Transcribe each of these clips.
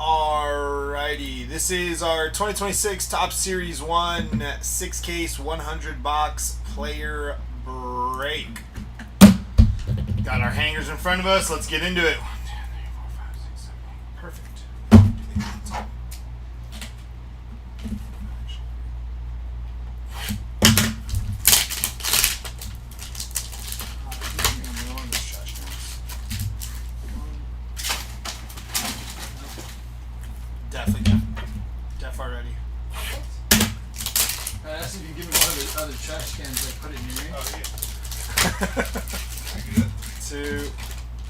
Alrighty, this is our 2026 Top Series 1 6-case 100 box player break. Got our hangers in front of us. Let's get into it. 1, 2, 3, 4, 5, 6, 7, 8. Perfect. Def already. I asked if you can give me one of the other trash cans, like put it near me. Oh, yeah. 2.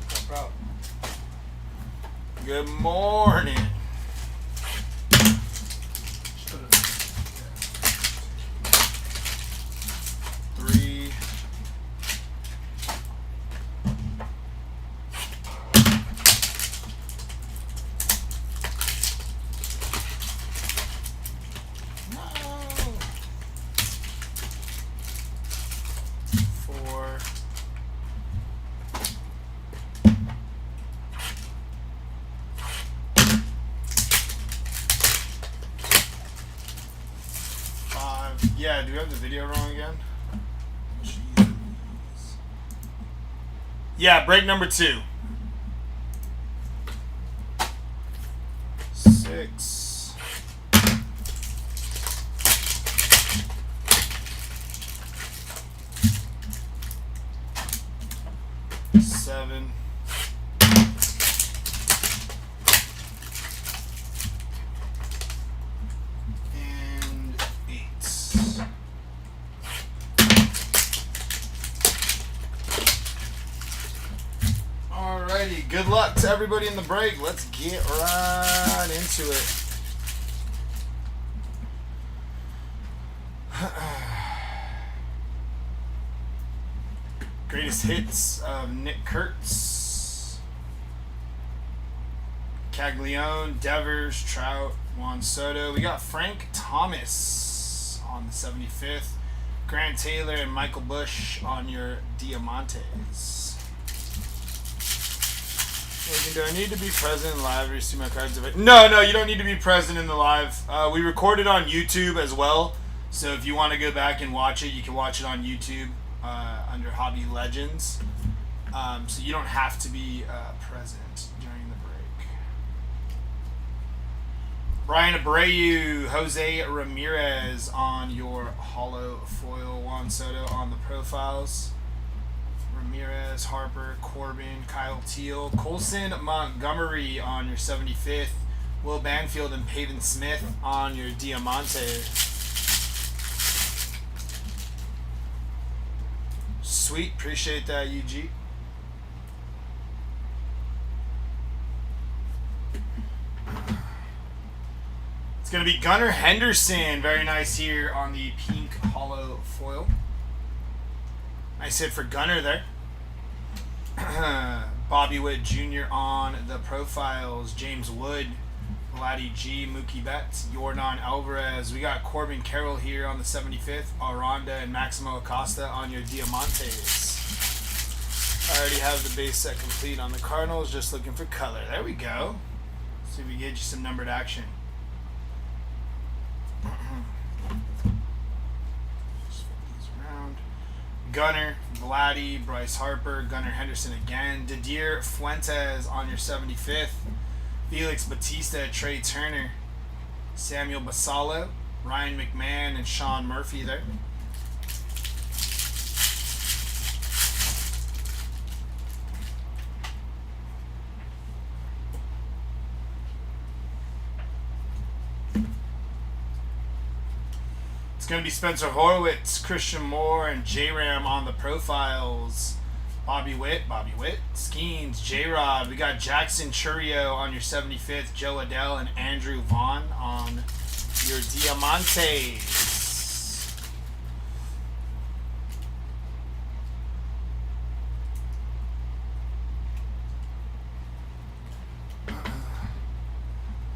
No problem. Good morning. 3. 4. 5. Yeah, do we have the video wrong again? Jeez. Yeah, break number 2. 6. 7. And 8. Alrighty, good luck to everybody in the break. Let's get right into it. Greatest hits of Nick Kurtz, Caglione, Devers, Trout, Juan Soto. We got Frank Thomas on the 75th, Grant Taylor and Michael Bush on your Diamantes. Do I need to be present in live or see my cards? No, you don't need to be present in the live. We recorded on YouTube as well, so if you want to go back and watch it, you can watch it on YouTube. Under Hobby Legends, so you don't have to be present during the break. Brian Abreu, Jose Ramirez on your holo foil, Juan Soto on the profiles, Ramirez, Harper, Corbin, Kyle Teal, Colson Montgomery on your 75th, Will Banfield and Pavin Smith on your Diamante. Sweet, appreciate that, UG. It's going to be Gunnar Henderson. Very nice here on the pink holo foil. Nice hit for Gunnar there. Bobby Witt Jr. on the profiles. James Wood, Vladdy G, Mookie Betts, Yordan Alvarez. We got Corbin Carroll here on the 75th, Aranda and Maximo Acosta on your Diamantes. I already have the base set complete on the Cardinals, just looking for color. There we go. See if we get you some numbered action. Just flip these around. Gunnar, Vladdy, Bryce Harper, Gunnar Henderson again, Didier Fuentes on your 75th. Felix Batista, Trey Turner, Samuel Basalo, Ryan McMahon, and Sean Murphy there. It's going to be Spencer Horwitz, Christian Moore, and J-Ram on the profiles. Bobby Witt, Skeens, J-Rod. We got Jackson Churio on your 75th, Joe Adell, and Andrew Vaughn on your Diamantes.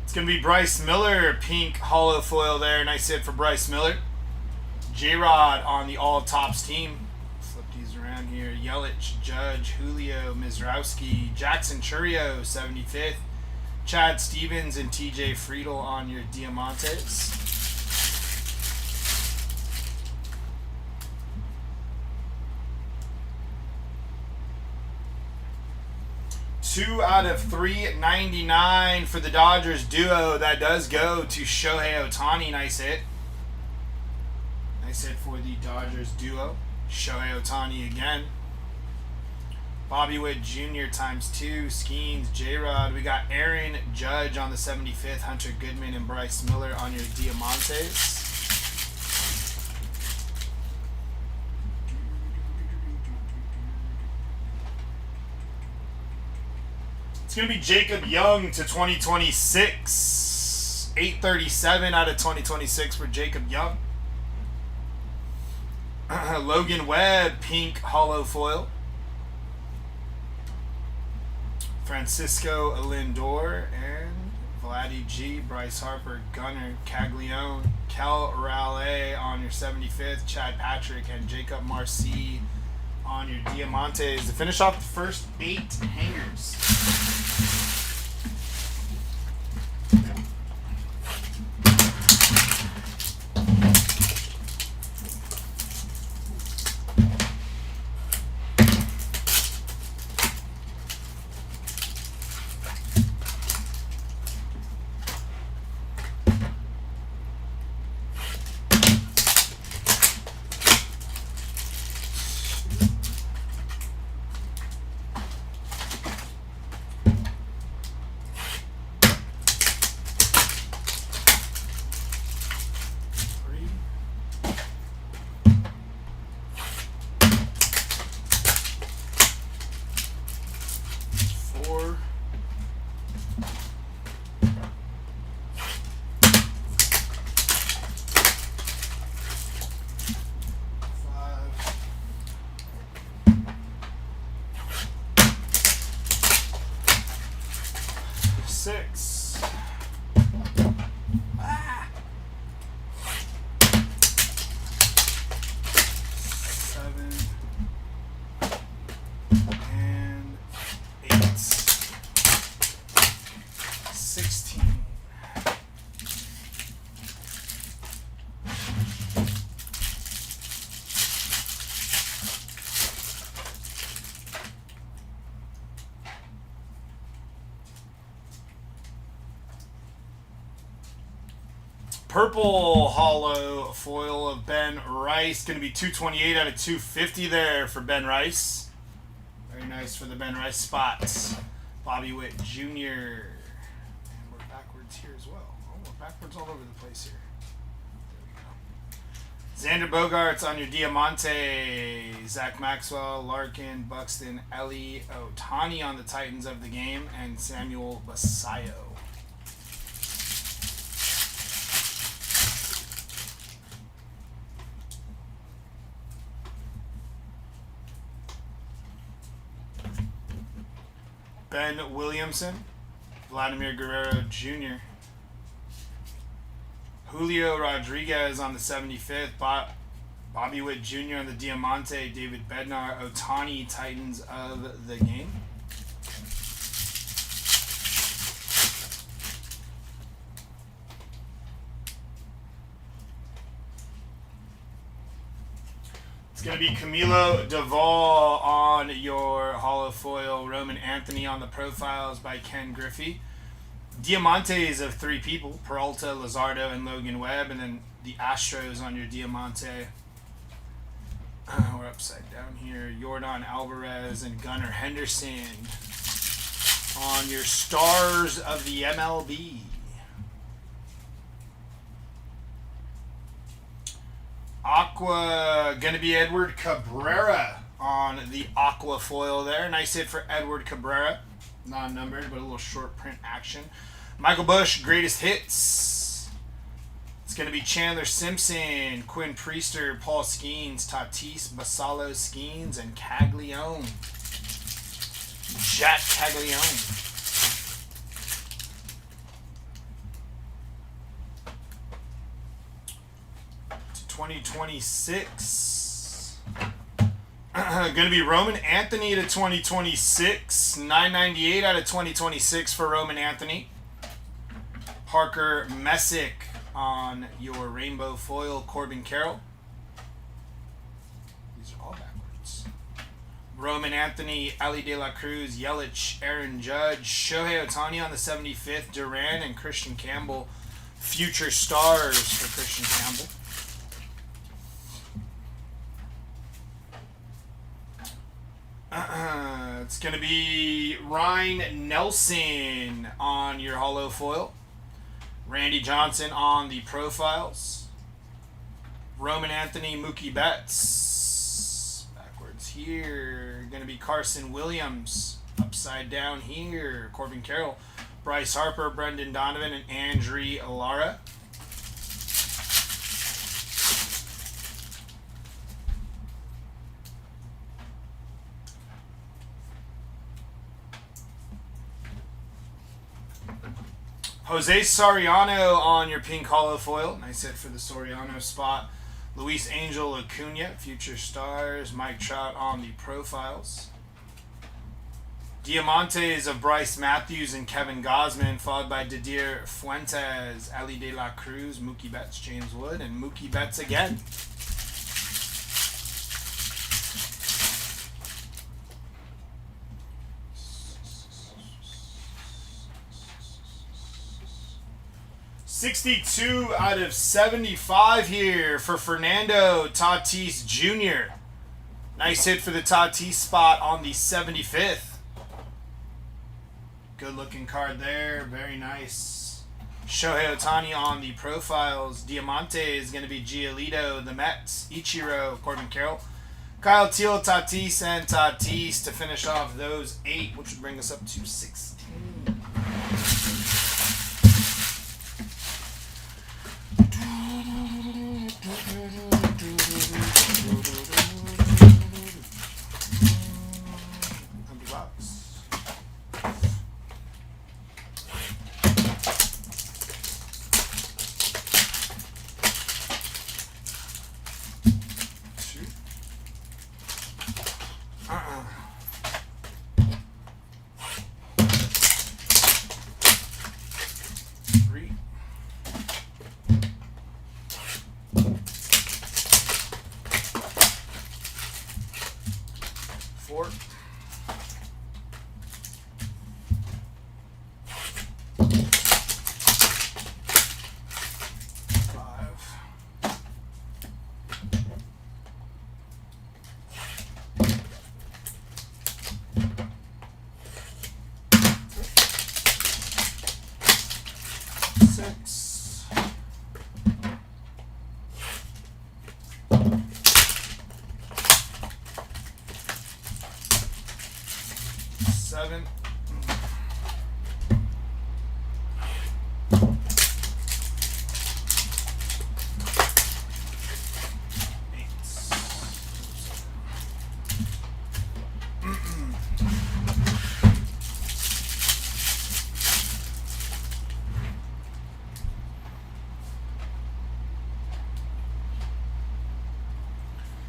It's going to be Bryce Miller, pink holo foil there. Nice hit for Bryce Miller. J-Rod on the all tops team. Flip these around here. Yelich, Judge, Julio, Mizrowski, Jackson Churio, 75th. Chad Stevens and TJ Friedel on your Diamantes. Two out of 399 for the Dodgers duo. That does go to Shohei Ohtani. Nice hit. Nice hit for the Dodgers duo. Shohei Ohtani again. Bobby Witt Jr. ×2. Skeens, J-Rod. We got Aaron Judge on the 75th. Hunter Goodman and Bryce Miller on your Diamantes. It's going to be Jacob Young /2026. 837 out of 2026 for Jacob Young. Logan Webb, pink hollow foil. Francisco Lindor and Vladdy G, Bryce Harper, Gunnar, Caglione, Cal Raleigh on your 75th, Chad Patrick, and Jacob Marcy on your Diamantes to finish off the first 8 hangers. Six. Seven. And 8. 16. Purple hollow foil of Ben Rice. Going to be 228 out of 250 there for Ben Rice. Very nice for the Ben Rice spots. Bobby Witt Jr. And we're backwards here as well. Oh, we're backwards all over the place here. There we go. Xander Bogaerts on your Diamante. Zach Maxwell, Larkin, Buxton, Ellie, Ohtani on the Titans of the game, and Samuel Basayo. Ben Williamson, Vladimir Guerrero Jr., Julio Rodriguez on the 75th, Bobby Witt Jr. on the Diamante, David Bednar, Ohtani, Titans of the game. It's going to be Camilo Duvall on your hollow foil. Roman Anthony on the profiles by Ken Griffey. Diamantes of 3 people. Peralta, Luzardo, and Logan Webb. And then the Astros on your Diamante. We're upside down here. Yordan Alvarez and Gunnar Henderson on your Stars of the MLB. Aqua, going to be Edward Cabrera on the Aqua foil there. Nice hit for Edward Cabrera. Non-numbered, but a little short print action. Michael Busch, greatest hits. It's going to be Chandler Simpson, Quinn Priester, Paul Skeens, Tatis, Basalo Skeens, and Caglione. Jack Caglione. 2026. Going to be Roman Anthony /2026. 998 out of 2026 for Roman Anthony. Parker Messick on your rainbow foil, Corbin Carroll. These are all backwards. Roman Anthony, Ali De La Cruz, Yelich, Aaron Judge, Shohei Ohtani on the 75th, Duran and Christian Campbell. Future stars for Christian Campbell. It's going to be Ryan Nelson on your holo foil. Randy Johnson on the profiles. Roman Anthony, Mookie Betts. Backwards here. Going to be Carson Williams. Upside down here. Corbin Carroll. Bryce Harper, Brendan Donovan, and Andrew Lara. Jose Soriano on your pink hollow foil. Nice hit for the Soriano spot. Luis Angel Acuna, future stars. Mike Trout on the profiles. Diamantes of Bryce Matthews and Kevin Gosman, followed by Didier Fuentes, Ali De La Cruz, Mookie Betts, James Wood, and Mookie Betts again. $62 out of 75 here for Fernando Tatis Jr. Nice hit for the Tatis spot on the 75th. Good looking card there. Very nice. Shohei Ohtani on the profiles. Diamante is going to be Giolito, the Mets. Ichiro, Corbin Carroll. Kyle Teal, Tatis, and Tatis to finish off those 8, which would bring us up to 16.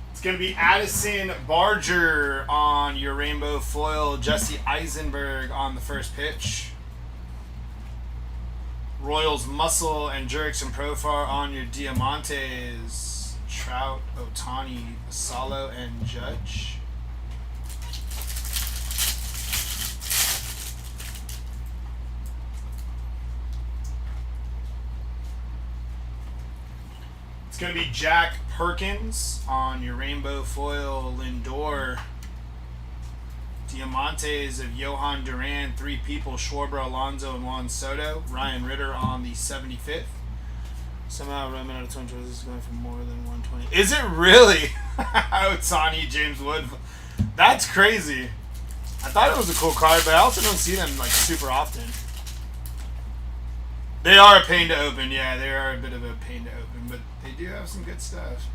It's going to be Addison Barger on your rainbow foil. Jesse Eisenberg on the first pitch. Royals Muscle and Jurickson Profar on your Diamantes. Trout, Ohtani, Salo, and Judge. It's going to be Jack Perkins on your rainbow foil. Lindor. Diamantes of Johan Duran, 3 people, Schwarber, Alonso, and Juan Soto. Ryan Ritter on the 75th. Somehow Roman out of 20 choices is going for more than 120. Is it really? Ohtani, James Wood. That's crazy. I thought it was a cool card, but I also don't see them like super often. They are a pain to open. Yeah, they are a bit of a pain to open, but they do have some good stuff.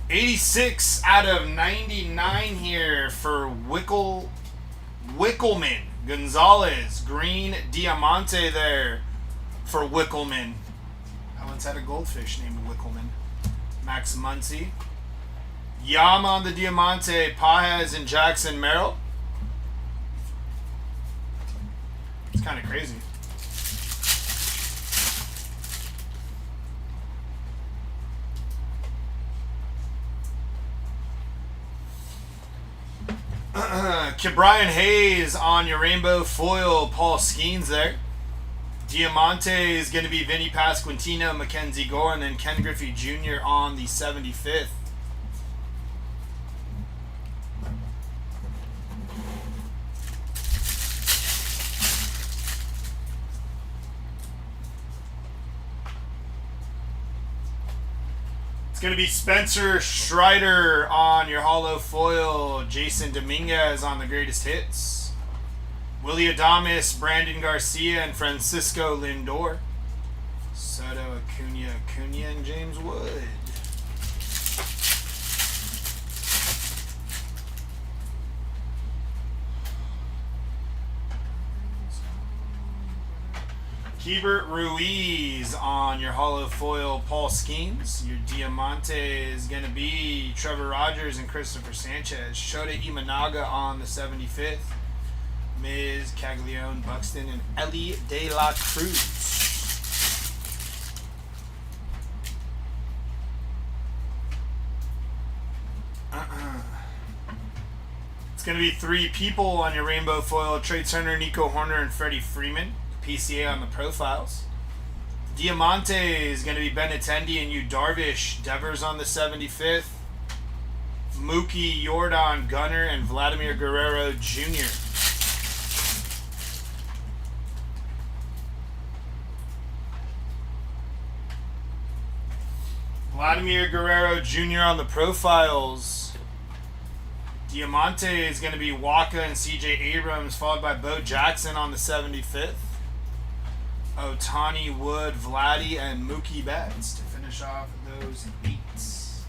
86 out of 99 here for Wickelman. Gonzalez. Green Diamante there for Wickelman. I once had a goldfish named Wickelman. Max Muncy. Yam on the Diamante. Paez and Jackson Merrill. It's kind of crazy. Brian Hayes on your rainbow foil. Paul Skeens there. Diamante is going to be Vinny Pasquantino, Mackenzie Gore, and then Ken Griffey Jr. on the 75th. It's going to be Spencer Strider on your hollow foil. Jason Dominguez on the greatest hits. Willie Adames, Brandon Garcia, and Francisco Lindor. Soto, Acuna, and James Wood. Keibert Ruiz on your hollow foil. Paul Skeens. Your Diamante is going to be Trevor Rogers and Christopher Sanchez. Shota Imanaga on the 75th. Miz, Caglione, Buxton, and Ellie De La Cruz. It's going to be 3 people on your rainbow foil. Trey Turner, Nico Horner, and Freddie Freeman. PCA on the profiles. Diamante is going to be Benintendi and Yu Darvish. Devers on the 75th. Mookie, Jordan, Gunnar, and Vladimir Guerrero Jr. Vladimir Guerrero Jr. on the profiles. Diamante is going to be Waka and CJ Abrams, followed by Bo Jackson on the 75th. Otani, Wood, Vladdy, and Mookie Betts to finish off those 8s.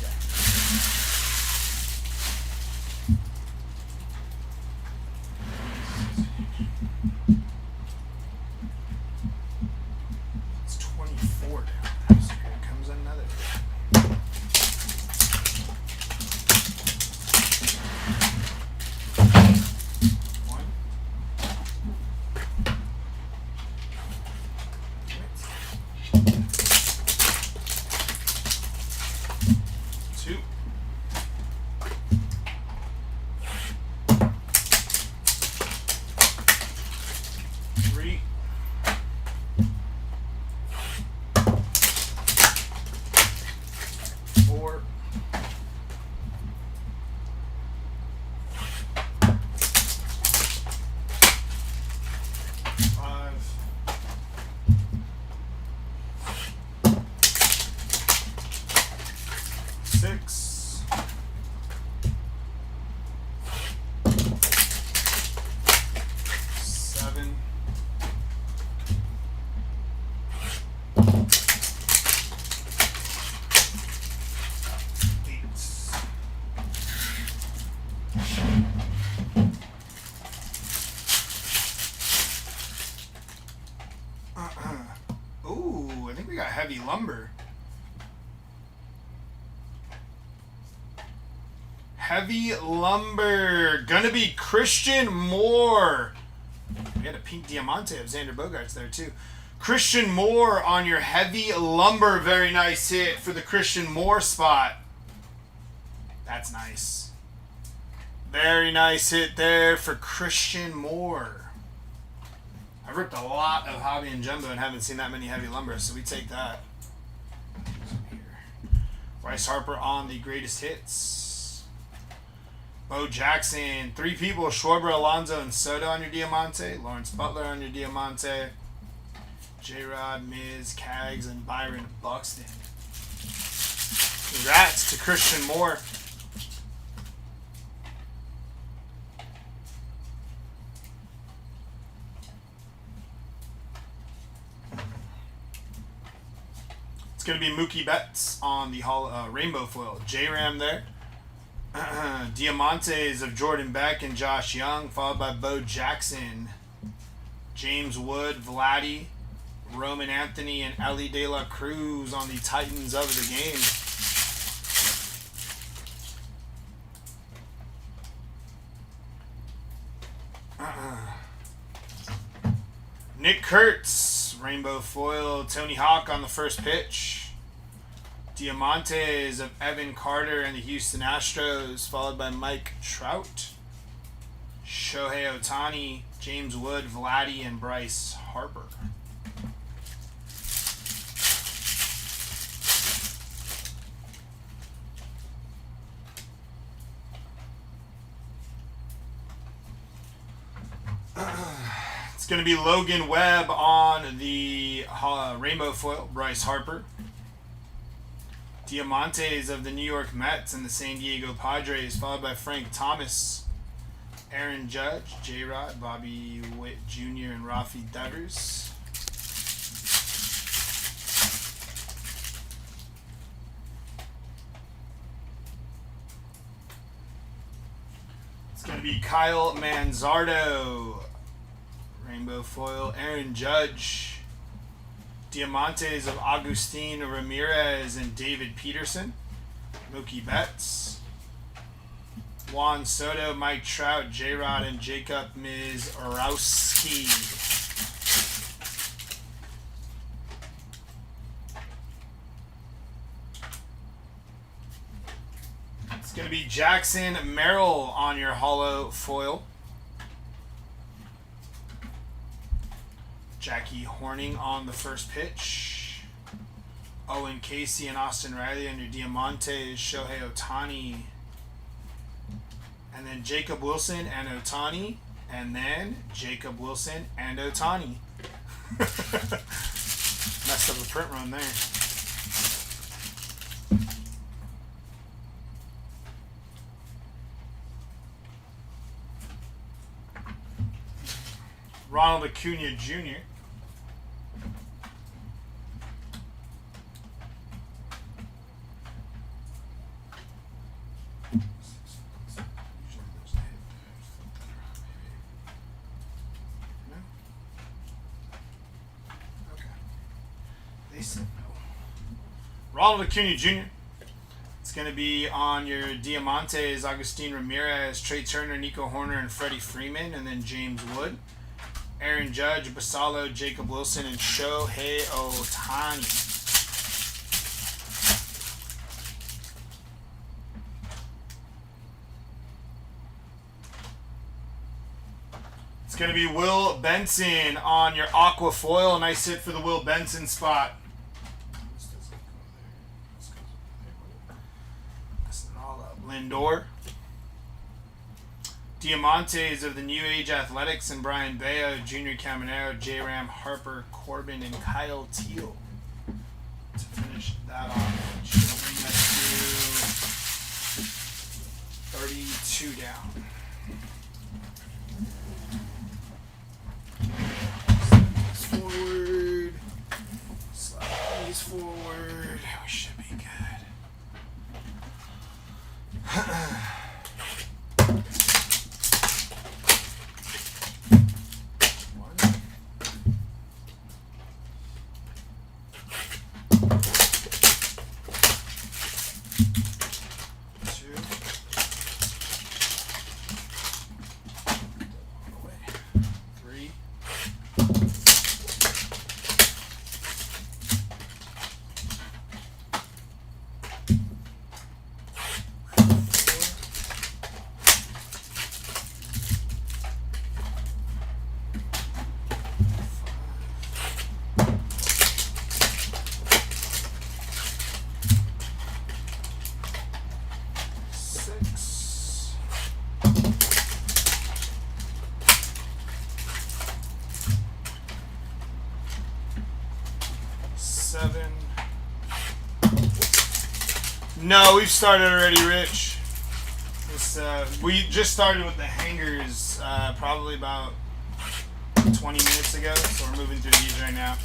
Yeah. It's 24 down there, so here comes another. Ooh, I think we got heavy lumber. Heavy lumber. Gonna be Christian Moore. We had a pink Diamante of Xander Bogaerts there too. Christian Moore on your heavy lumber. Very nice hit for the Christian Moore spot. That's nice. Very nice hit there for Christian Moore. I've ripped a lot of Hobby and Jumbo and haven't seen that many heavy lumber, so we take that. Bryce Harper on the greatest hits. Bo Jackson, 3 people, Schwarber, Alonso, and Soto on your Diamante. Lawrence Butler on your Diamante. J-Rod, Miz, Cags, and Byron Buxton. Congrats to Christian Moore. It's going to be Mookie Betts on the rainbow foil. J-Ram there. Diamantes of Jordan Beck and Josh Young, followed by Bo Jackson. James Wood, Vladdy, Roman Anthony, and Ellie De La Cruz on the Titans of the game. Nick Kurtz, rainbow foil. Tony Hawk on the first pitch. Diamantes of Evan Carter and the Houston Astros, followed by Mike Trout. Shohei Ohtani, James Wood, Vladdy, and Bryce Harper. It's going to be Logan Webb on the rainbow foil, Bryce Harper. Diamantes of the New York Mets and the San Diego Padres, followed by Frank Thomas, Aaron Judge, J-Rod, Bobby Witt Jr., and Rafi Devers. It's going to be Kyle Manzardo, rainbow foil, Aaron Judge. Diamantes of Agustin Ramirez and David Peterson. Mookie Betts. Juan Soto, Mike Trout, J-Rod, and Jacob Mizorowski. It's going to be Jackson Merrill on your holo foil. Jackie Horning on the first pitch. Owen Casey and Austin Riley on your Diamantes. Shohei Ohtani. And then Jacob Wilson and Ohtani. And then Jacob Wilson and Ohtani. Messed up the print run there. Ronald Acuna Jr. Ronald Acuna Jr. It's going to be on your Diamantes, Agustin Ramirez, Trey Turner, Nico Horner, and Freddie Freeman, and then James Wood. Aaron Judge, Basallo, Jacob Wilson, and Shohei Ohtani. It's going to be Will Benson on your aqua foil. Nice hit for the Will Benson spot. Lindor. Diamantes of the New Age Athletics and Brian Bayo, Junior Caminero, J-Ram, Harper, Corbin, and Kyle Teal. To finish that off, which will bring us to 32 down. Forward. Slide these forward. We should be good. No, we've started already, Rich. We just started with the hangers probably about 20 minutes ago, so we're moving through these right now.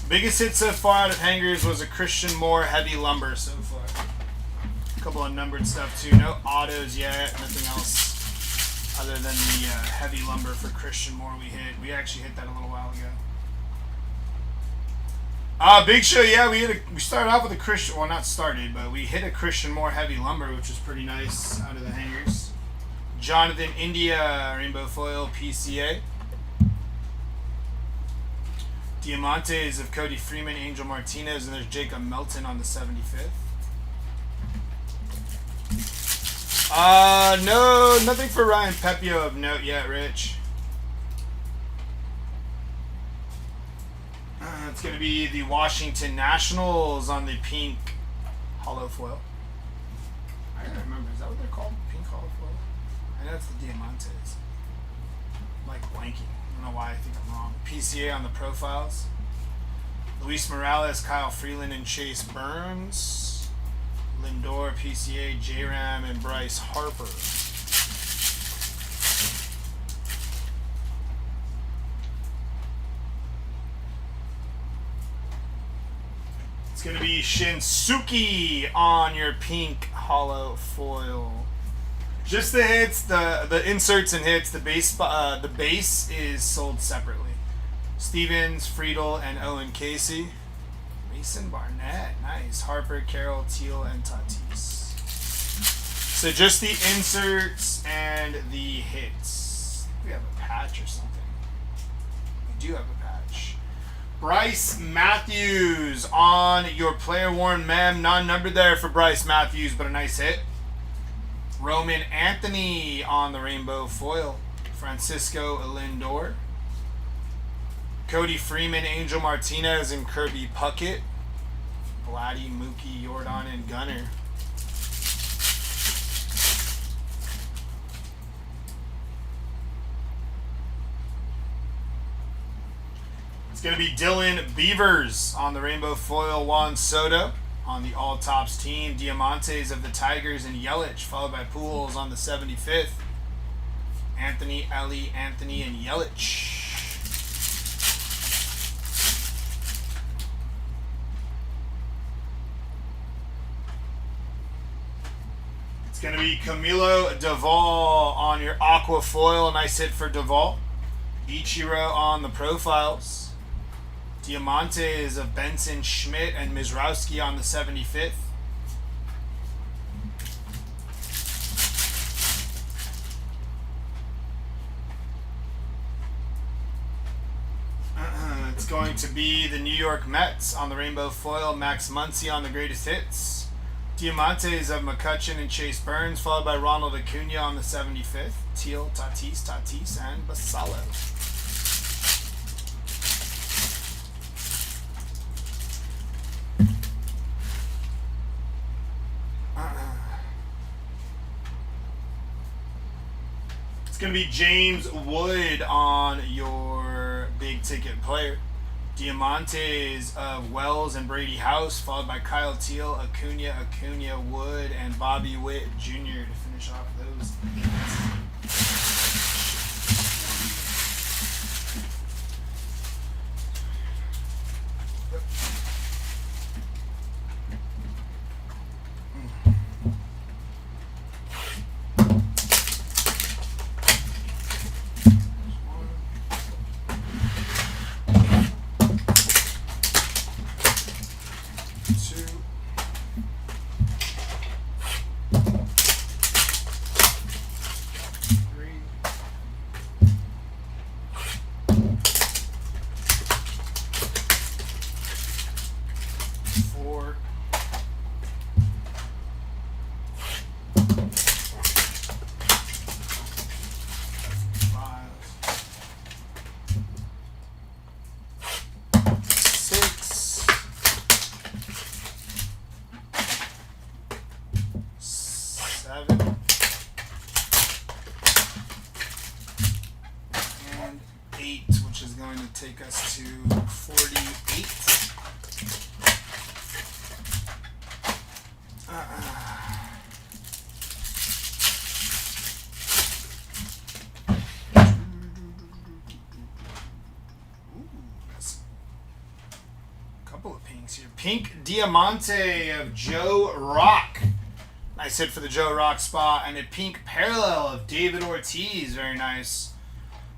Biggest hit so far out of hangers was a Christian Moore heavy lumber so far. A couple of numbered stuff too. No autos yet, nothing else other than the heavy lumber for Christian Moore we hit. We actually hit that a little while ago. Big Show, yeah, we started off with a Christian, well, not started, but we hit a Christian Moore heavy lumber, which was pretty nice out of the hangers. Jonathan India, rainbow foil, PCA. Diamantes of Cody Freeman, Angel Martinez, and there's Jacob Melton on the 75th. No, nothing for Ryan Pepio of note yet, Rich. It's going to be the Washington Nationals on the pink hollow foil. I don't remember. Is that what they're called? Pink hollow foil? I know it's the Diamantes. I'm like blanking. I don't know why I think I'm wrong. PCA on the profiles. Luis Morales, Kyle Freeland, and Chase Burns. Lindor, PCA, J-Ram, and Bryce Harper. It's going to be Shinsuke on your pink hollow foil. Just the hits, the inserts and hits. The base is sold separately. Stevens, Friedel, and Owen Casey. Mason Barnett, nice. Harper, Carroll, Teal, and Tatis. So just the inserts and the hits. We have a patch or something. We do have a patch. Bryce Matthews on your player worn mem. Non-numbered there for Bryce Matthews, but a nice hit. Roman Anthony on the rainbow foil. Francisco Lindor. Cody Freeman, Angel Martinez, and Kirby Puckett. Vladdy, Mookie, Jordan, and Gunner. It's going to be Dylan Beavers on the rainbow foil. Juan Soto on the all tops team. Diamantes of the Tigers and Yelich, followed by Pujols on the 75th. Anthony, Ellie, Anthony, and Yelich. It's going to be Camilo Duvall on your aqua foil. Nice hit for Duvall. Ichiro on the profiles. Diamantes of Benson, Schmidt, and Mizrowski on the 75th. It's going to be the New York Mets on the rainbow foil. Max Muncy on the greatest hits. Diamantes of McCutcheon and Chase Burns, followed by Ronald Acuna on the 75th. Teal, Tatis, and Basallo. It's going to be James Wood on your big ticket player. Diamantes of Wells and Brady House, followed by Kyle Teal, Acuna, Wood, and Bobby Witt Jr. to finish off those. Take us to 48. That's a couple of pinks here. Pink Diamante of Joe Rock. Nice hit for the Joe Rock spot. And a pink parallel of David Ortiz. Very nice.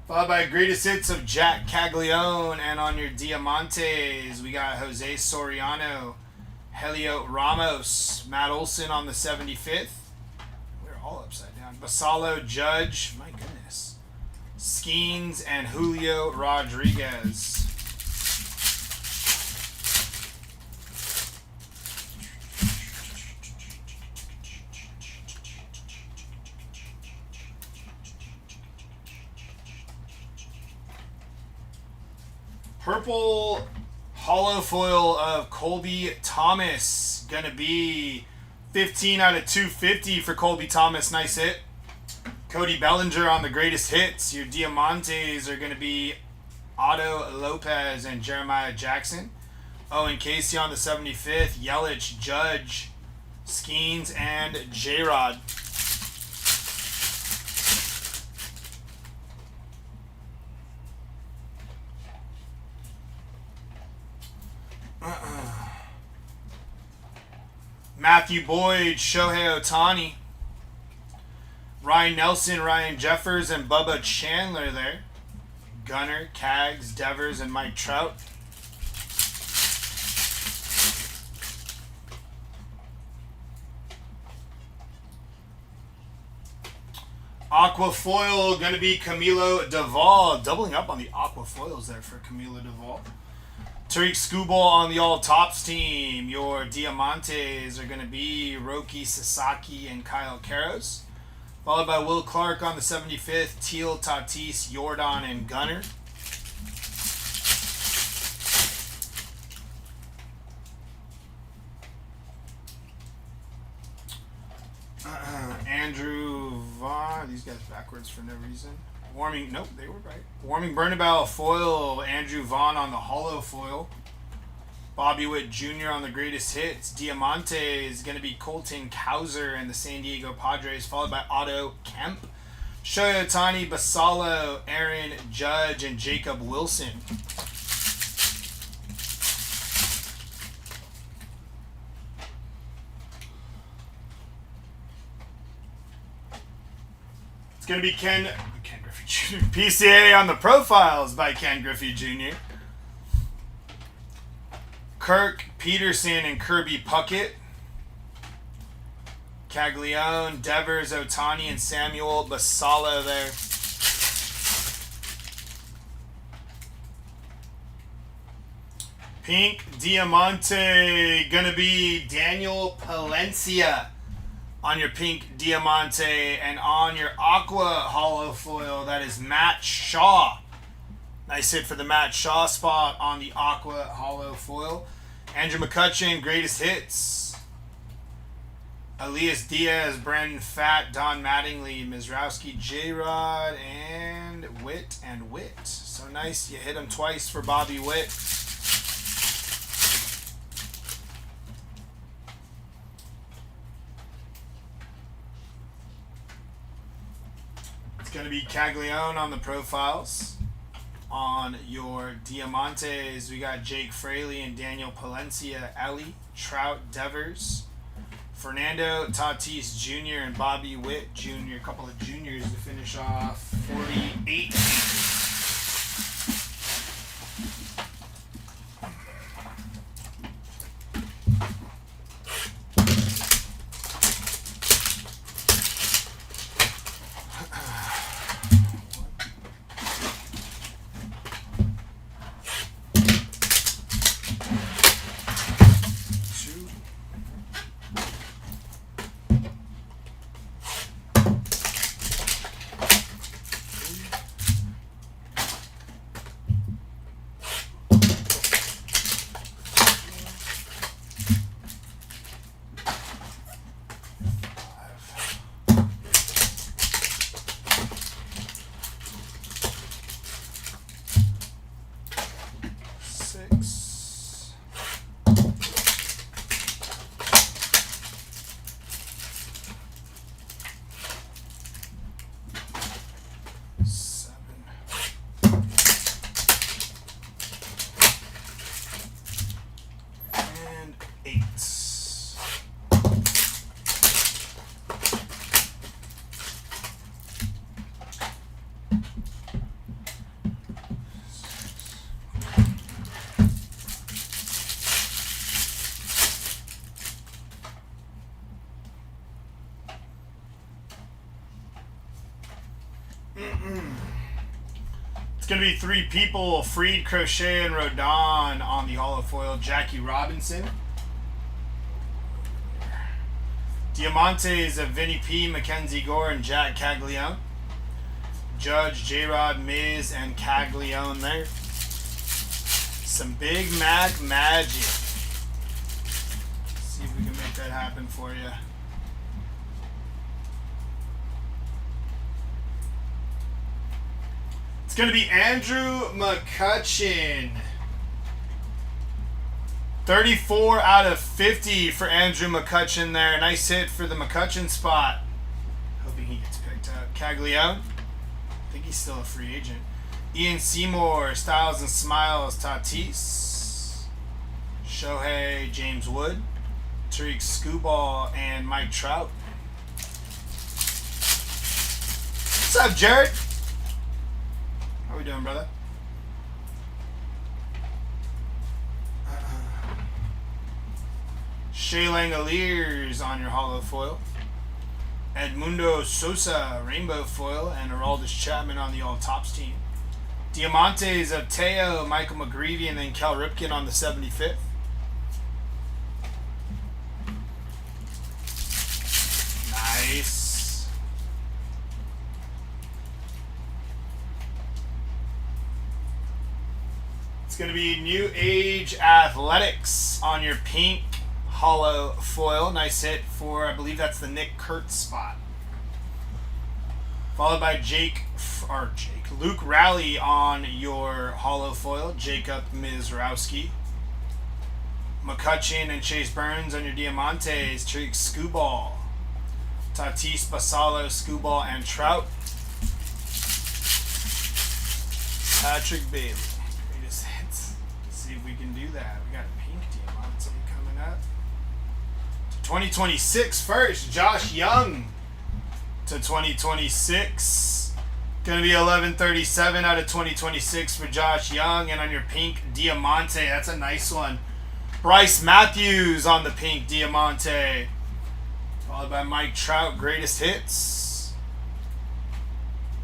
Followed by greatest hits of Jack Caglione, and on your Diamantes, we got Jose Soriano, Helio Ramos, Matt Olson on the 75th. We're all upside down. Basallo, Judge, my goodness. Skeens and Julio Rodriguez. Purple hollow foil of Colby Thomas. Gonna be 15 out of 250 for Colby Thomas. Nice hit. Cody Bellinger on the greatest hits. Your Diamantes are gonna be Otto Lopez and Jeremiah Jackson. Owen Casey on the 75th. Yelich, Judge, Skeens, and J-Rod. Matthew Boyd, Shohei Ohtani, Ryan Nelson, Ryan Jeffers, and Bubba Chandler there. Gunner, Cags, Devers, and Mike Trout. Aqua foil going to be Camilo Duvall. Doubling up on the aqua foils there for Camilo Duvall. Tariq Skubal on the all tops team. Your Diamantes are going to be Roki Sasaki and Kyle Karros. Followed by Will Clark on the 75th. Teal, Tatis, Jordan, and Gunner. Andrew Vaughn. These guys backwards for no reason. Warming, nope, they were right. Warming Bernabelle foil, Andrew Vaughn on the hollow foil. Bobby Witt Jr. on the greatest hits. Diamante is going to be Colton Cowser and the San Diego Padres, followed by Otto Kemp. Shohei Ohtani, Basalo, Aaron Judge, and Jacob Wilson. It's going to be Ken Griffey Jr. PCA on the profiles by Ken Griffey Jr. Kirk Peterson and Kirby Puckett. Caglione, Devers, Ohtani, and Samuel Basalo there. Pink Diamante, gonna be Daniel Palencia on your pink Diamante, and on your aqua hollow foil, that is Matt Shaw. Nice hit for the Matt Shaw spot on the aqua hollow foil. Andrew McCutchen, greatest hits. Elias Diaz, Brandon Fatt, Don Mattingly, Mizrowski, J-Rod, and Witt. So nice, you hit him twice for Bobby Witt. It's going to be Caglione on the profiles. On your Diamantes, we got Jake Fraley and Daniel Palencia, Ellie, Trout, Devers, Fernando Tatis Jr. and Bobby Witt Jr. A couple of juniors to finish off 48. It's going to be three people, Freed, Crochet, and Rodon on the hollow foil. Jackie Robinson. Diamantes of Vinny P, Mackenzie Gore, and Jack Caglione. Judge, J-Rod, Miz, and Caglione there. some Big Mac magic. See if we can make that happen for you. It's going to be Andrew McCutchen. 34 out of 50 for Andrew McCutchen there. Nice hit for the McCutchen spot. Hoping he gets picked up. Caglione. I think he's still a free agent. Ian Seymour, Styles and Smiles, Tatis. Shohei, James Wood. Tariq Skubal, and Mike Trout. What's up, Jared? How we doing, brother? Shea Langoliers on your hollow foil. Edmundo Sosa, rainbow foil, and Aroldis Chapman on the all tops team. Diamantes of Teo, Michael McGreevy, and then Cal Ripken on the 75th. Nice. It's going to be New Age Athletics on your pink hollow foil. Nice hit for, I believe that's the Nick Kurtz spot. Followed by Luke Raleigh on your hollow foil. Jacob Mizrowski. McCutchen and Chase Burns on your Diamantes. Tariq Skubal. Tatis, Basalo, Skubal, and Trout. Patrick Bailey. Greatest hits. Let's see if we can do that. We got a pink Diamante coming up. 2026 first, Josh Young to 2026. Going to be 1137 out of 2026 for Josh Young. And on your pink Diamante, that's a nice one. Bryce Matthews on the pink Diamante. Followed by Mike Trout, greatest hits.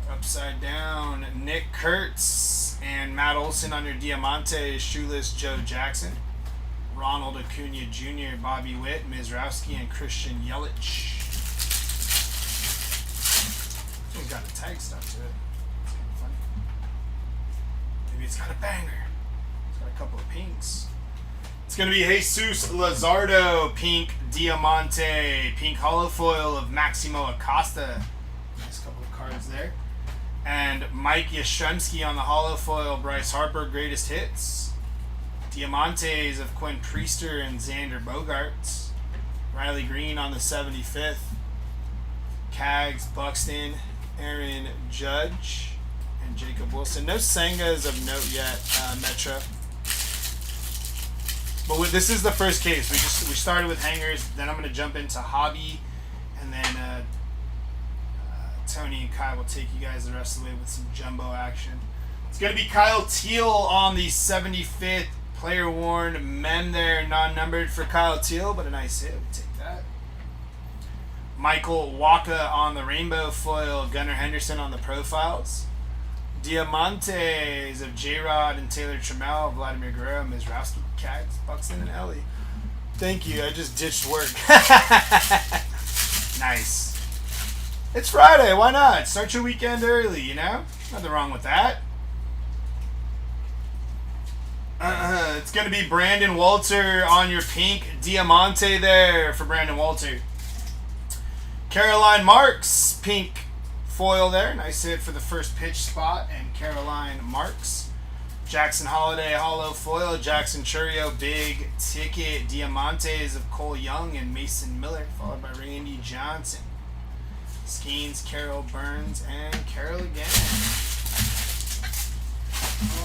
Upside down, Nick Kurtz and Matt Olson on your Diamante. Shoeless Joe Jackson. Ronald Acuna Jr., Bobby Witt, Mizrowski, and Christian Yelich. This one's got a tag stuck to it. It's kind of funny. Maybe it's got a banger. It's got a couple of pinks. It's going to be Jesus Luzardo, pink Diamante, pink hollow foil of Maximo Acosta. Nice couple of cards there. And Mike Yastrzemski on the hollow foil, Bryce Harper, greatest hits. Diamantes of Quinn Priester and Xander Bogaerts. Riley Green on the 75th. Cags, Buxton, Aaron Judge, and Jacob Wilson. No Sengas of note yet, Metro. But this is the first case. We started with hangers. Then I'm going to jump into hobby, and then Tony and Kai will take you guys the rest of the way with some jumbo action. It's going to be Kyle Teal on the 75th. Player worn mem there, non-numbered for Kyle Teal, but a nice hit. We'll take that. Michael Waka on the rainbow foil. Gunnar Henderson on the profiles. Diamantes of J-Rod and Taylor Trammell. Vladimir Guerrero, Mizrowski, Cags, Buxton, and Ellie. Thank you. I just ditched work. Nice. It's Friday. Why not? Start your weekend early, you know? Nothing wrong with that. It's going to be Brandon Walter on your pink Diamante there for Brandon Walter. Caroline Marks, pink foil there. Nice hit for the first pitch spot. And Caroline Marks. Jackson Holiday, hollow foil. Jackson Churio, big ticket. Diamantes of Cole Young and Mason Miller. Followed by Randy Johnson. Skeens, Carol Burns, and Carol again.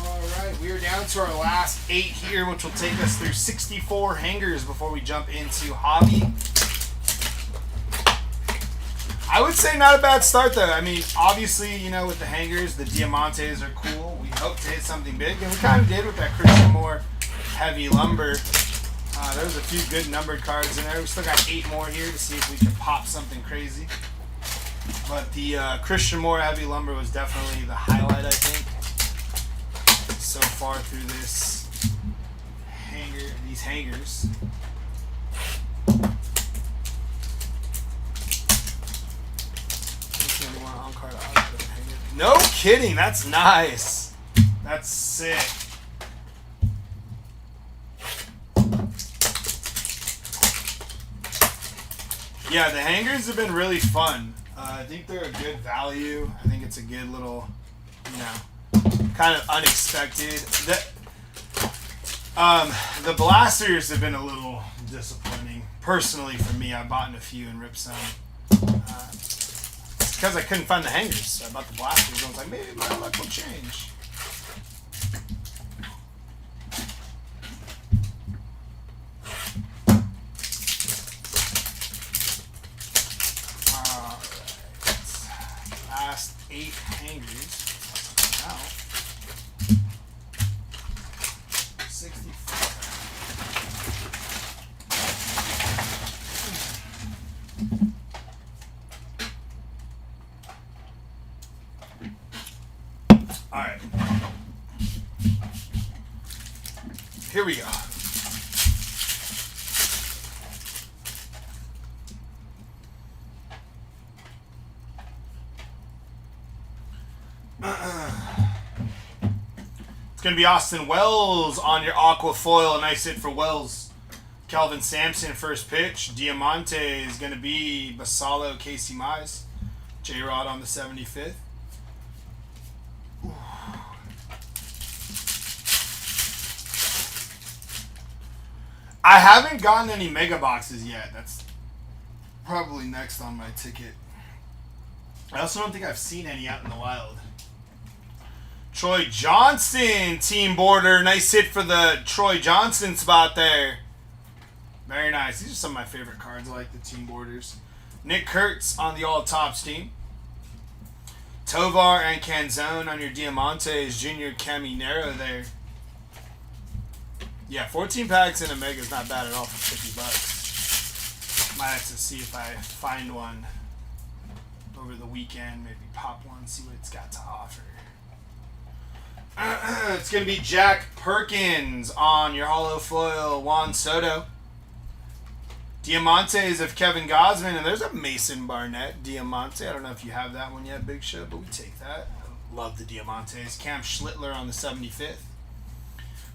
Alright, we are down to our last 8 here, which will take us through 64 hangers before we jump into hobby. I would say not a bad start though. I mean, obviously, you know, with the hangers, the Diamantes are cool. We hope to hit something big, and we kind of did with that Christian Moore heavy lumber. There was a few good numbered cards in there. We still got 8 more here to see if we can pop something crazy. But the Christian Moore heavy lumber was definitely the highlight, I think, so far through these hangers. No kidding, that's nice. That's sick. Yeah, the hangers have been really fun. I think they're a good value. I think it's a good little, you know, kind of unexpected. The blasters have been a little disappointing. Personally, for me, I bought in a few and ripped some. It's because I couldn't find the hangers. So I bought the blasters. I was like, maybe my luck will change. Last 8 hangers. Now, 64. All right. Here we go. It's going to be Austin Wells on your aqua foil. A nice hit for Wells. Kelvin Sampson, first pitch. Diamante is going to be Basalo, Casey Mize. J-Rod on the 75th. Ooh. I haven't gotten any mega boxes yet. That's probably next on my ticket. I also don't think I've seen any out in the wild. Troy Johnston, team border. Nice hit for the Troy Johnston spot there. Very nice. These are some of my favorite cards. I like the team borders. Nick Kurtz on the all tops team. Tovar and Canzone on your Diamantes. Junior Caminero there. Yeah, 14 packs in a mega is not bad at all for $50. Might have to see if I find one over the weekend. Maybe pop one, see what it's got to offer. It's going to be Jack Perkins on your holo foil. Juan Soto. Diamantes of Kevin Gosman. And there's a Mason Barnett Diamante. I don't know if you have that one yet, Big Show, but we take that. Love the Diamantes. Cam Schlittler on the 75th.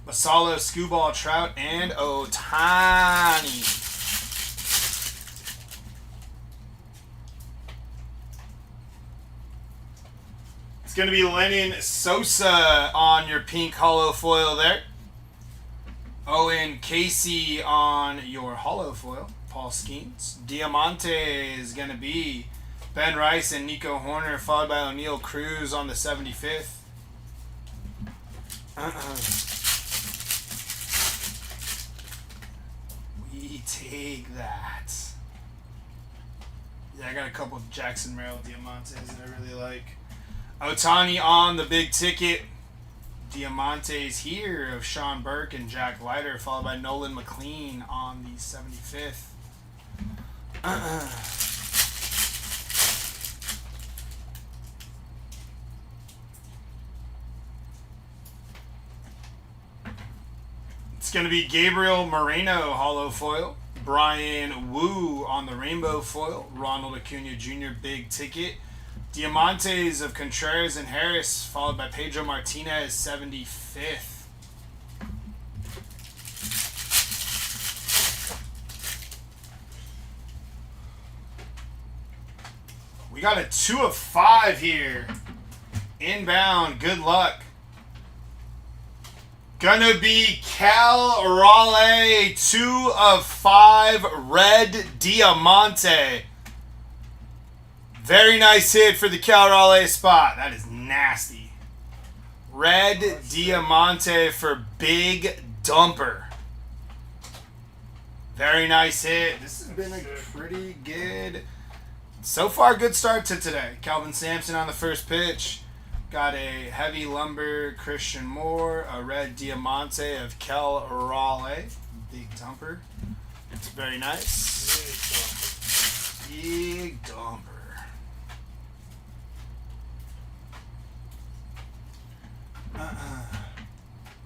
Basalo, Scooball, Trout, and Otani. It's going to be Lennon Sosa on your pink holo foil there. Owen Casey on your holo foil. Paul Skeens. Diamante is going to be Ben Rice and Nico Horner, followed by O'Neal Cruz on the 75th. We take that. Yeah, I got a couple of Jackson Merrill Diamantes that I really like. Otani on the big ticket. Diamantes here of Sean Burke and Jack Leiter, followed by Nolan McLean on the 75th. It's going to be Gabriel Moreno holo foil. Brian Wu on the rainbow foil. Ronald Acuna Jr. big ticket. Diamantes of Contreras and Harris, followed by Pedro Martinez, 75th. We got a 2 of 5 here. Inbound, good luck. Gonna be Cal Raleigh, 2 of 5, red Diamante. Very nice hit for the Cal Raleigh spot. That is nasty. Red Diamante for Big Dumper. Very nice hit. This has been a pretty good, so far good start to today. Calvin Sampson on the first pitch. Got a heavy lumber Christian Moore, a red Diamante of Cal Raleigh. Big Dumper. It's very nice. Big Dumper.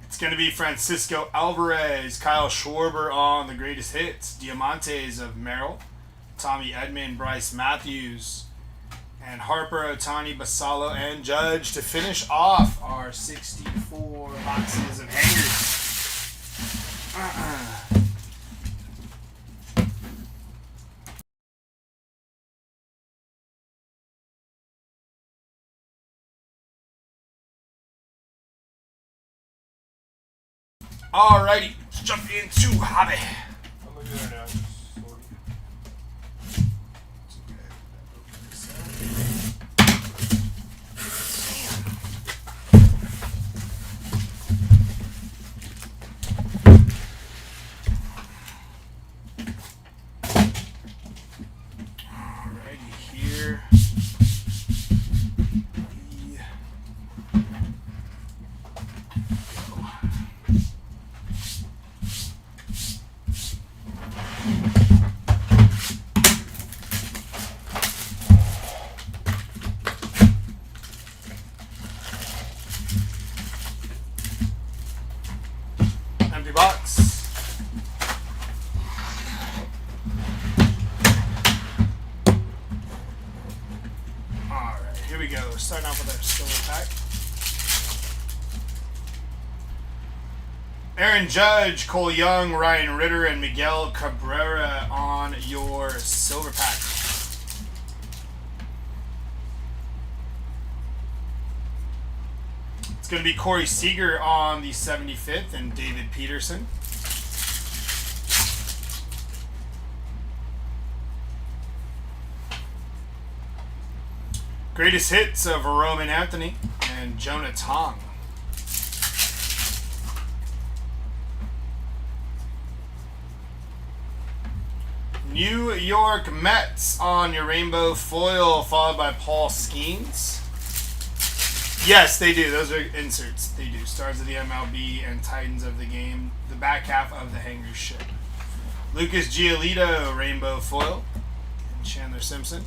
It's going to be Francisco Alvarez, Kyle Schwarber on the greatest hits. Diamantes of Merrill, Tommy Edman, Bryce Matthews, and Harper, Otani, Basalo, and Judge to finish off our 64 boxes of hangers. Alrighty, let's jump into hobby. I'm gonna do it now. Alrighty, here. Empty box. Alright, here we go. Starting off with our silver pack. Aaron Judge, Cole Young, Ryan Ritter, and Miguel Cabrera on your silver pack. It's going to be Corey Seager on the 75th and David Peterson. Greatest hits of Roman Anthony and Jonah Tong. New York Mets on your rainbow foil, followed by Paul Skeens. Yes, they do. Those are inserts. They do. Stars of the MLB and Titans of the game. The back half of the Hangers ship. Lucas Giolito, rainbow foil. And Chandler Simpson.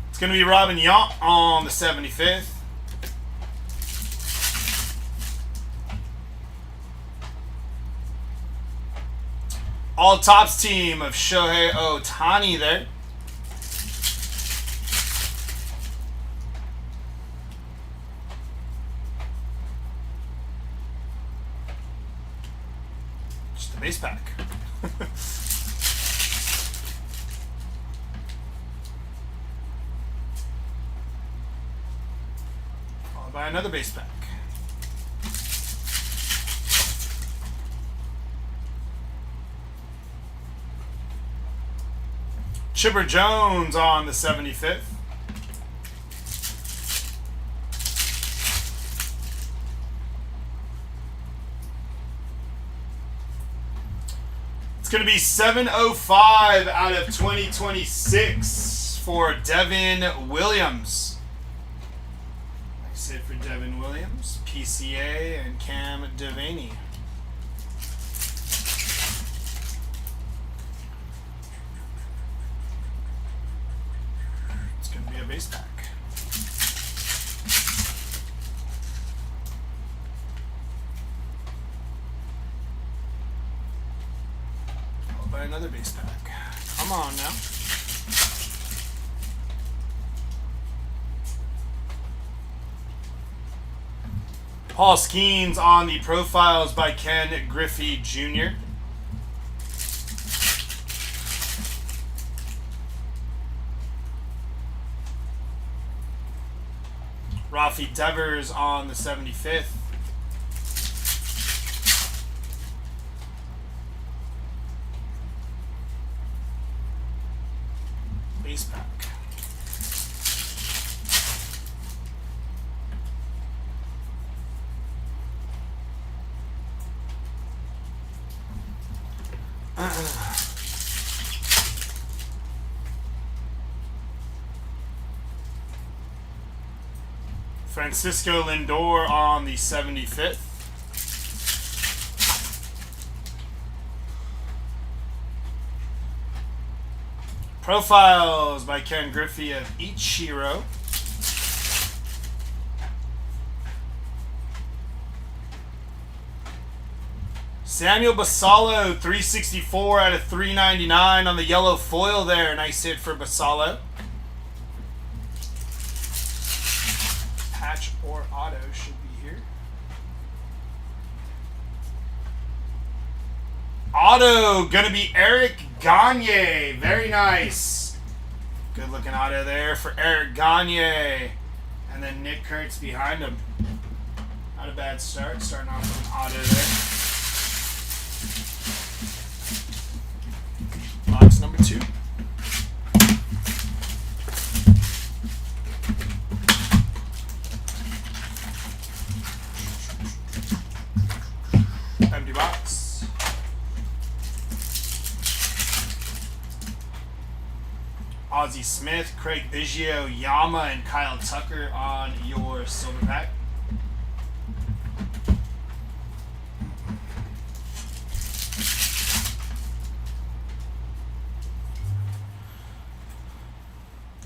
It's going to be Robin Yount on the 75th. All Tops team of Shohei Ohtani there. Just a base pack. Followed by another base pack. Chipper Jones on the 75th. It's going to be 705 out of 2026 for Devin Williams. Nice hit for Devin Williams. PCA and Cam Devaney. Base pack. Followed by another base pack. Come on now. Paul Skeens on the profiles by Ken Griffey Jr. Rafi Devers on the 75th. Base pack. Francisco Lindor on the 75th. Profiles by Ken Griffey of Ichiro. Samuel Basallo, 364 out of 399 on the yellow foil there. Nice hit for Basallo. Patch or auto should be here. Auto gonna be Eric Gagne. Very nice. Good looking auto there for Eric Gagne. And then Nick Kurtz behind him. Not a bad start. Starting off with an auto there. Box number 2. Empty box. Ozzie Smith, Craig Biggio, Yama, and Kyle Tucker on your silver pack.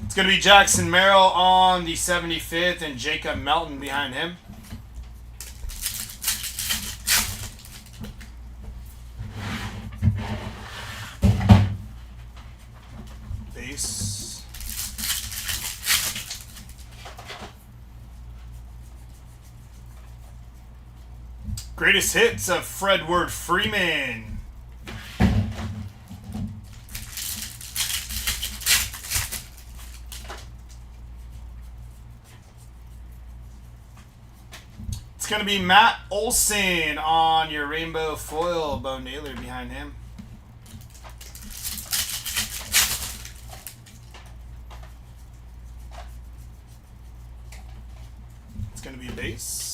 It's going to be Jackson Merrill on the 75th and Jacob Melton behind him. Base. Greatest hits of Fredward Freeman. It's going to be Matt Olson on your rainbow foil. Bo Naylor behind him. It's going to be base.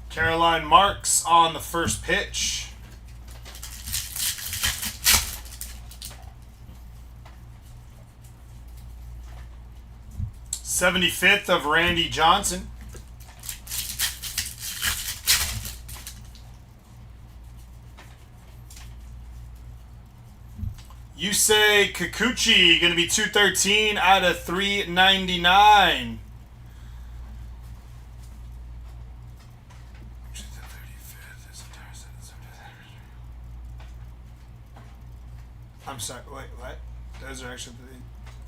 Caroline Marks on the first pitch. '75th of Randy Johnson. Yusei Kikuchi, going to be 213 out of 399. I'm sorry, wait, what? Those are actually...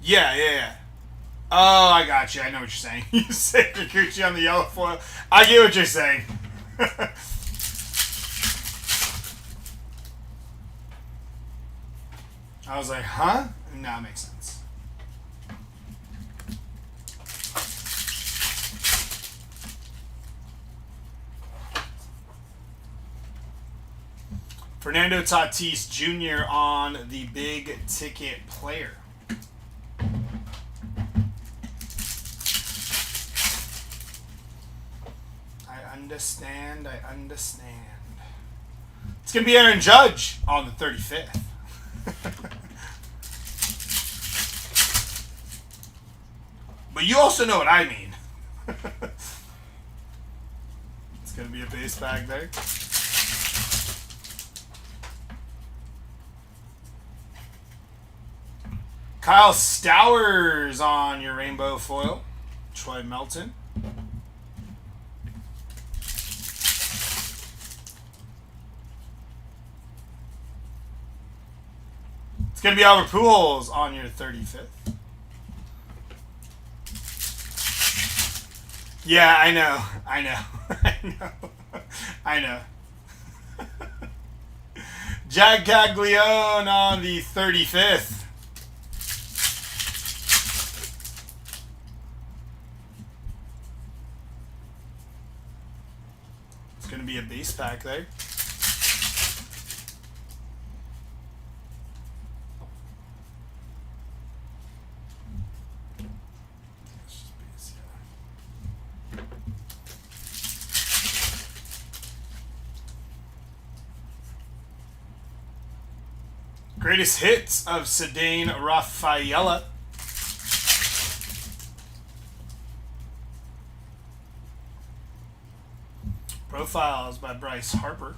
Yeah. Oh, I got you. I know what you're saying. You say Kikuchi on the yellow foil. I get what you're saying. I was like, huh? Now it makes sense. Fernando Tatis Jr. on the big ticket player. I understand. It's going to be Aaron Judge on the 35th. But you also know what I mean. It's going to be a base bag there. Kyle Stowers on your rainbow foil. Troy Melton. It's going to be Albert Pujols on your 35th. Yeah, I know. Jack Caglione on the 35th. It's going to be a base pack there. Greatest hits of Cedane Rafaela. Profiles by Bryce Harper.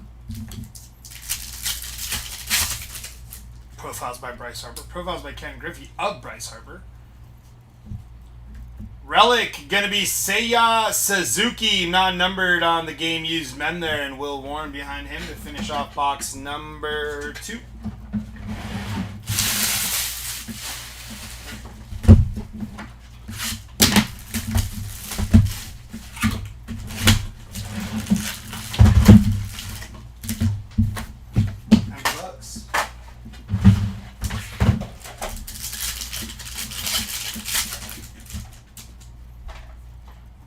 Profiles by Ken Griffey of Bryce Harper. Relic going to be Seiya Suzuki, non-numbered on the game used men there, and Will Warren behind him to finish off box number 2.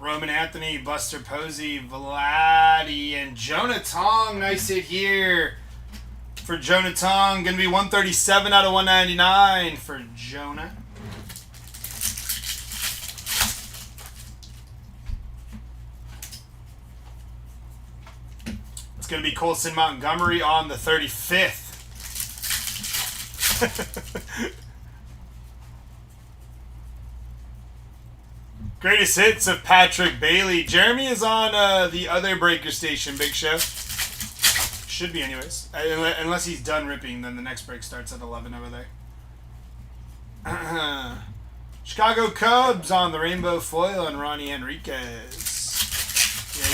Roman Anthony, Buster Posey, Vladdy, and Jonah Tong. Nice hit here for Jonah Tong. Going to be 137 out of 199 for Jonah. It's going to be Colson Montgomery on the 35th. Greatest hits of Patrick Bailey. Jeremy is on the other breaker station, Big Show. Should be anyways. Unless he's done ripping, then the next break starts at 11 over there. Chicago Cubs on the rainbow foil and Ronnie Enriquez. Yeah,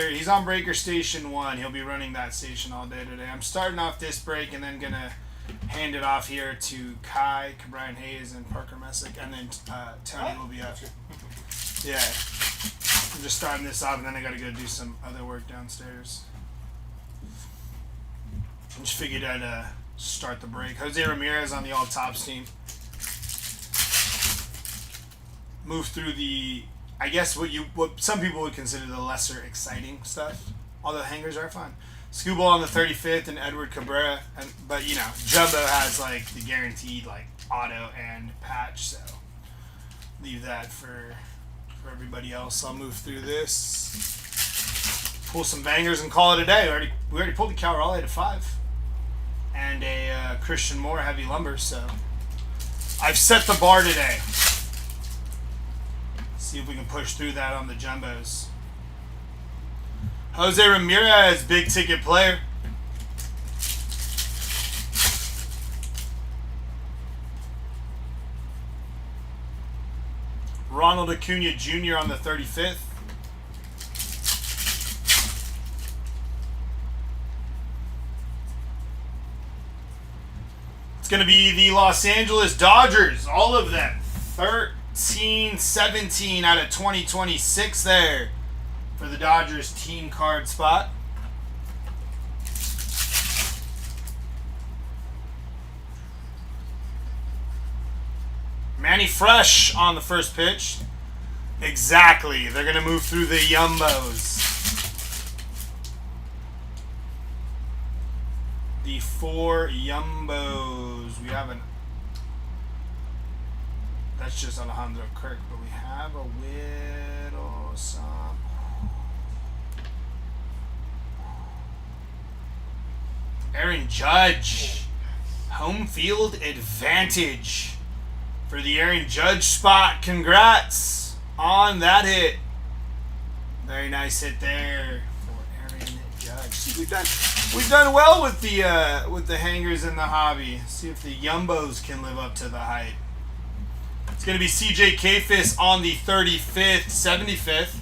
he's on breaker station 1. He'll be running that station all day today. I'm starting off this break and then gonna hand it off here to Kai, Brian Hayes, and Parker Messick, and then Tony will be up. Yeah, I'm just starting this off, and then I got to go do some other work downstairs. I just figured I'd start the break. Jose Ramirez on the all tops team. Move through the, I guess what some people would consider the lesser exciting stuff. Although hangers are fun. Scooble on the 35th and Edward Cabrera, but you know Jumbo has like the guaranteed like auto and patch, so leave that for everybody else. I'll move through this, pull some bangers, and call it a day. We already pulled a Cal Raleigh to 5 and a Christian Moore heavy lumber, so I've set the bar today. See if we can push through that on the jumbos. Jose Ramirez, big ticket player. Ronald Acuna Jr. on the 35th. It's going to be the Los Angeles Dodgers, all of them. 13-17 out of 2026 there for the Dodgers team card spot. Manny Fresh on the first pitch. Exactly. They're going to move through the Yumbos. The 4 Yumbos. We have that's just Alejandro Kirk, but we have a little some. Aaron Judge. Home field advantage for the Aaron Judge spot. Congrats on that hit. Very nice hit there for Aaron Judge. See, we've done well with the hangers in the hobby. See if the Yumbos can live up to the hype. It's going to be CJ Kayfis on the 35th, 75th.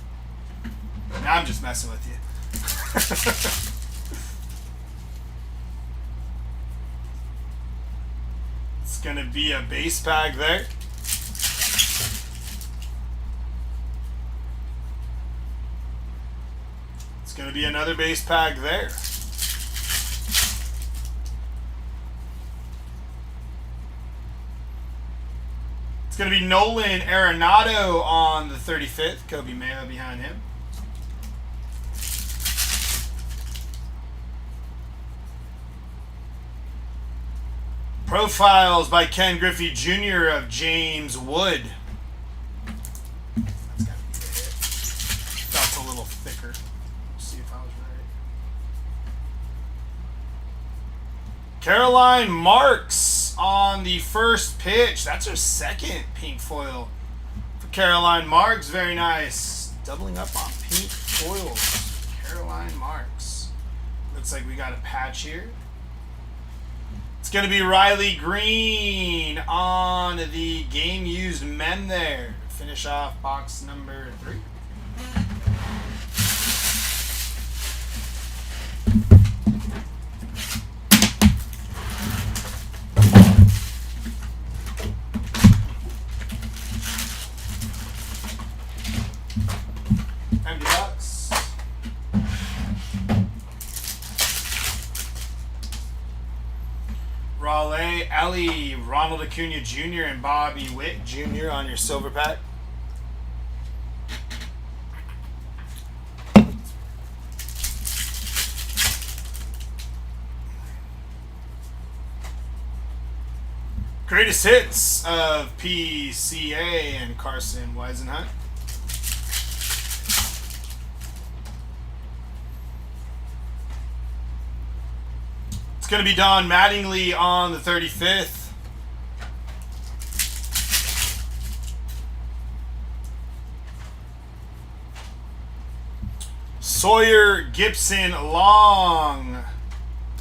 Now I'm just messing with you. It's going to be a base pack there. It's going to be another base pack there. It's going to be Nolan Arenado on the 35th. Kobe Mayo behind him. Profiles by Ken Griffey Jr. of James Wood. That's got to be the hit. Felt a little thicker. Let's see if I was right. Caroline Marks on the first pitch. That's her second pink foil for Caroline Marks. Very nice. Doubling up on pink foils. Caroline Marks. Looks like we got a patch here. It's going to be Riley Green on the game-used men there. Finish off box number 3. Empty box. Raleigh, Ellie, Ronald Acuna Jr. and Bobby Witt Jr. on your silver pack. Greatest hits of PCA and Carson Weisenhunt. It's going to be Don Mattingly on the 35th. Sawyer Gibson Long.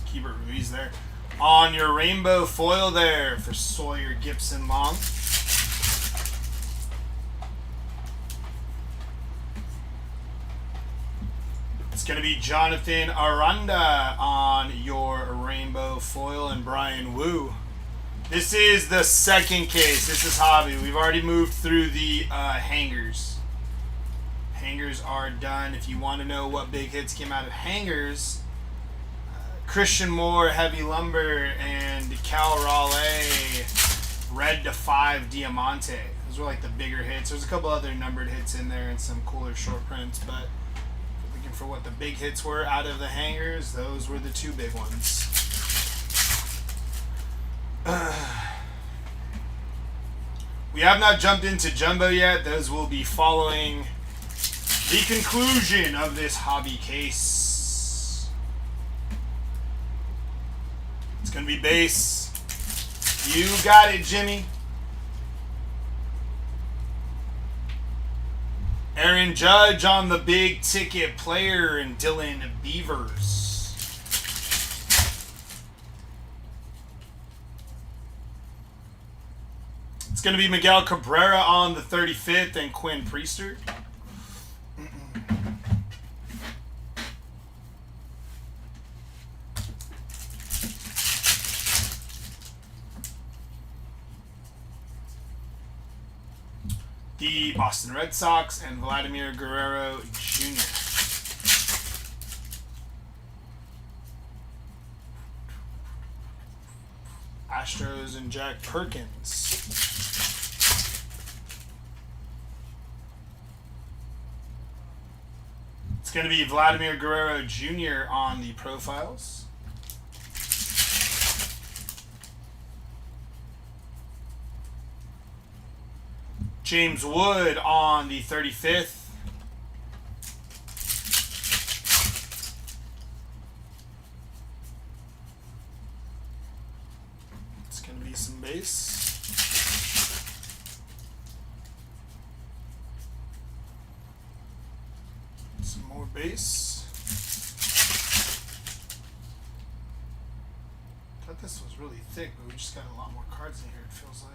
Keeper Ruiz there. On your rainbow foil there for Sawyer Gibson Long. It's going to be Jonathan Aranda on your rainbow foil and Brian Wu. This is the second case. This is hobby. We've already moved through the hangers. Hangers are done. If you want to know what big hits came out of hangers, Christian Moore, Heavy Lumber, and Cal Raleigh, Red to 5 Diamante. Those were like the bigger hits. There's a couple other numbered hits in there and some cooler short prints, but looking for what the big hits were out of the hangers, those were the two big ones. We have not jumped into Jumbo yet. Those will be following the conclusion of this hobby case. It's going to be base. You got it, Jimmy. Aaron Judge on the big ticket player and Dylan Beavers. It's going to be Miguel Cabrera on the 35th and Quinn Priester. The Boston Red Sox and Vladimir Guerrero Jr. Astros and Jack Perkins. It's going to be Vladimir Guerrero Jr. on the profiles. James Wood on the 35th. It's going to be some base. Some more base. I thought this was really thick, but we just got a lot more cards in here, it feels like.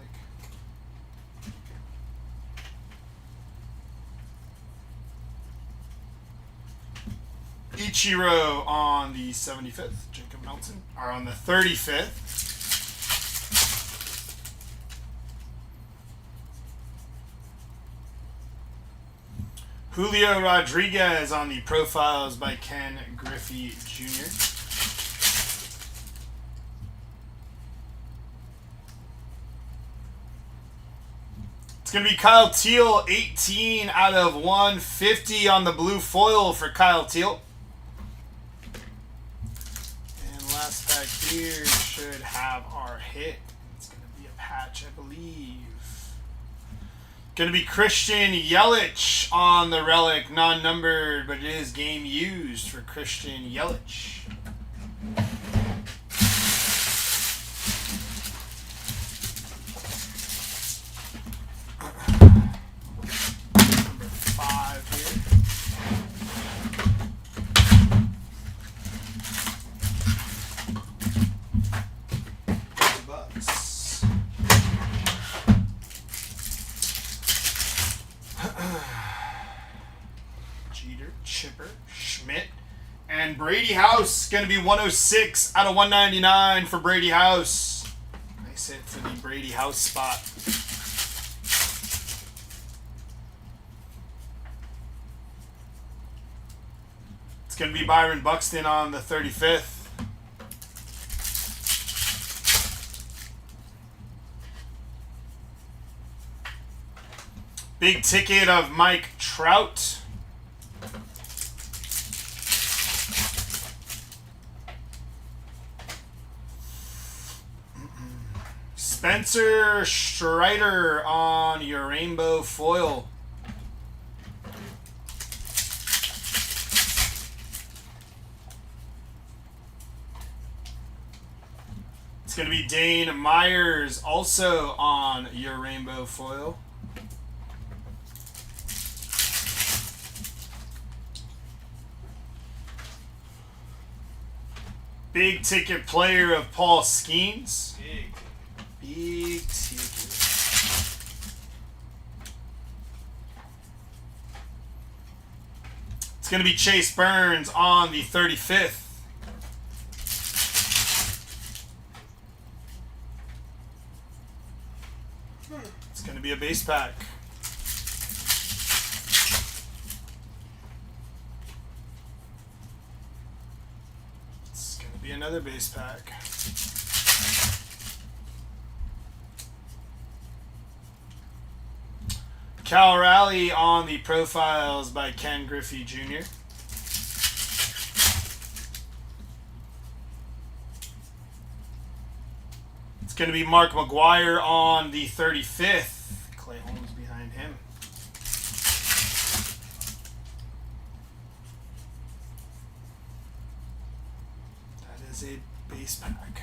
Ichiro on the 75th, Jacob Melton, are on the 35th. Julio Rodriguez on the profiles by Ken Griffey Jr. It's going to be Kyle Teal, 18 out of 150 on the blue foil for Kyle Teal. Last pack here should have our hit. It's going to be a patch, I believe. Going to be Christian Yelich on the relic, non-numbered, but it is game used for Christian Yelich. Number 5 here. Jeter, Chipper, Schmidt, and Brady House. Going to be 106 out of 199 for Brady House. Nice hit for the Brady House spot. It's going to be Byron Buxton on the 35th. Big ticket of Mike Trout. Spencer Strider on your rainbow foil. It's going to be Dane Myers also on your rainbow foil. Big ticket player of Paul Skeens. Big ticket. It's going to be Chase Burns on the 35th. It's going to be a base pack. It's going to be another base pack. Cal Raleigh on the profiles by Ken Griffey Jr. It's going to be Mark McGuire on the 35th. Clay Holmes behind him. That is a base pack.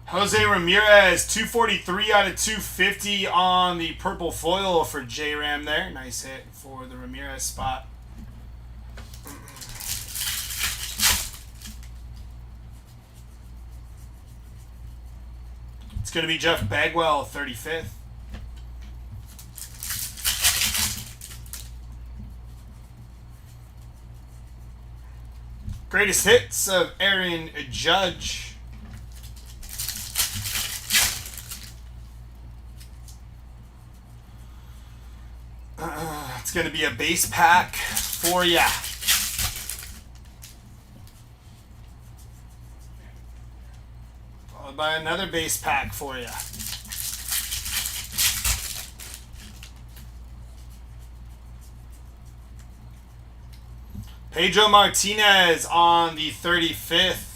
Jose Ramirez, 243 out of 250 on the purple foil for J-Ram there. Nice hit for the Ramirez spot. It's going to be Jeff Bagwell, 35th. Greatest hits of Aaron Judge. It's going to be a base pack for ya. Followed by another base pack for ya. Pedro Martinez on the 35th.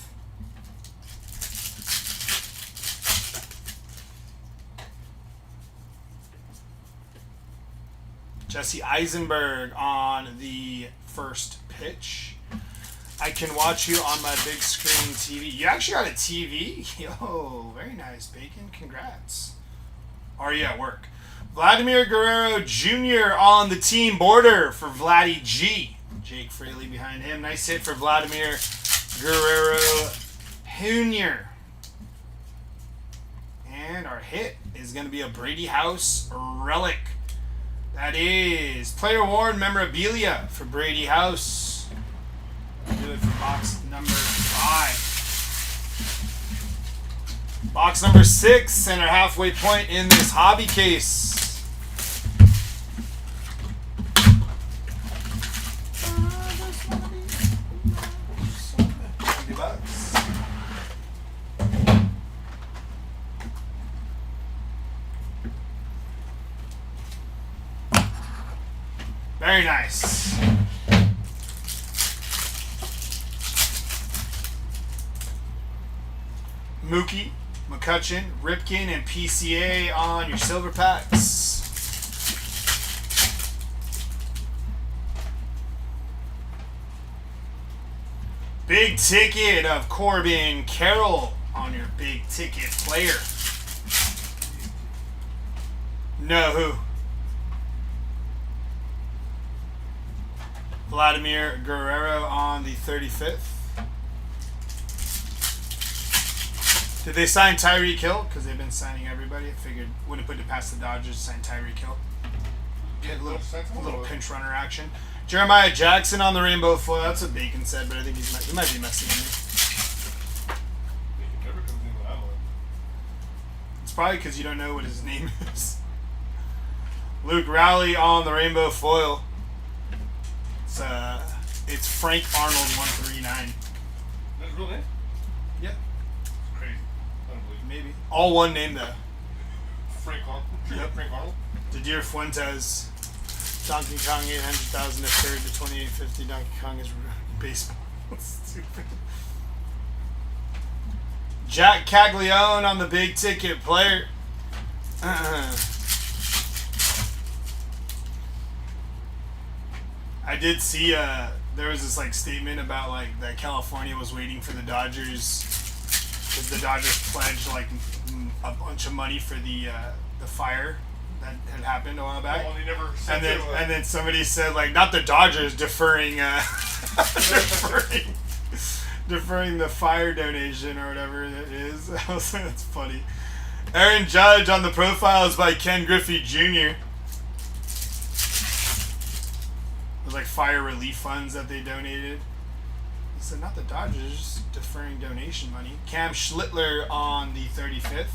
Jesse Eisenberg on the first pitch. I can watch you on my big screen TV. You actually got a TV? Yo, very nice, Bacon. Congrats. Are you at work? Vladimir Guerrero Jr. on the team border for Vladdy G. Jake Fraley behind him. Nice hit for Vladimir Guerrero Jr. And our hit is going to be a Brady House relic. That is player worn memorabilia for Brady House. We'll do it for box number 5. Box number 6, center halfway point in this hobby case. Very nice. Mookie, McCutcheon, Ripken, and PCA on your silver packs. Big ticket of Corbin Carroll on your big ticket player. No, who? Vladimir Guerrero on the 35th. Did they sign Tyreek Hill? Because they've been signing everybody. I figured wouldn't put it past the Dodgers to sign Tyreek Hill. Get a little pinch runner action. Jeremiah Jackson on the rainbow foil. That's what Bacon said, but I think he might be messing with me. It's probably because you don't know what his name is. Luke Rowley on the rainbow foil. It's Frank Arnold 139. That's real name? Yeah. It's crazy. Unbelievable. Maybe. All one name though. Frank Arnold? Yep. Frank Arnold? Didier Fuentes. Donkey Kong 800,000 to third to 2850. Donkey Kong is baseball. Stupid. Jack Caglione on the big ticket player. I did see there was this like statement about like that California was waiting for the Dodgers because the Dodgers pledged like a bunch of money for the fire that had happened a while back. Well, they never And then somebody said like not the Dodgers deferring deferring the fire donation or whatever it is. I was like, that's funny. Aaron Judge on the profiles by Ken Griffey Jr. It was like fire relief funds that they donated. He said not the Dodgers deferring donation money. Cam Schlittler on the 35th.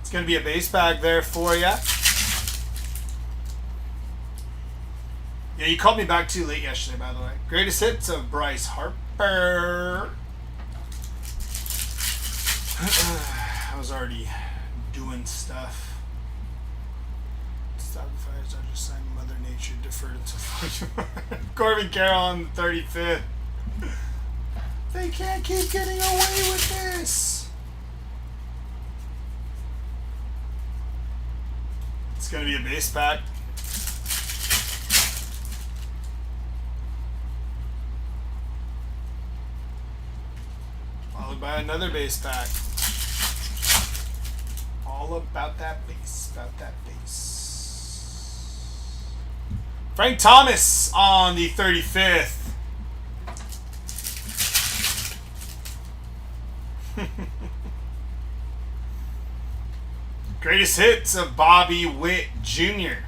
It's going to be a base bag there for you. Yeah, you called me back too late yesterday, by the way. Greatest hits of Bryce Harper. I was already doing stuff. Stop the fires. I just signed Mother Nature deferred until Corbin Carroll on the 35th. They can't keep getting away with this. It's going to be a base pack. Followed by another base pack. All about that base. About that base. Frank Thomas on the 35th. Greatest hits of Bobby Witt Jr.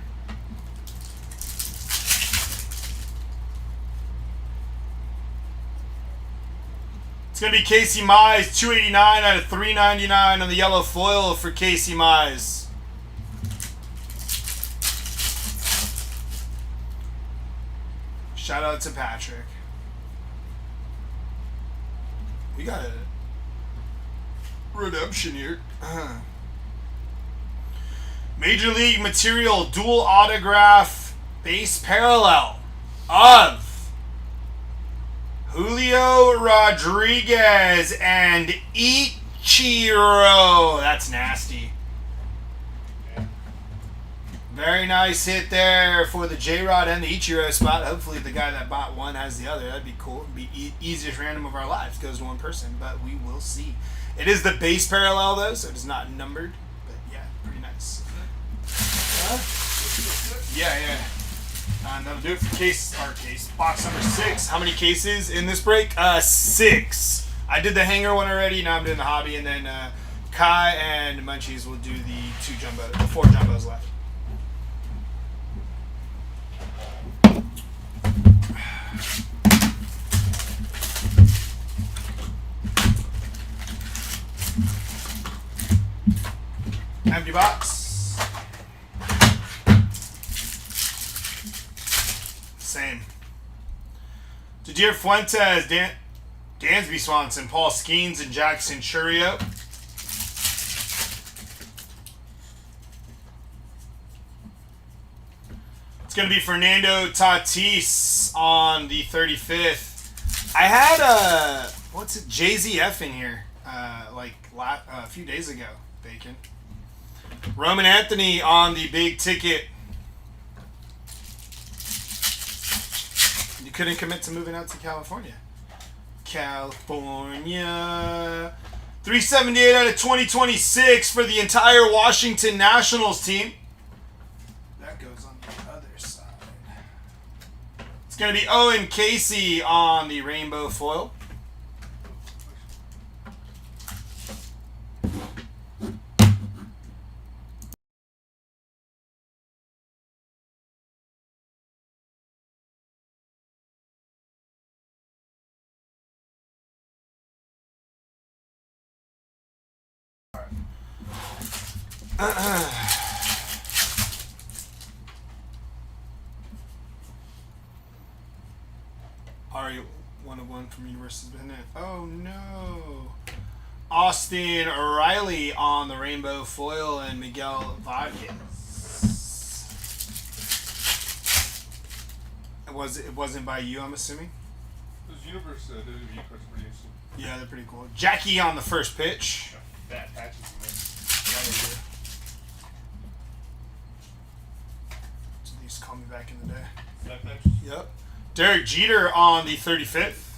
It's going to be Casey Mize, 289 out of 399 on the yellow foil for Casey Mize. Shout out to Patrick. We got a redemption here. Major League Material dual autograph base parallel of Julio Rodriguez and Ichiro. That's nasty. Very nice hit there for the J-Rod and the Ichiro spot. Hopefully the guy that bought one has the other. That'd be cool. It'd be easiest random of our lives. Goes to one person, but we will see. It is the base parallel though, so it is not numbered. But yeah, pretty nice. Yeah. That'll do it for box number 6. How many cases in this break? 6. I did the hanger one already. Now I'm doing the hobby, and then Kai and Munchies will do the 4 jumbos left. Empty box. Same. Jadir Fuentes, Dansby Swanson, Paul Skeens, and Jackson Churio. It's going to be Fernando Tatis on the 35th. I had JZF in here a few days ago, Bacon. Roman Anthony on the big ticket. You couldn't commit to moving out to California. California. 378 out of 2026 for the entire Washington Nationals team. That goes on the other side. It's going to be Owen Casey on the rainbow foil. Sorry, 1/1 from University of Bennett. Oh no. Austin Riley on the rainbow foil and Miguel Vargas. It wasn't by you, I'm assuming? Those universe WWE cards are pretty interesting. Yeah, they're pretty cool. Jackie on the first pitch. Fat patches in there. Yeah, they do. So they used to call me back in the day. Fat patches? Yep. Derek Jeter on the 35th.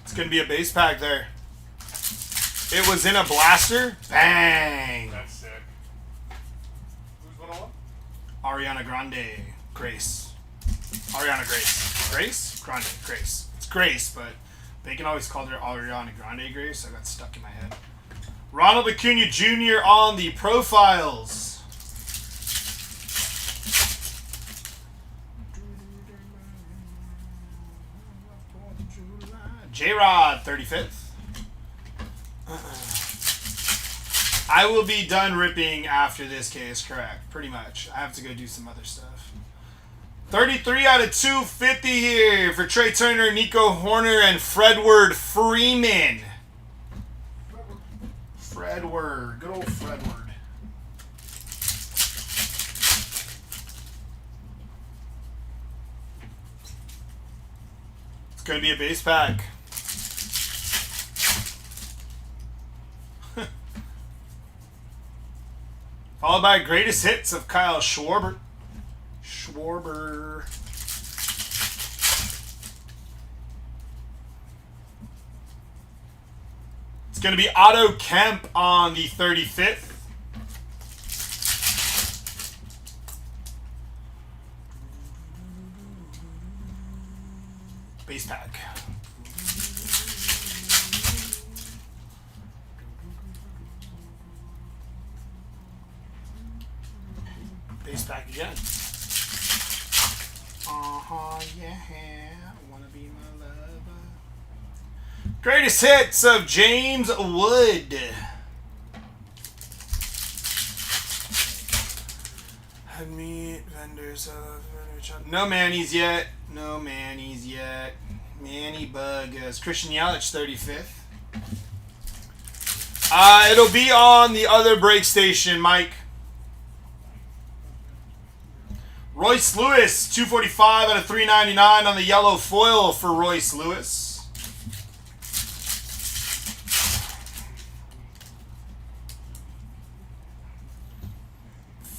It's going to be a base pack there. It was in a blaster. Bang! That's sick. Who's 101? Ariana Grande. Grace. Ariana Grace. Grace? Grande. Grace. It's Grace, but they can always call her Ariana Grande Grace. I got stuck in my head. Ronald Acuna Jr. on the profiles. J-Rod, 35th. I will be done ripping after this case, correct? Pretty much. I have to go do some other stuff. 33 out of 250 here for Trey Turner, Nico Horner, and Fredward Freeman. Fredward. Good old Fredward. It's going to be a base pack. Followed by greatest hits of Kyle Schwarber. It's going to be Otto Kemp on the 35th. Base pack. Base pack again. Yeah. Wanna be my lover. Greatest hits of James Wood. Meet vendors of no Manny's yet. No Manny's yet. Manny Bug as Christian Yelich, 35th. It'll be on the other break station, Mike. Royce Lewis, 245 out of 399 on the yellow foil for Royce Lewis.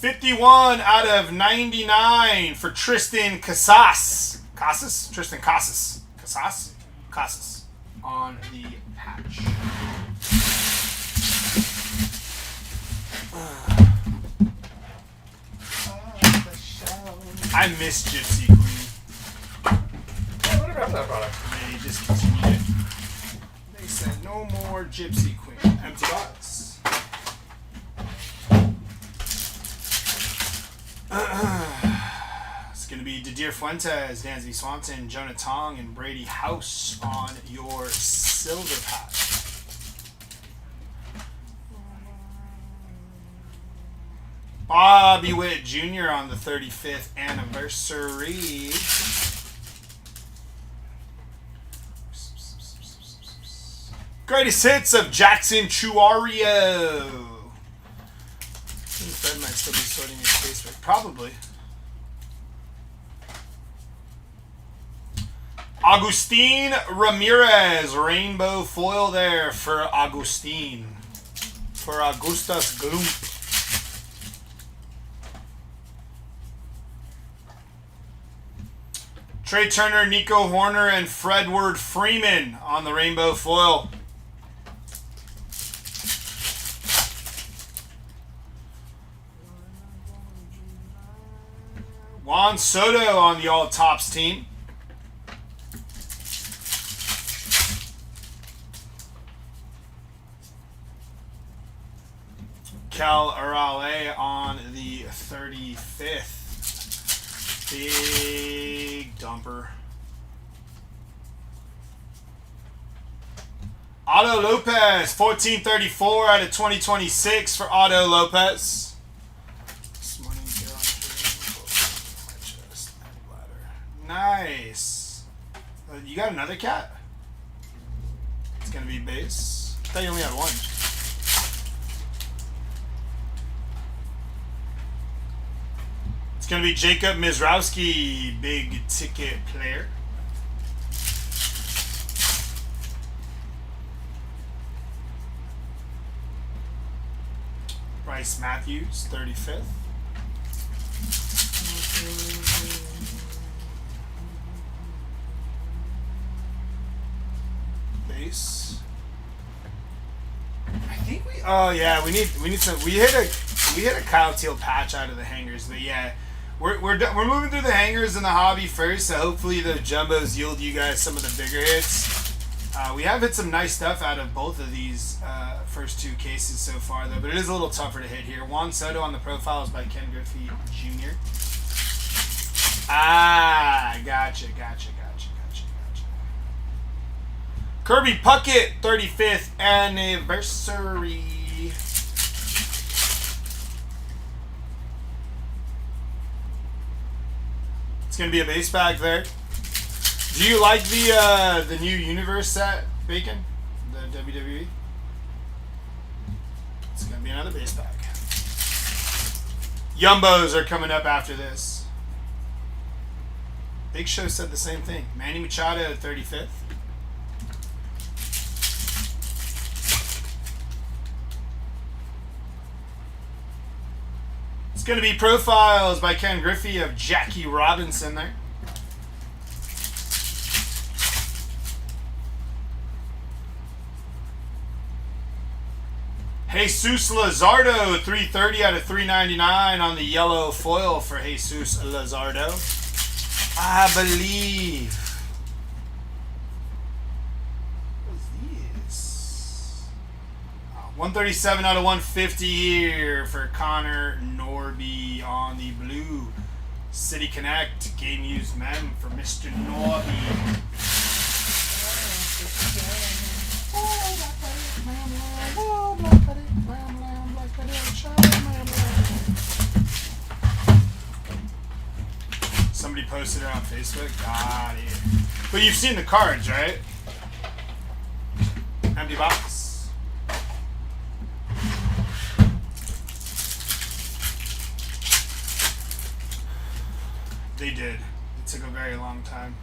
$51 out of 99 for Tristan Casas. Tristan Casas. Casas on the patch. I miss Gypsy Queen. Yeah, whatever happened to that product? They discontinued it. They said no more Gypsy Queen. Empty box. It's going to be Didier Fuentes, Dansby Swanson, Jonah Tong, and Brady House on your silver patch. Bobby Witt Jr. on the 35th anniversary. Greatest hits of Jackson Chuario. I think Fred might still be sorting his Facebook. Probably. Agustin Ramirez. Rainbow foil there for Agustin. For Augustus Gloop. Trey Turner, Nico Horner, and Fredward Freeman on the rainbow foil. Juan Soto on the all-tops team. Cal Arale on the 35th. Big dumper. Otto Lopez, 1434 out of 2026 for Otto Lopez. Nice. You got another cat? It's going to be base. I thought you only had one. It's going to be Jacob Mizrowski, big ticket player. Bryce Matthews, 35th. Base. I think we. Oh yeah, we need some. We hit a Kyle Teal patch out of the hangers, but yeah, we're moving through the hangers in the hobby first. So hopefully the jumbos yield you guys some of the bigger hits. We have hit some nice stuff out of both of these first two cases so far, though, but it is a little tougher to hit here. Juan Soto on the profiles by Ken Griffey Jr. Ah, gotcha. Kirby Puckett, 35th anniversary. It's going to be a base pack there. Do you like the new Universe set, Bacon? The WWE? It's going to be another base pack. Yumbos are coming up after this. Big Show said the same thing. Manny Machado, 35th. It's going to be profiles by Ken Griffey of Jackie Robinson there. Jesus Luzardo, 330 out of 399 on the yellow foil for Jesus Luzardo. I believe. What is these? 137 out of 150 here for Connor Norby on the blue. City Connect, game used mem for Mr. Norby. Somebody posted it on Facebook. Got it. But you've seen the cards, right? Empty box. They did. It took a very long time.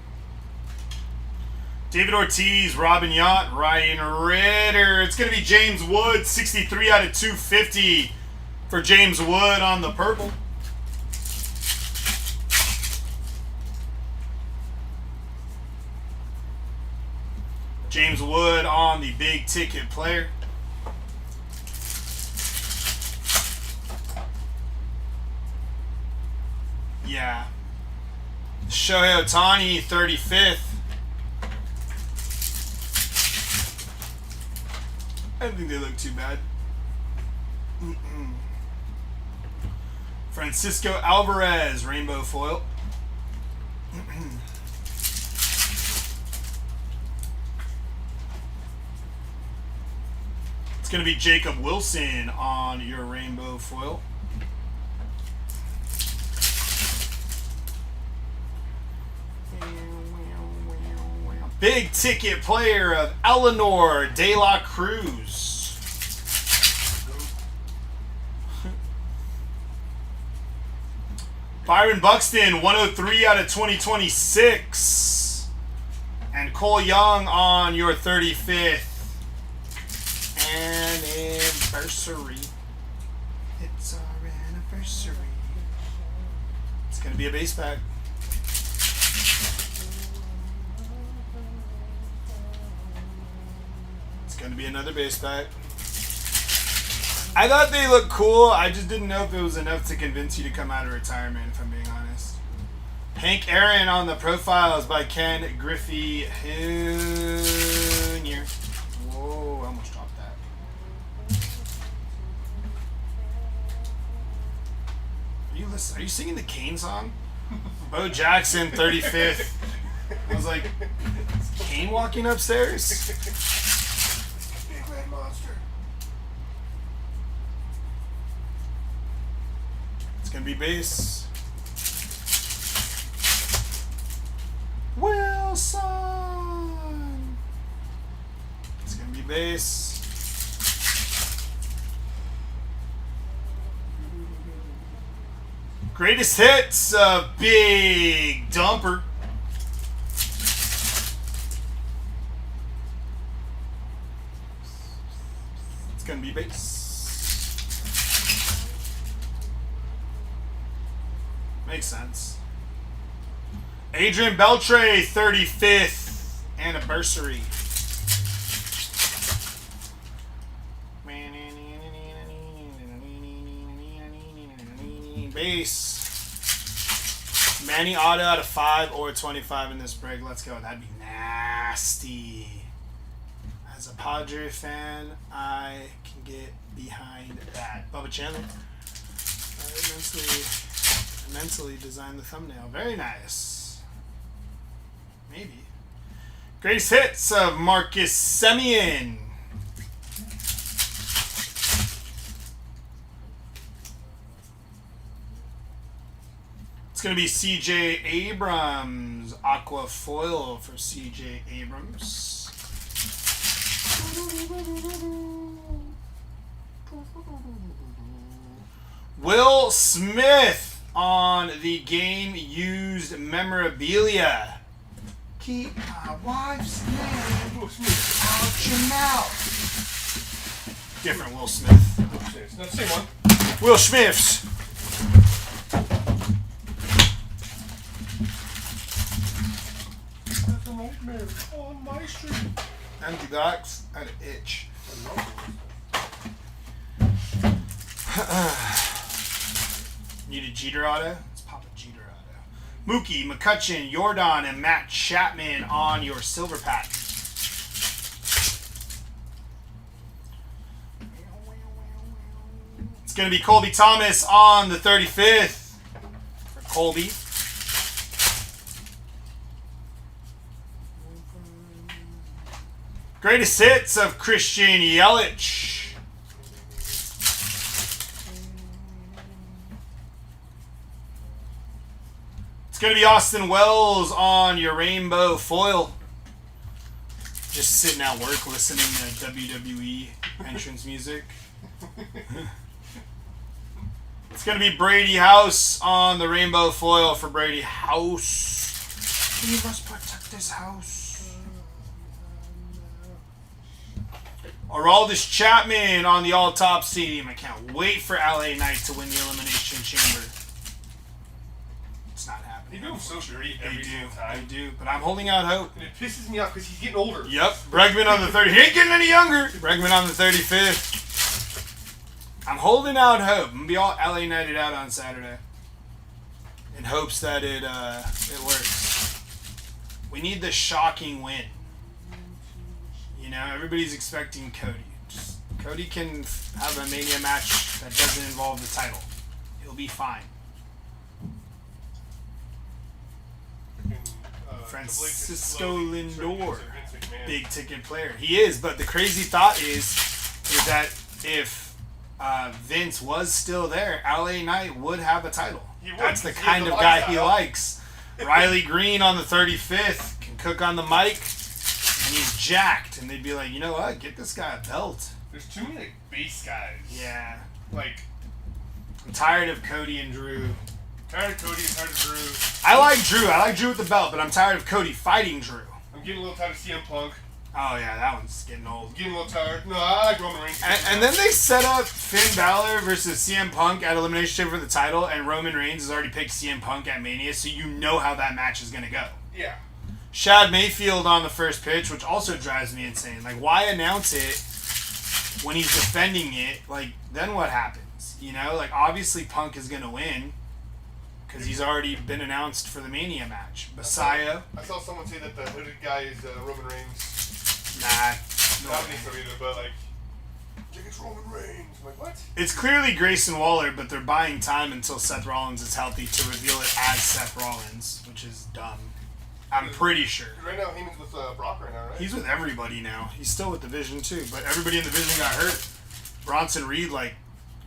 David Ortiz, Robin Yount, Ryan Ritter. It's going to be James Wood, 63 out of 250 for James Wood on the purple. James Wood on the big ticket player. Yeah. Shohei Ohtani, 35th. I don't think they look too bad. Francisco Alvarez, rainbow foil. It's going to be Jacob Wilson on your rainbow foil. Big ticket player of Eleanor De La Cruz. Byron Buxton, 103 out of 2026. And Cole Young on your 35th anniversary. It's our anniversary. It's going to be a base pack. Going to be another base pack. I thought they looked cool. I just didn't know if it was enough to convince you to come out of retirement, if I'm being honest. Hank Aaron on the profiles by Ken Griffey Jr. Whoa, I almost dropped that. Are you singing the Kane song? Bo Jackson, 35th. I was like, Kane walking upstairs? It's going to be base. Big base. Greatest hits, big dumper. It's gonna be base. Makes sense. Adrian Beltre, 35th anniversary. Base. Manny auto out of 5 or 25 in this break. Let's go. That'd be nasty. As a Padre fan, I can get behind that. Bubba Chandler. I mentally designed the thumbnail. Very nice. Maybe. Greatest hits of Marcus Semien. It's going to be C.J. Abrams. Aqua foil for C.J. Abrams. Will Smith on the game used memorabilia. Keep my wife's name out your mouth. Different Will Smith. It's not the same one. Will Smith's. That's a nightmare on my street. Empty box. I had an itch. Need a Jeter auto? Let's pop a Jeter auto. Mookie, McCutchen, Jordan, and Matt Chapman on your silver pack. It's going to be Colby Thomas on the 35th for Colby. Greatest hits of Christian Yelich. It's going to be Austin Wells on your rainbow foil. Just sitting at work listening to WWE entrance music. It's going to be Brady House on the rainbow foil for Brady House. We must protect this house. Aroldis Chapman on the all-top stadium. I can't wait for LA Knight to win the Elimination Chamber. It's not happening. They do him so dirty every single They time. do. But I'm holding out hope. And it pisses me off because he's getting older. Yep. Bregman on the 30th. He ain't getting any younger. Bregman on the 35th. I'm holding out hope. I'm going to be all LA Knighted out on Saturday. In hopes that it works. We need the shocking win. You know, everybody's expecting Cody. Cody can have a Mania match that doesn't involve the title. He'll be fine. Francisco Lindor, big ticket player. He is, but the crazy thought is that if Vince was still there, LA Knight would have a title. That's the kind of guy he likes. Riley Green on the 35th can cook on the mic. And he's jacked, and they'd be like, you know what? Get this guy a belt. There's too many base guys. Yeah. Like, I'm tired of Cody and Drew. tired of Cody, tired of Drew. I like Drew. I like Drew with the belt, but I'm tired of Cody fighting Drew. I'm getting a little tired of CM Punk. Oh yeah, that one's getting old. Getting a little tired. No, I like Roman Reigns. And then they set up Finn Balor versus CM Punk at Elimination Chamber for the title, and Roman Reigns has already picked CM Punk at Mania, so you know how that match is gonna go. Yeah. Shad Mayfield on the first pitch, which also drives me insane. Like, why announce it when he's defending it? Like, then what happens? You know, like, obviously Punk is going to win because he's already been announced for the Mania match. Messiah. I saw someone say that the hooded guy is Roman Reigns. Nah. No Not way. me so either, but like, I think it's Roman Reigns. I'm like, what? It's clearly Grayson Waller, but they're buying time until Seth Rollins is healthy to reveal it as Seth Rollins, which is dumb. I'm pretty sure. Right now, Heyman's with Brock right now, right? He's with everybody now. He's still with the Vision too, but everybody in the Vision got hurt. Bronson Reed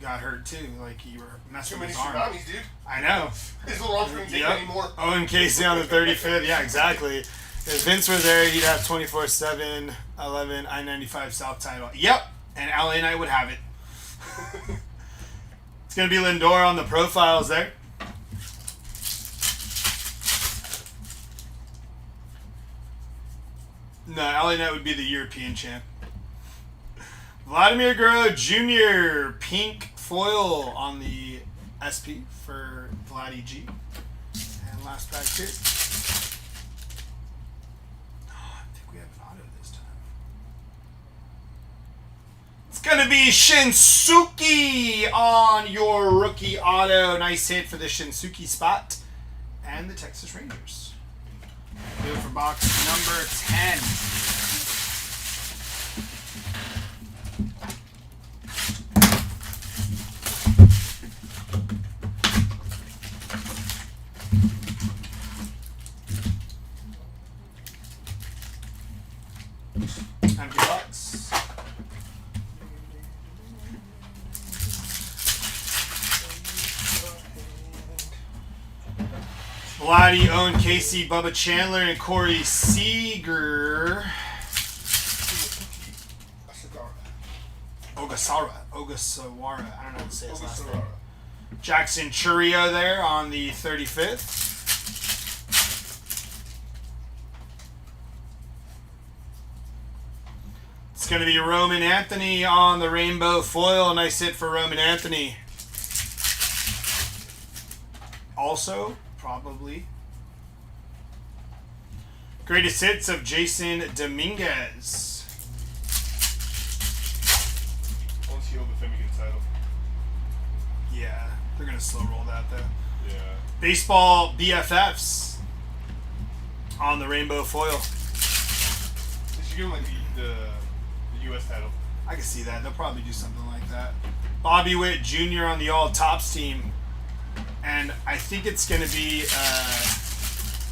got hurt too. Like he messed Too with many his arm. tsunamis, dude. I know. His little arms couldn't take it Yep. anymore. Owen Casey on the 35th. Yeah, exactly. If Vince were there, he'd have 24/7, 11, I-95 South title. Yep, and LA Knight would have it. It's going to be Lindor on the profiles there. No, LA Knight would be the European champ. Vladimir Guerrero Jr. pink foil on the SP for Vladdy G. And last pack here. Oh, I think we have an auto this time. It's going to be Shinsuke on your rookie auto. Nice hit for the Shinsuke spot. And the Texas Rangers. Do it for box number 10. Empty box. Vladdy, Owen Casey, Bubba Chandler, and Corey Seager. Ogasawara. I don't know how to say his last name. Jackson Chourio there on the 35th. It's going to be Roman Anthony on the rainbow foil. Nice hit for Roman Anthony. Also, probably greatest hits of Jason Dominguez. Once he hold the Finnegan title. Yeah, they're going to slow roll that though. Yeah. Baseball BFFs on the rainbow foil. They should give him like the U.S. title. I can see that. They'll probably do something like that. Bobby Witt Jr. on the all tops team. And I think it's going to be,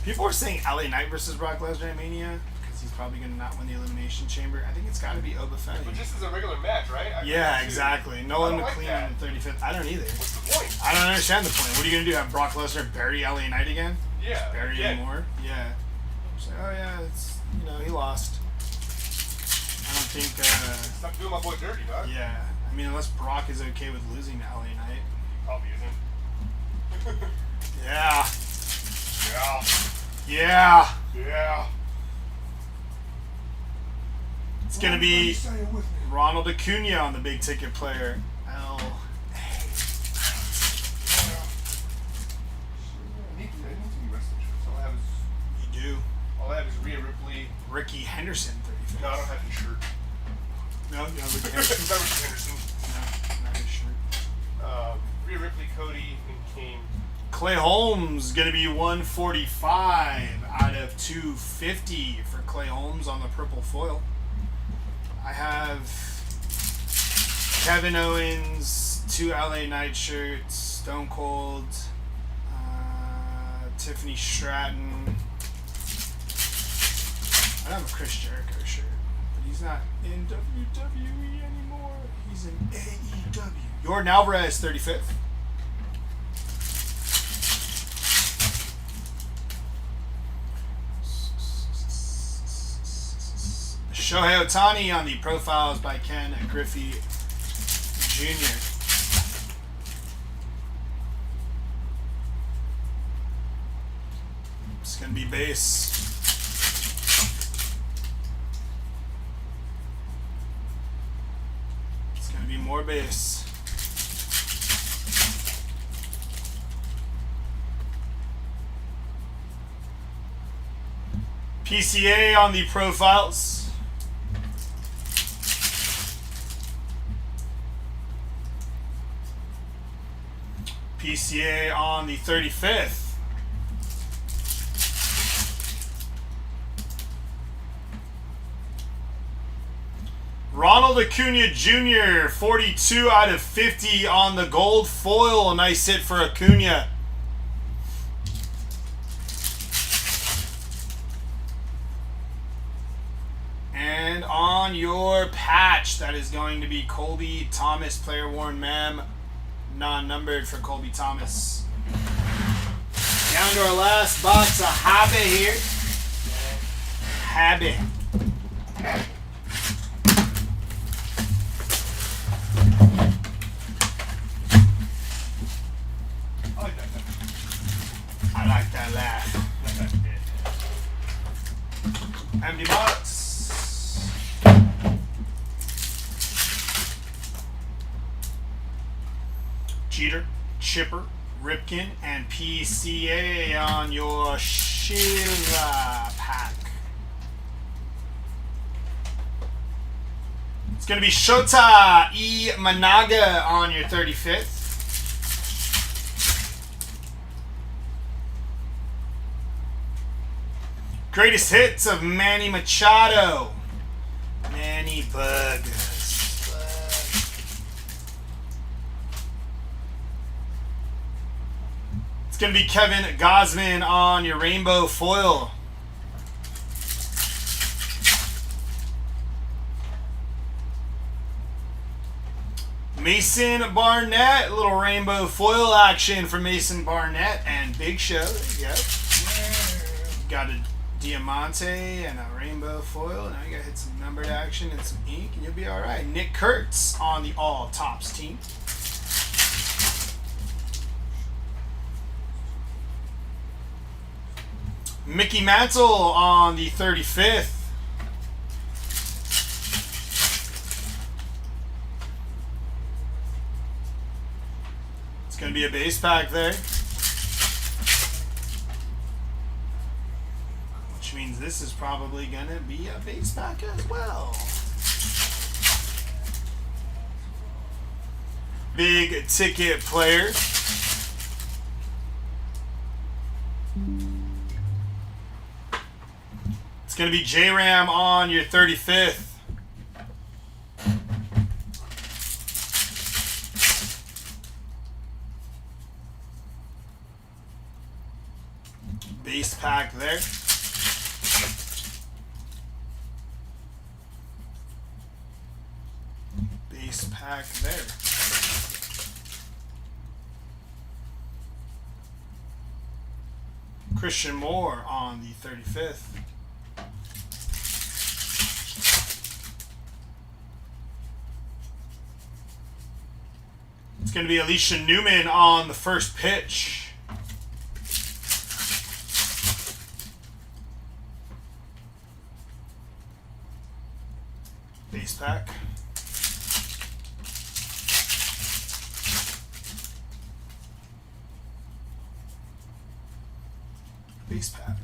people are saying LA Knight versus Brock Lesnar at Mania because he's probably going to not win the Elimination Chamber. I think it's got to be Obafemi. But just as a regular match, right? Yeah, exactly. Nolan like McLean that. in the 35th. I don't either. What's the point? I don't understand the point. What are you going to do? Have Brock Lesnar bury LA Knight again? Yeah. Bury yeah. him more? Yeah. It's like, oh yeah, it's, he lost. I don't think, Stop doing my boy dirty, dog. yeah. I mean, unless Brock is okay with losing to LA Knight. Probably isn't. Yeah. Yeah. Yeah. Yeah. It's going to be Ronald Acuna on the big ticket player. I need to be wrestling shirts. All I have is You do. Rhea Ripley. Ricky Henderson, 35th. No, I don't have his shirt. No, Ricky Not Henderson. Ricky Henderson. No, not his shirt. Rhea Ripley, Cody, and Kane. Clay Holmes going to be 145 out of 250 for Clay Holmes on the purple foil. I have Kevin Owens, 2 LA Knight shirts, Stone Cold, Tiffany Stratton. I have a Chris Jericho shirt, but he's not in WWE anymore. He's in AEW. Jordan Alvarez, 35th. Shohei Ohtani on the profiles by Ken Griffey Jr. It's going to be base. It's going to be more base. PCA on the profiles. PCA on the 35th. Ronald Acuna Jr., 42 out of 50 on the gold foil. A nice hit for Acuna. And on your patch, that is going to be Colby Thomas, player worn ma'am, non-numbered for Colby Thomas. Down to our last box of Habe here. Habby. I like that laugh. Empty box. Jeter, Chipper, Ripken, and PCA on your Shiva pack. It's going to be Shota E. Managa on your 35th. Greatest hits of Manny Machado. Manny Bugs. It's going to be Kevin Gausman on your rainbow foil. Mason Barnett, a little rainbow foil action for Mason Barnett and Big Show. There you go. Got a Diamante and a rainbow foil. Now you gotta hit some numbered action and some ink, and you'll be all right. Nick Kurtz on the All Tops team. Mickey Mantle on the 35th. It's gonna be a base pack there. Which means this is probably going to be a base pack as well. Big ticket player. It's going to be J-Ram on your 35th. Base pack there. Base pack there. Christian Moore on the 35th. It's going to be Alicia Newman on the first pitch. Base pack. Base pack.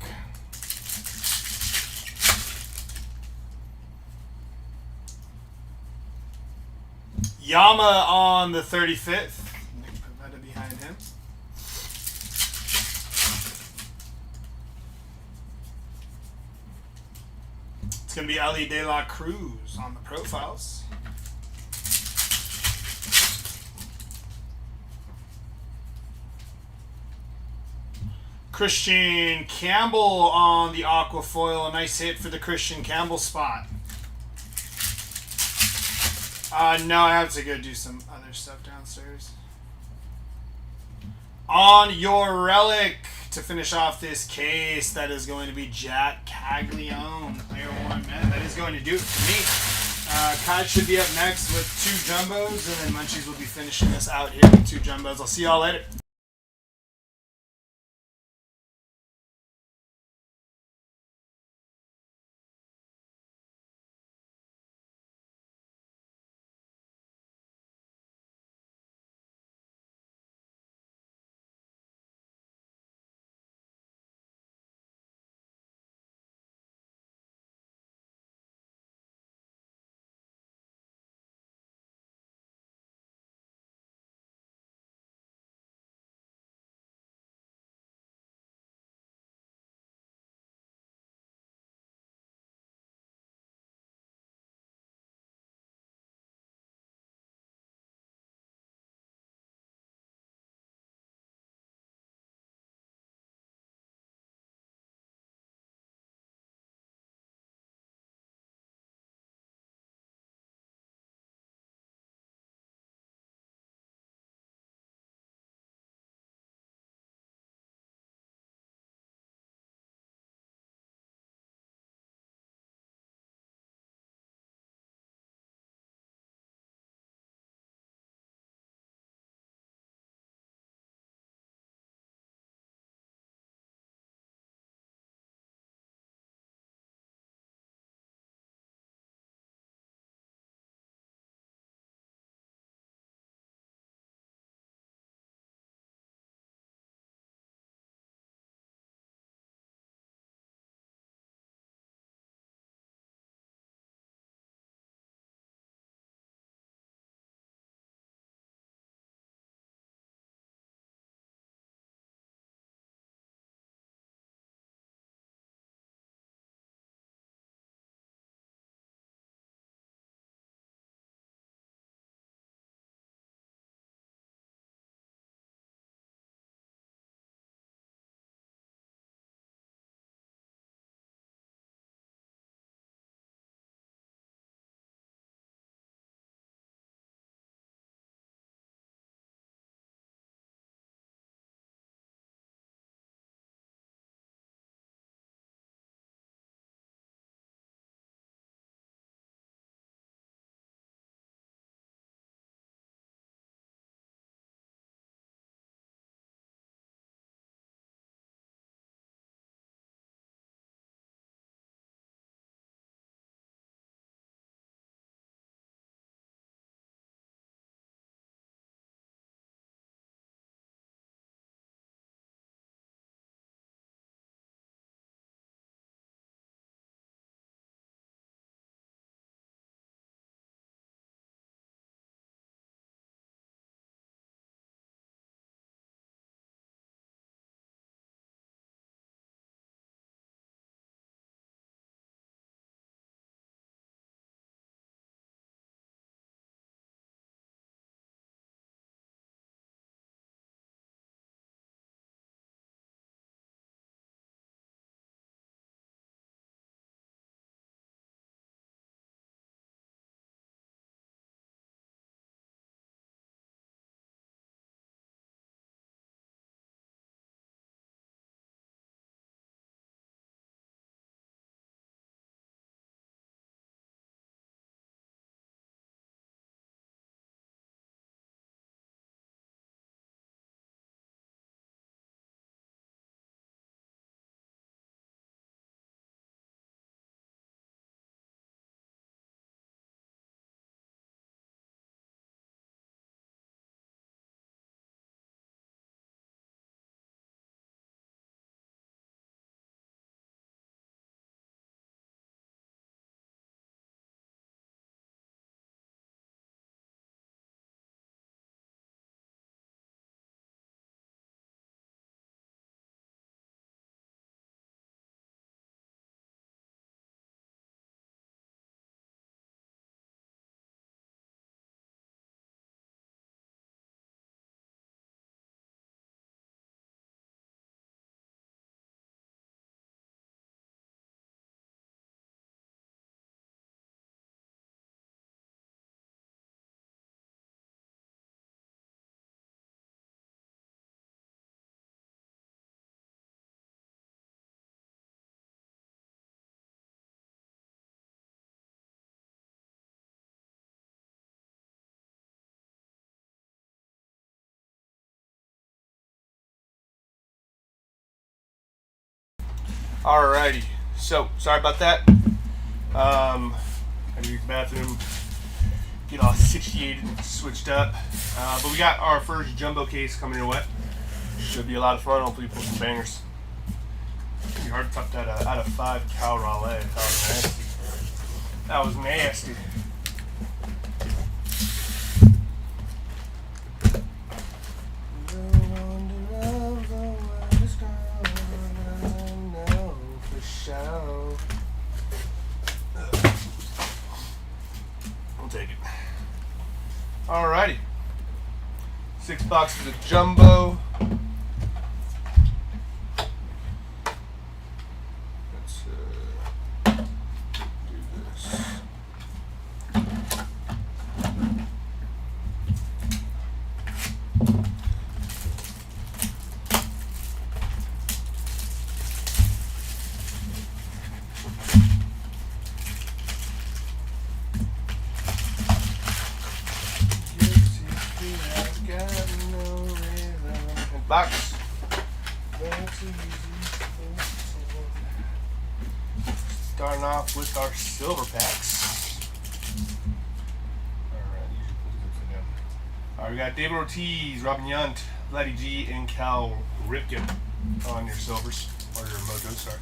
Yama on the 35th. Nick Pivetta behind him. It's going to be Ali De La Cruz on the profiles. Christian Campbell on the Aquafoil. A nice hit for the Christian Campbell spot. No, I have to go do some other stuff downstairs. On your relic to finish off this case, that is going to be Jack Caglione, player 1. Man, that is going to do it for me. Kai should be up next with 2 jumbos, and then Munchies will be finishing this out here with 2 jumbos. I'll see y'all later. Alrighty, so sorry about that. I had to use the bathroom, get all situated and switched up. But we got our first jumbo case coming your way. Should be a lot of fun. Hopefully, pull some bangers. It's gonna be hard to top that out of 5 cow raleigh. That was nasty. That was nasty. I'll take it. Alrighty. 6 boxes of jumbo. Let's do this. Box. Starting off with our silver packs. Alright, we got David Ortiz, Robin Yount, Vladdy G, and Cal Ripken on your silvers, or your motos, sorry.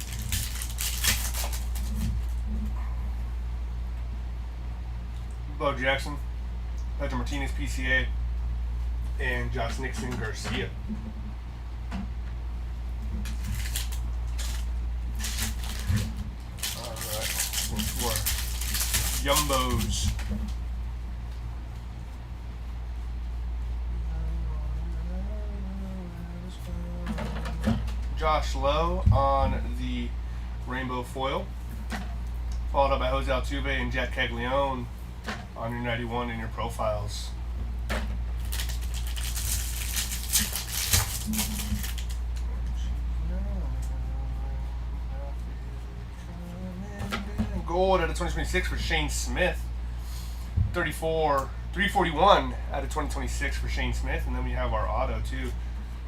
Bo Jackson, Pedro Martinez, PCA, and Josh Nixon Garcia. Alright, for Yumbos. Josh Lowe on the rainbow foil, followed up by Jose Altuve and Jack Caglione on your 91 in your profiles. Gold out of 2026 for Shane Smith. 341 out of 2026 for Shane Smith. And then we have our auto too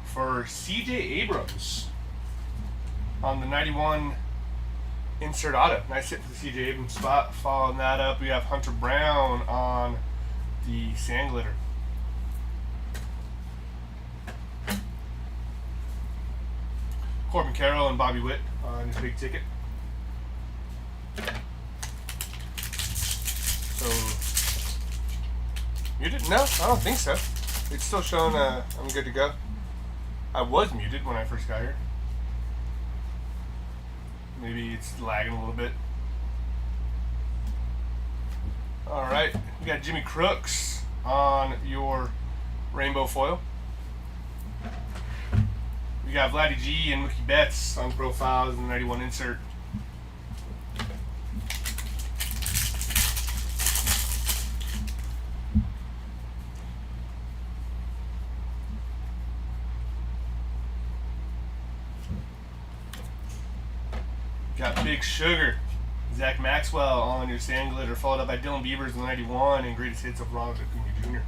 for CJ Abrams on the 91 insert auto. Nice hit for the CJ Abrams spot. Following that up, we have Hunter Brown on the sand glitter. Corbin Carroll and Bobby Witt on his big ticket. So, muted? No, I don't think so. It's still showing I'm good to go. I was muted when I first got here. Maybe it's lagging a little bit. Alright, we got Jimmy Crooks on your rainbow foil. We got Vladdy G and Mookie Betts on profiles in the 91 insert. Got Big Sugar, Zach Maxwell on your sand glitter, followed up by Dylan Beavers in the 91 and greatest hits of Ronald Acuna Jr.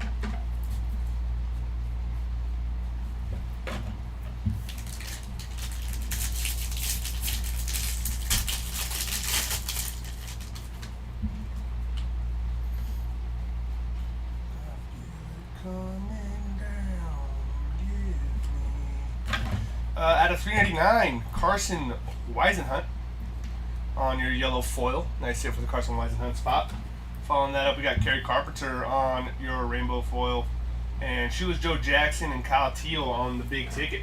Out of 399, Carson Weisenhunt on your yellow foil. Nice hit for the Carson Weisenhunt spot. Following that up, we got Kerry Carpenter on your rainbow foil. And Shoeless Joe Jackson and Kyle Teal on the big ticket.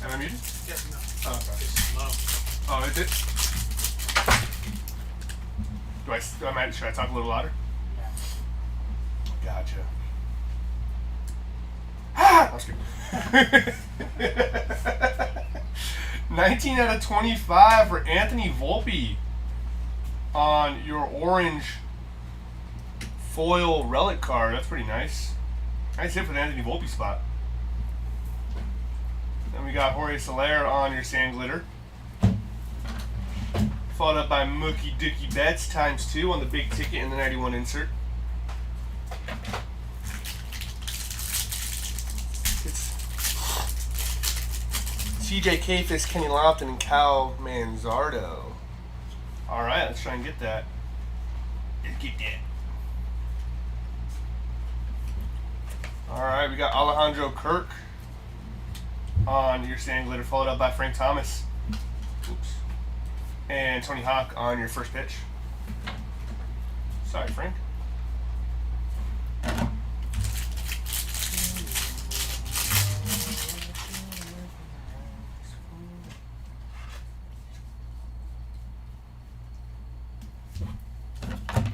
Am I muted? Yeah, no. Oh, sorry. It's low. Oh, is it? Should I talk a little louder? Yeah. Gotcha. Ah! I was kidding. 19 out of 25 for Anthony Volpe on your orange foil relic card. That's pretty nice. Nice hit for the Anthony Volpe spot. Then we got Jorge Soler on your sand glitter. Followed up by Mookie Dookie Betts ×2 on the big ticket in the 91 insert. CJ Kafis, Kenny Lofton, and Cal Manzardo. All right, let's try and get that. Let's get that. All right, we got Alejandro Kirk on your sand glitter, followed up by Frank Thomas. Oops. And Tony Hawk on your first pitch. Sorry, Frank.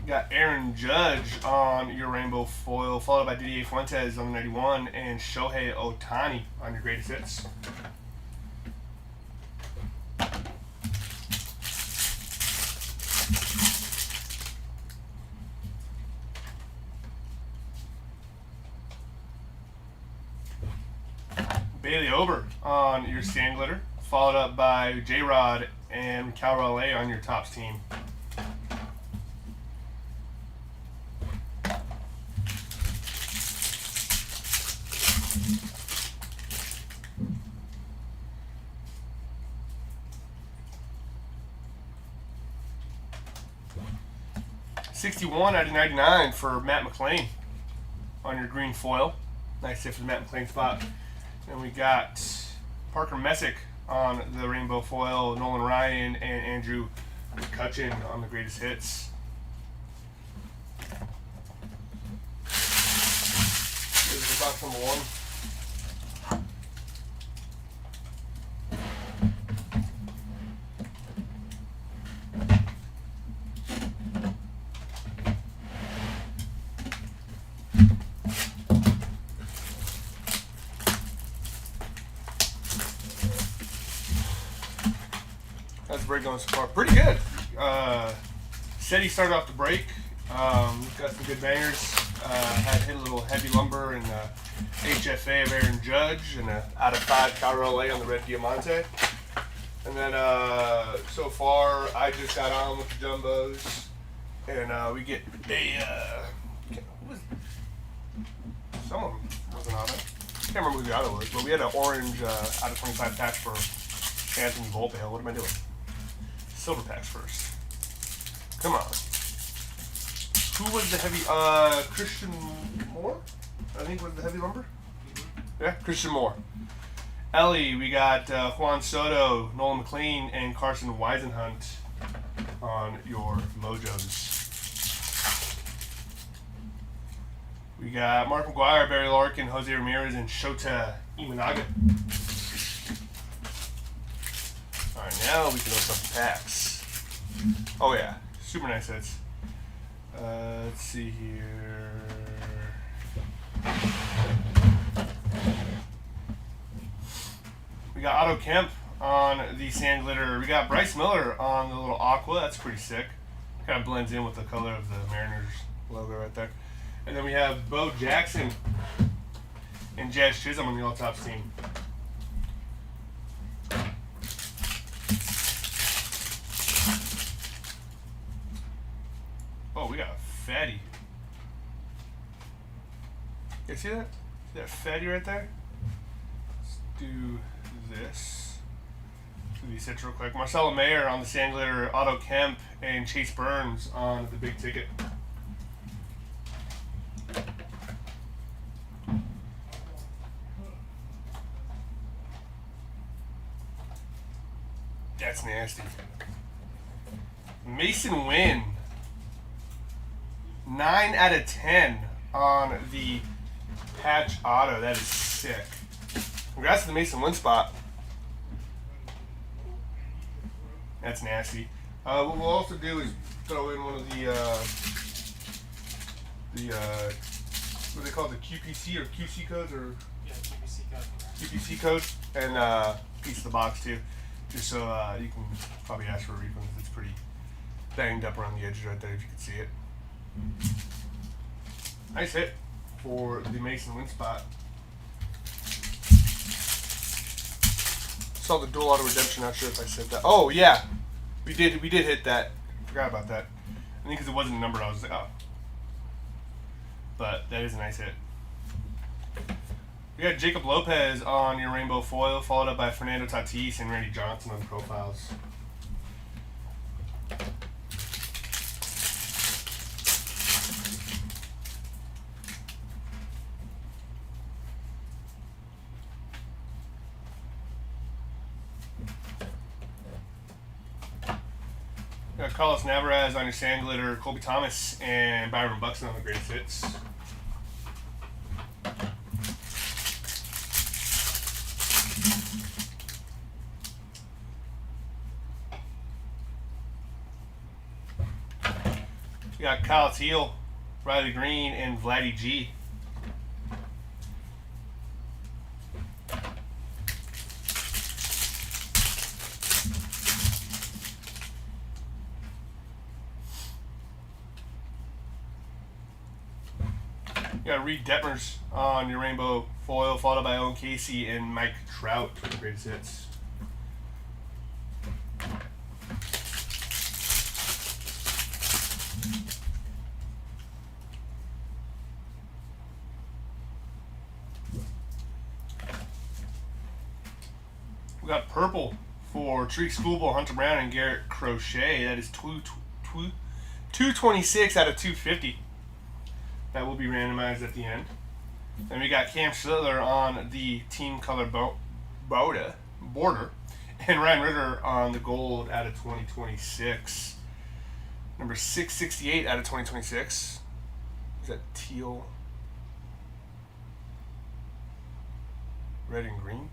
Got Aaron Judge on your rainbow foil, followed by Didier Fuentes on the 91, and Shohei Ohtani on your greatest hits. Bailey Ober on your sand glitter, followed up by J-Rod and Cal Raleigh on your tops team. $61 out of 99 for Matt McClain on your green foil. Nice hit for the Matt McClain spot. And we got Parker Messick on the rainbow foil, Nolan Ryan and Andrew McCutcheon on the greatest hits. Here's the box number 1. How's the break going so far? Pretty good. Said he started off the break. Got some good bangers. Had hit a little heavy lumber and HFA of Aaron Judge and out of 5 Cal Raleigh on the red Diamante. And then so far I just got on with the jumbos, and we get a someone wasn't on it. Can't remember who the auto was, but we had an orange out of 25 patch for Anthony Volpe. What am I doing? Silver packs first. Come on. Who was the heavy? Christian Moore, I think, was the heavy lumber. Yeah, Christian Moore. Ellie, we got Juan Soto, Nolan McLean, and Carson Weisenhunt on your mojos. We got Mark McGuire, Barry Larkin, Jose Ramirez, and Shota Imanaga. Alright, now we can open up the packs. Oh yeah, super nice hits. Let's see here. We got Otto Kemp on the sand glitter. We got Bryce Miller on the little aqua. That's pretty sick. Kind of blends in with the color of the Mariners logo right there. And then we have Bo Jackson and Jazz Chisholm on the all-tops team. Oh, we got a fatty. You see that? See that fatty right there? Let's do this. Do these hits real quick. Marcelo Mayer on the sand glitter, Otto Kemp, and Chase Burns on the big ticket. That's nasty. Mason Wynn. 9 out of 10 on the patch auto. That is sick. Congrats to the Mason Wynn spot. That's nasty. What we'll also do is throw in one of the what do they call it, the QPC or QC codes, or yeah, QPC code. QPC code, and piece of the box too, just so you can probably ask for a refund if it's pretty banged up around the edges right there, if you can see it. Nice hit for the Mason Wynn spot. Saw the dual auto redemption. Not sure if I said that. Oh yeah, we did hit that. Forgot about that. I think because it wasn't a number, I was like, oh. But that is a nice hit. We We got Jacob Lopez on your rainbow foil, followed up by Fernando Tatis and Randy Johnson on the profiles. We got Carlos Navarez on your sand glitter, Colby Thomas, and Byron Buxton on the greatest hits. We got Kyle Teal, Riley Green, and Vladdy G. You got Reed Detmers on your rainbow foil, followed by Owen Casey and Mike Trout for the greatest hits. We got purple for Tariq Schoolboy, Hunter Brown, and Garrett Crochet. That is 226 out of 250. That will be randomized at the end. Then we got Cam Schlittler on the team color border, and Ryan Ritter on the gold out of 2026. Number 668 out of 2026. Is that teal, red, and green?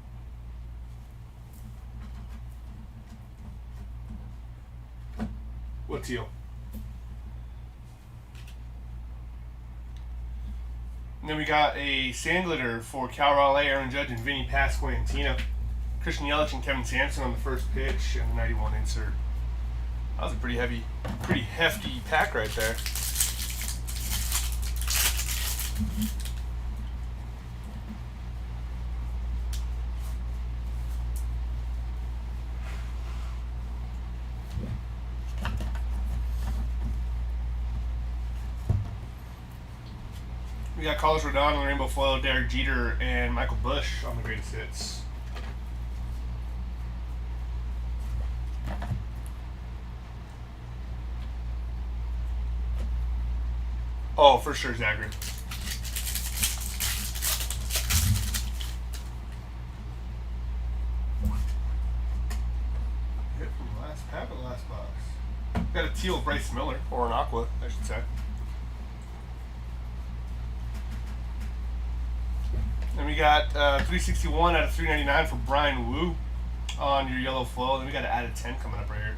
What teal? And then we got a sand glitter for Cal Raleigh, Aaron Judge, and Vinny Pasquantino. Christian Yelich and Kevin Sampson on the first pitch and the 91 insert. That was a pretty hefty pack right there. We got Carlos Rodon on the rainbow foil, Derek Jeter, and Michael Bush on the greatest hits. Oh, for sure, Zachary. Hit from the last pack of the last box. Got a teal Bryce Miller, or an aqua, I should say. Then we got 361 out of 399 for Brian Wu on your yellow flow. Then we got an out of 10 coming up right here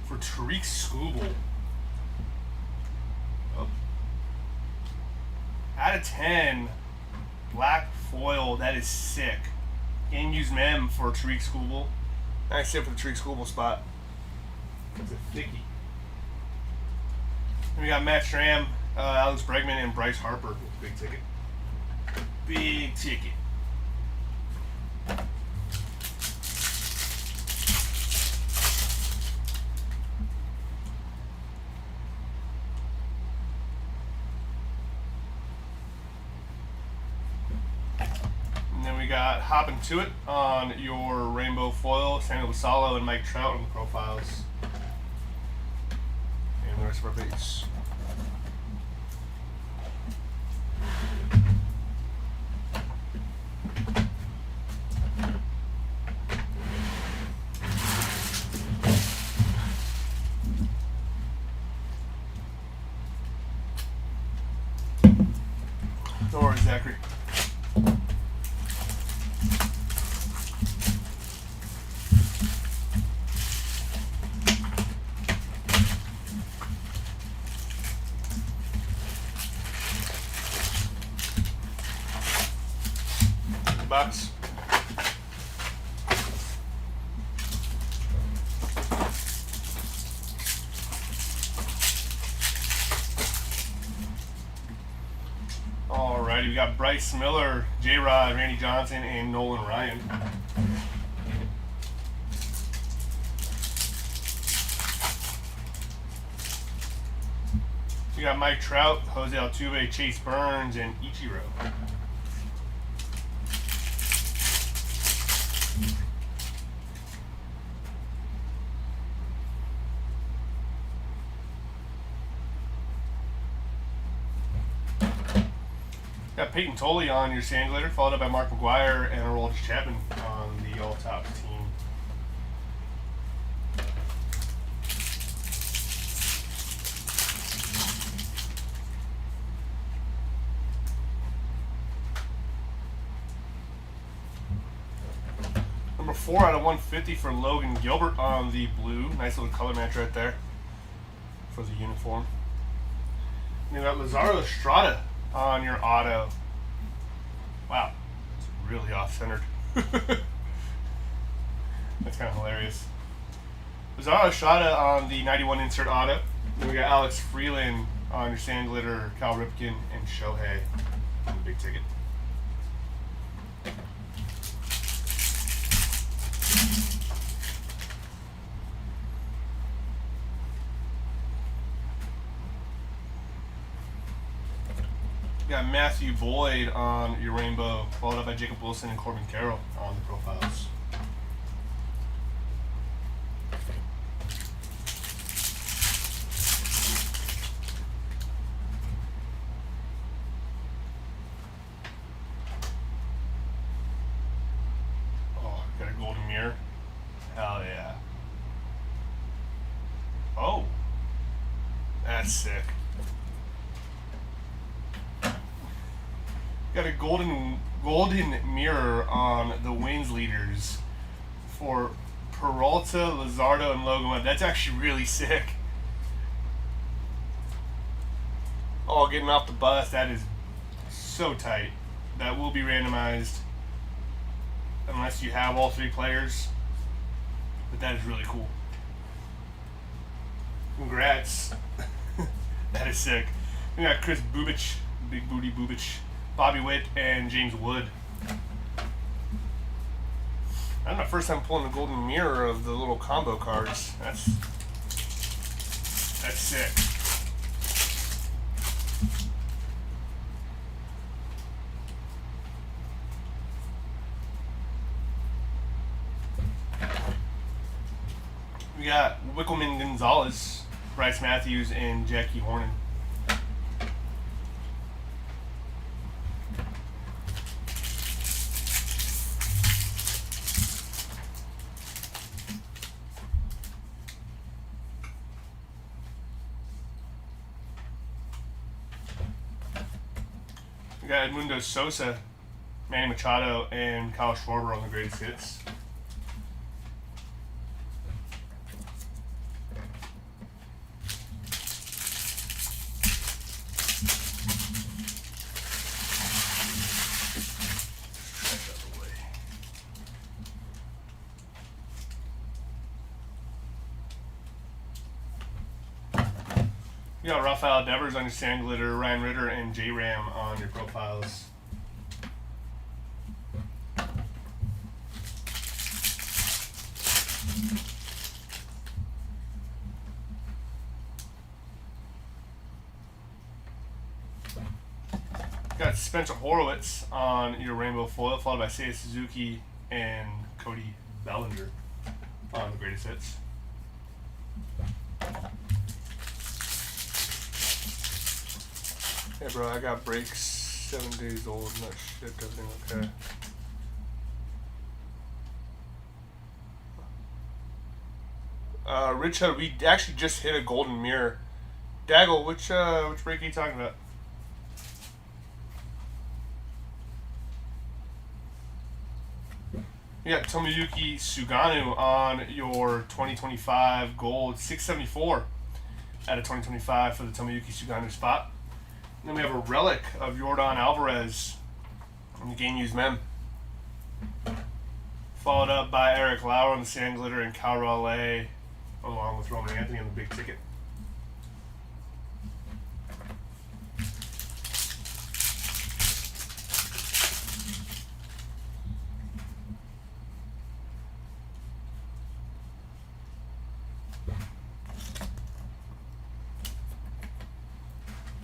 for Tariq Schoolboy. Oh. Out of 10, black foil. That is sick. Game use mem for Tariq Schoolboy. Nice hit for the Tariq Schoolboy spot. That's a thickie. Then we got Matt Stram, Alex Bregman, and Bryce Harper with big ticket. Big ticket. And then we got Hoppin' To It on your rainbow foil, Samuel Basallo and Mike Trout on the profiles. And the rest of our base. No worries, Zachary. Box. Alrighty, we got Bryce Miller, J-Rod, Randy Johnson, and Nolan Ryan. We got Mike Trout, Jose Altuve, Chase Burns, and Ichiro. got Peyton Tolley on your sand glitter, followed up by Mark McGuire and Aroldis Chapman on the all top team. Number 4 out of 150 for Logan Gilbert on the blue. Nice little color match right there for the uniform. And you got Lazaro Estrada on your auto. Wow, it's really off-centered. That's kind of hilarious. Lazaro Estrada on the 91 insert auto. Then we got Alex Freeland on your sand glitter, Cal Ripken, and Shohei on the big ticket. Got Matthew Boyd on your rainbow, followed up by Jacob Wilson and Corbin Carroll on the profiles. Oh, got a golden mirror. Hell yeah. Oh, that's sick. Got a golden mirror on the wins leaders for Peralta, Luzardo, and Logan. That's actually really sick. Oh, getting off the bus. That is so tight. That will be randomized unless you have all 3 players. But that is really cool. Congrats. That is sick. We got Chris Bubich, Big Booty Bubich, Bobby Witt, and James Wood. That's my first time pulling the golden mirror of the little combo cards. That's sick. We got Wickelman Gonzalez, Bryce Matthews, and Jackie Hornan. We got Edmundo Sosa, Manny Machado, and Kyle Schwarber on the greatest hits. You got Rafael Devers on your sand glitter, Ryan Ritter, and J-Ram on your profiles. You got Spencer Horowitz on your rainbow foil, followed by Seiya Suzuki and Cody Bellinger on the greatest hits. Hey bro, I got breaks 7 days old and that shit doesn't okay. Rich Hood, we actually just hit a golden mirror. Daggle, which break are you talking about? You got Tomoyuki Suganu on your 2025 gold, 674 out of 2025 for the Tomoyuki Suganu spot. And then we have a relic of Yordan Alvarez on the Game Used Mem. Followed up by Eric Lauer on the sand glitter and Cal Raleigh, along with Roman Anthony on the big ticket.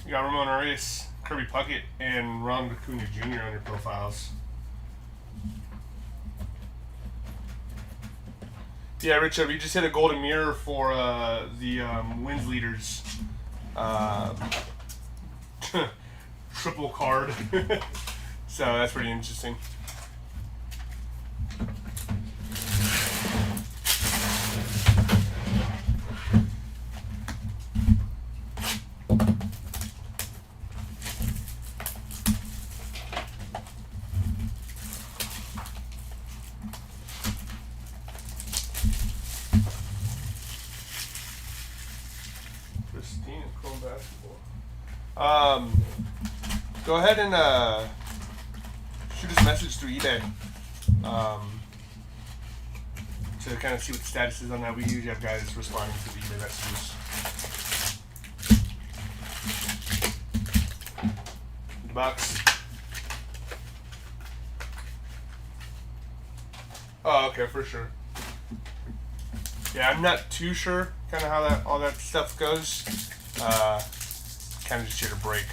You got Ramon Arias, Kirby Puckett, and Ron Acuna Jr. on your profiles. Yeah, Richard, we just hit a golden mirror for the wins leaders. triple card. So that's pretty interesting. Pristine Chrome basketball. Go ahead and shoot us a message through eBay to kind of see what the status is on that. We usually have guys responding to the eBay messages. The box. Oh, okay, for sure. Yeah, I'm not too sure kind of how all that stuff goes. Kind of just here to break.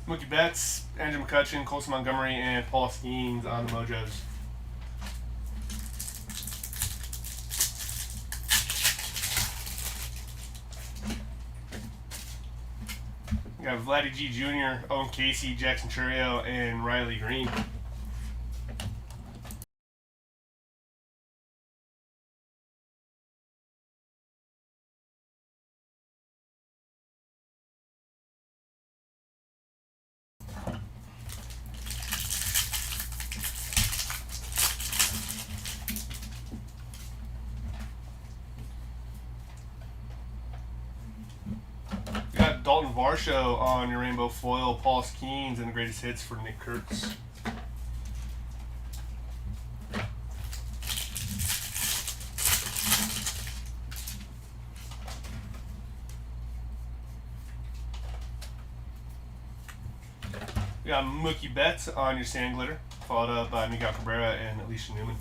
Mookie Betts, Andrew McCutcheon, Colson Montgomery, and Paul Skeens on the Mojos. We got Vladdy G Jr., Owen Casey, Jackson Churio, and Riley Green. We got Dalton Varsho on your rainbow foil, Paul Skeens, and the greatest hits for Nick Kurtz. We got Mookie Betts on your sand glitter, followed up by Miguel Cabrera and Alicia Newman.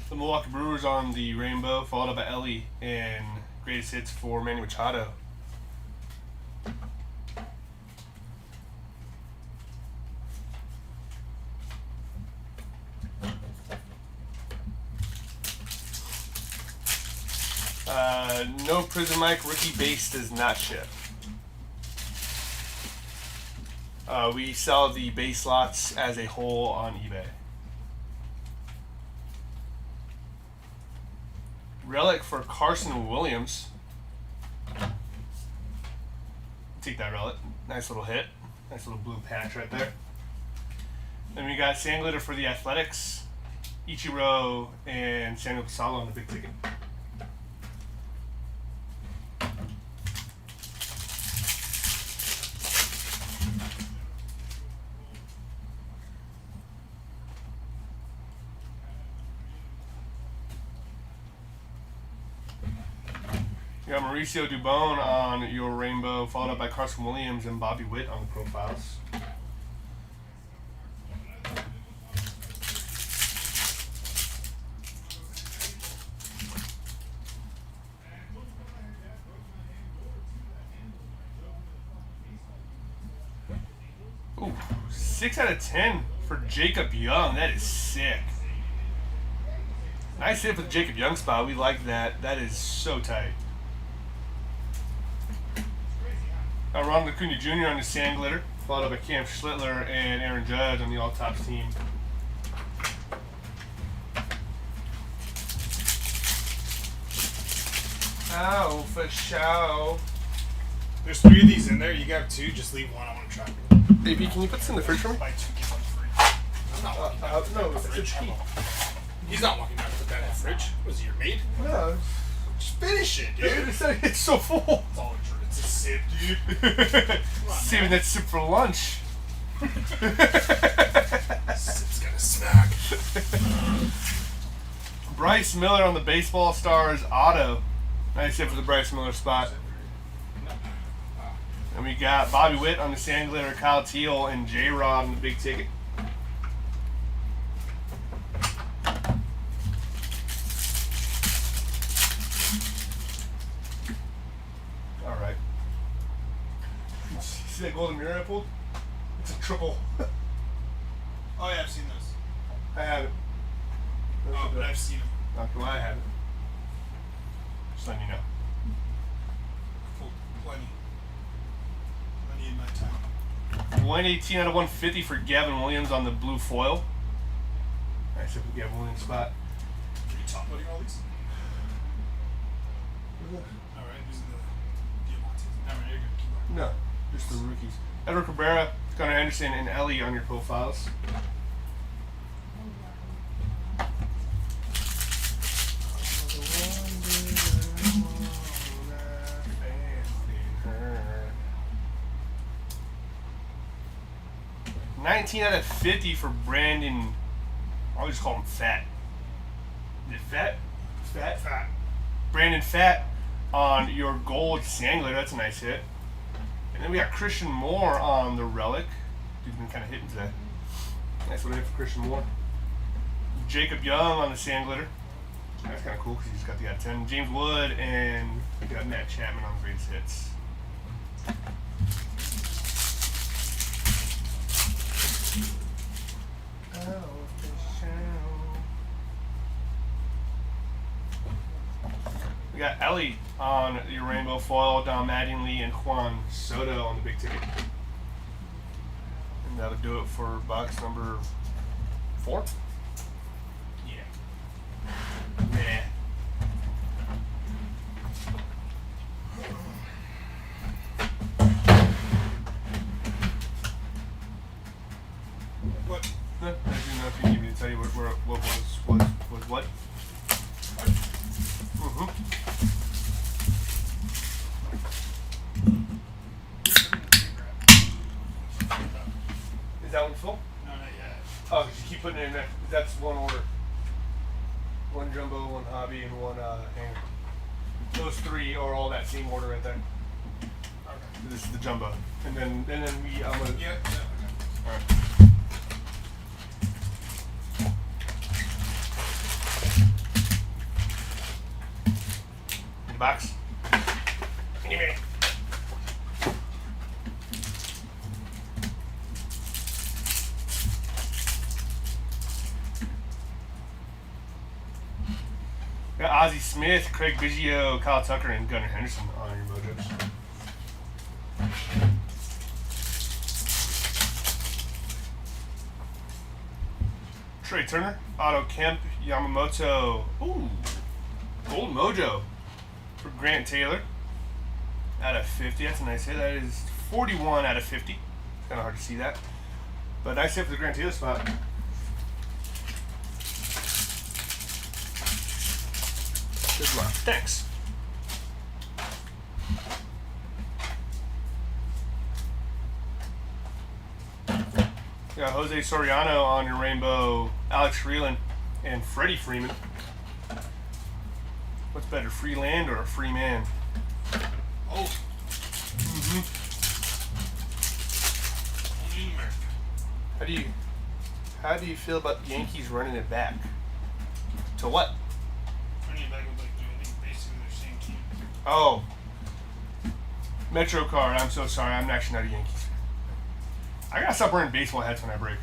The Milwaukee Brewers on the rainbow, followed up by Ellie and greatest hits for Manny Machado. No Prison Mike, rookie base does not ship. We sell the base lots as a whole on eBay. Relic for Carson Williams. Take that relic. Nice little hit. Nice little blue patch right there. Then we got sand glitter for the Athletics, Ichiro, and Samuel Casalo on the big ticket. You got Mauricio Dubon on your rainbow, followed up by Carson Williams and Bobby Witt on the profiles. Ooh, 6 out of 10 for Jacob Young. That is sick. Nice hit for the Jacob Young spot. We like that. That is so tight. Ronald Acuna Jr. on the sand glitter, followed up by Cam Schlittler and Aaron Judge on the all-tops team. Oh, for sure. There's 3 of these in there. You got 2. Just leave 1. I want to try. Baby, can you put this in the fridge for me? Buy 2, get 1 free. I'm not walking back to no, the it's a fridge. cheat. He's not walking back to put that in the fridge. Was it your maid? No. Just finish it, dude. It's so full. It's all true. It's a sip, dude. Saving that sip for lunch. Sip's gonna smack. Bryce Miller on the Baseball Stars auto. Nice hit for the Bryce Miller spot. And we got Bobby Witt on the sand glitter, Kyle Teal, and J-Rod on the big ticket. All right. Golden Mirror I pulled? It's a triple. Oh yeah, I've seen those. I have it. Oh, but I've seen them. Okay, well, I have it. Just letting you know. Pulled plenty in my time. 118 out of 150 for Gavin Williams on the blue foil. Nice up the Gavin Williams spot. Are you top loading all these? Alright, these are the Diamantes. Never mind, you're good. Keep going. No, just the rookies. Edward Cabrera, Gunnar Henderson, and Ellie on your profiles. $19 out of $50 for Brandon. I'll just call him Fat. Is it Fat? Fat. Brandon Fat on your gold Sangler. That's a nice hit. And then we got Christian Moore on the Relic. Dude's been kind of hitting today. Nice little hit for Christian Moore. Jacob Young on the Sandglitter. That's kind of cool because he's got the out of 10. James Wood, and we got Matt Chapman on the greatest hits. We got Ellie on your rainbow foil, Don Mattingly and Juan Soto on the big ticket. And that'll do it for box number 4. Yeah. Nah. What? I didn't know if you need me to tell you what was what. Mm-hmm. Is that one full? No, not yet. Oh, 'cause you keep putting it in there. That's one order. One jumbo, one hobby, and one hanger. Those 3 are all that same order right there. Okay. This is the jumbo, and then I'm gonna. Yeah, okay. All right. Box. Give me. Got Ozzie Smith, Craig Biggio, Kyle Tucker, and Gunnar Henderson on your mojos. Trey Turner, Otto Kemp, Yamamoto. Ooh, gold mojo for Grant Taylor out of 50. That's a nice hit. That is 41 out of 50. It's kind of hard to see that, but nice hit for the Grant Taylor spot. Good luck. Thanks. We got Jose Soriano on your rainbow, Alex Freeland, and Freddie Freeman. What's better, free land or a free man? Oh. Mm-hmm. How do you feel about the Yankees running it back? To what? Running it back with like I think basically their same team. Oh. Metro card. I'm so sorry. I'm actually not a Yankees fan. I gotta stop wearing baseball hats when I break.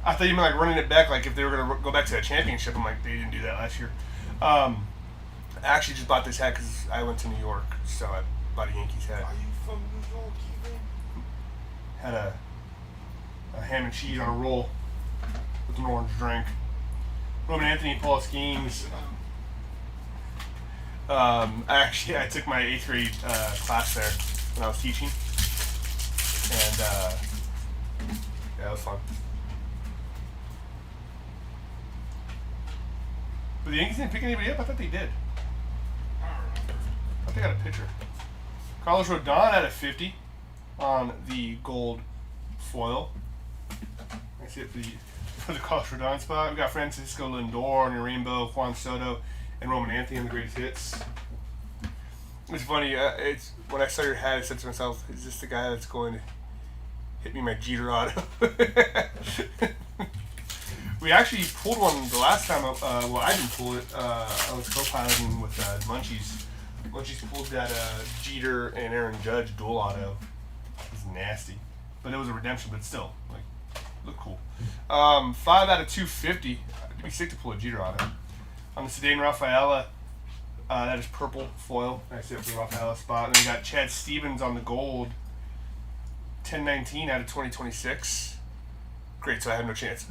I thought you meant like running it back, like if they were gonna go back to a championship. I'm like, they didn't do that last year. I actually just bought this hat because I went to New York, so I bought a Yankees hat. Are you from New York even? Had a ham and cheese on a roll with an orange drink. Roman Anthony, Paul Skeens. I took my 8th grade class there when I was teaching, and yeah, it was fun. But the Yankees didn't pick anybody up. I thought they did. I don't remember. I thought they got a pitcher. Carlos Rodon out of 50 on the gold foil. That's it for the Carlos Rodon spot. We got Francisco Lindor on your rainbow, Juan Soto, and Roman Anthony on the greatest hits. It's funny. It's when I saw your hat, I said to myself, "Is this the guy that's going to hit me my Jeter auto?" We actually pulled one the last time. Well, I didn't pull it. I was co-piloting with Munchies. Munchies pulled that Jeter and Aaron Judge dual auto. It was nasty, but it was a redemption. But still, like, looked cool. 5 out of 250. It'd be sick to pull a Jeter auto. On the Sedan Rafaela, that is purple foil. Nice hit for the Rafaela spot. And then we got Chad Stevens on the gold. 1019 out of 2026. Great, so I have no chance.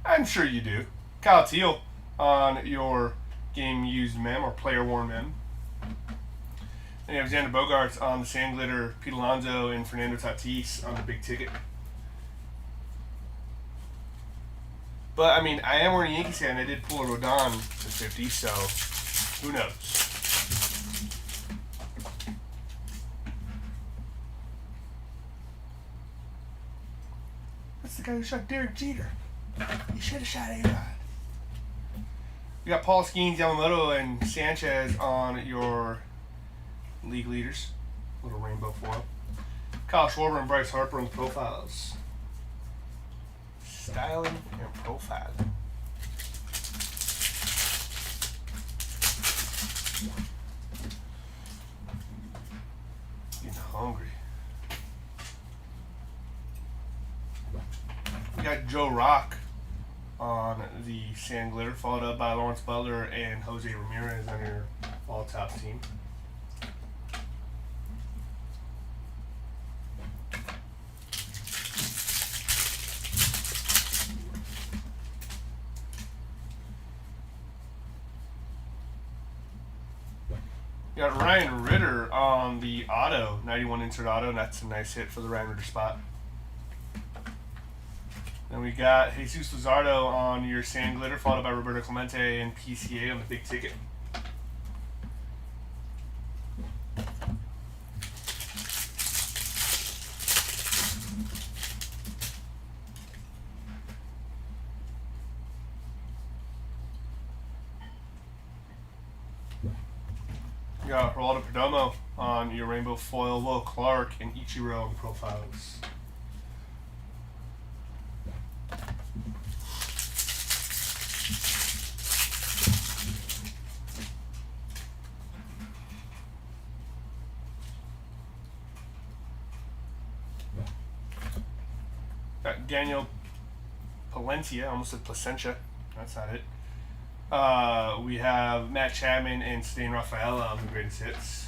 I'm sure you do. Kyle Teal on your game used mem or player worn mem. And you have Xander Bogaerts on the Sand Glitter, Pete Alonso, and Fernando Tatis on the big ticket. But, I mean, I am wearing a Yankees hat, and I did pull a Rodon to 50, so who knows? That's the guy who shot Derek Jeter. You should have shot A-Rod. You got Paul Skeens, Yamamoto, and Sanchez on your league leaders. Little rainbow foil. Kyle Schwarber and Bryce Harper on the profiles. Styling and profiling. Getting hungry. We got Joe Rock on the Sand Glitter, followed up by Lawrence Butler and Jose Ramirez on your all top team. You got Ryan Ritter on the auto, 91 insert auto, and that's a nice hit for the Ryan Ritter spot. Then we got Jesus Luzardo on your Sand Glitter, followed by Roberto Clemente and PCA on the big ticket. You got Geraldo Perdomo on your rainbow foil, Will Clark, and Ichiro on the profiles. Got Daniel Palencia, almost said Placentia. That's not it. We have Matt Chapman and Sedan Rafaela on the greatest hits.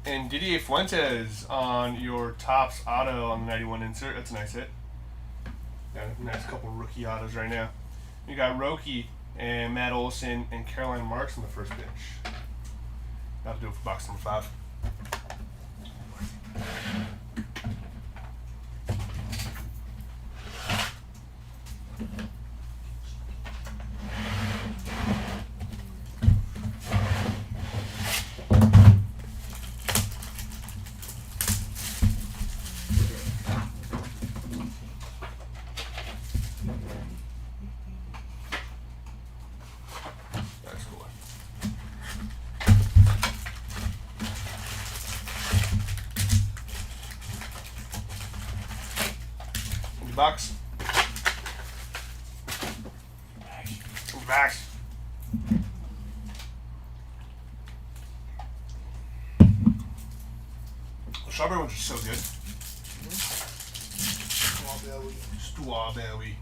And Didier Fuentes on your Topps auto on the 91 insert. That's a nice hit. Got a nice couple rookie autos right now. You got Roki and Matt Olson and Caroline Marks on the first pitch. That'll do it for box number 5. Box. Back. The strawberry ones are so good. Strawberry.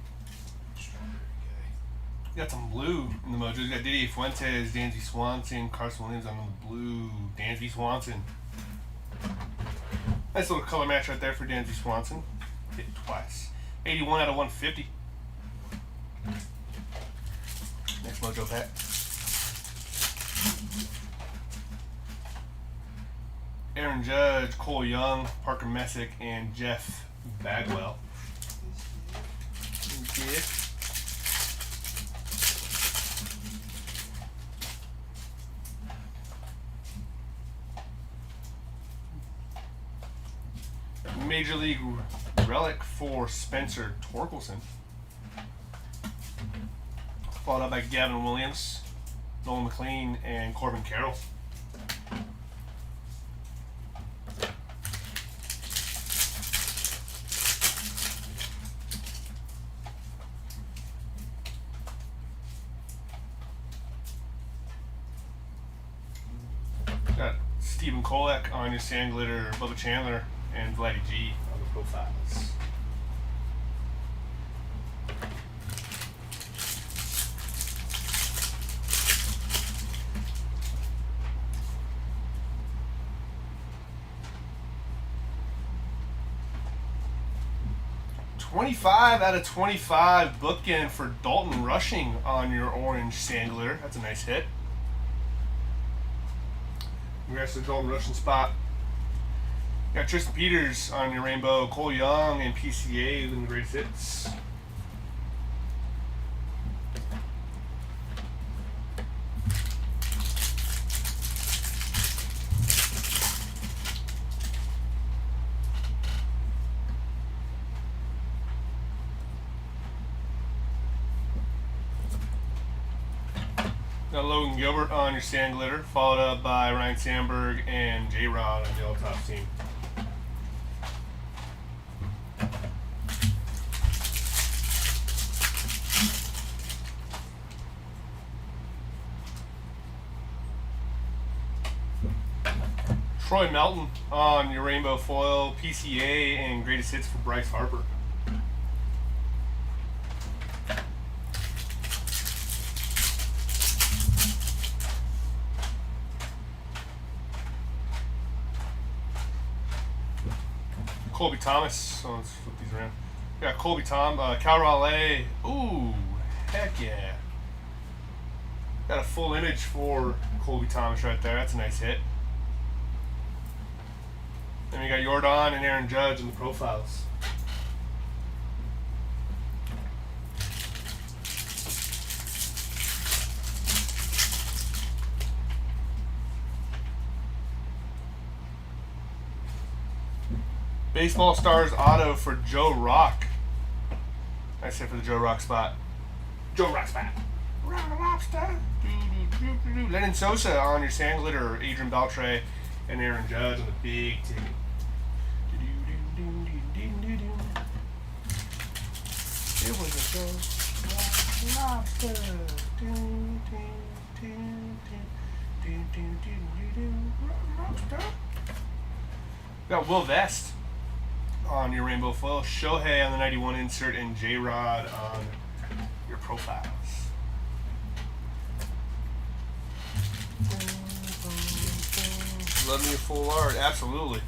You got some blue in the mojos. You got Didier Fuentes, Dansby Swanson, Carson Williams on the blue. Dansby Swanson. Nice little color match right there for Dansby Swanson. Hit twice. 81 out of 150. Next mojo pack. Aaron Judge, Cole Young, Parker Messick, and Jeff Bagwell. Okay. Major League Relic for Spencer Torkelson. followed up by Gavin Williams, Nolan McLean, and Corbin Carroll. Got Stephen Kolek on your sand glitter, Bubba Chandler, and Vladdy G on the profiles. $25 out of 25 bookend for Dalton Rushing on your orange sand glitter. That's a nice hit. Congrats to the Dalton Rushing spot. Got Tristan Peters on your rainbow, Cole Young and PCA in the greatest hits. Got Logan Gilbert on your sand glitter, followed up by Ryan Sandberg and J-Rod on the all-top team. Troy Melton on your rainbow foil, PCA, and greatest hits for Bryce Harper. Colby Thomas. So let's flip these around. We got Colby Cal Raleigh. Ooh, heck yeah. Got a full image for Colby Thomas right there. That's a nice hit. Then we got Jordan and Aaron Judge in the profiles. Baseball Stars auto for Joe Rock. Nice hit for the Joe Rock spot. Joe Rock spot. Lennon Sosa on your sand glitter, Adrian Beltre and Aaron Judge on the big ticket. It was a Joe Lobster. Got Will Vest on your rainbow foil, Shohei on the 91 insert, and J-Rod on your profiles. Love me a full art, absolutely.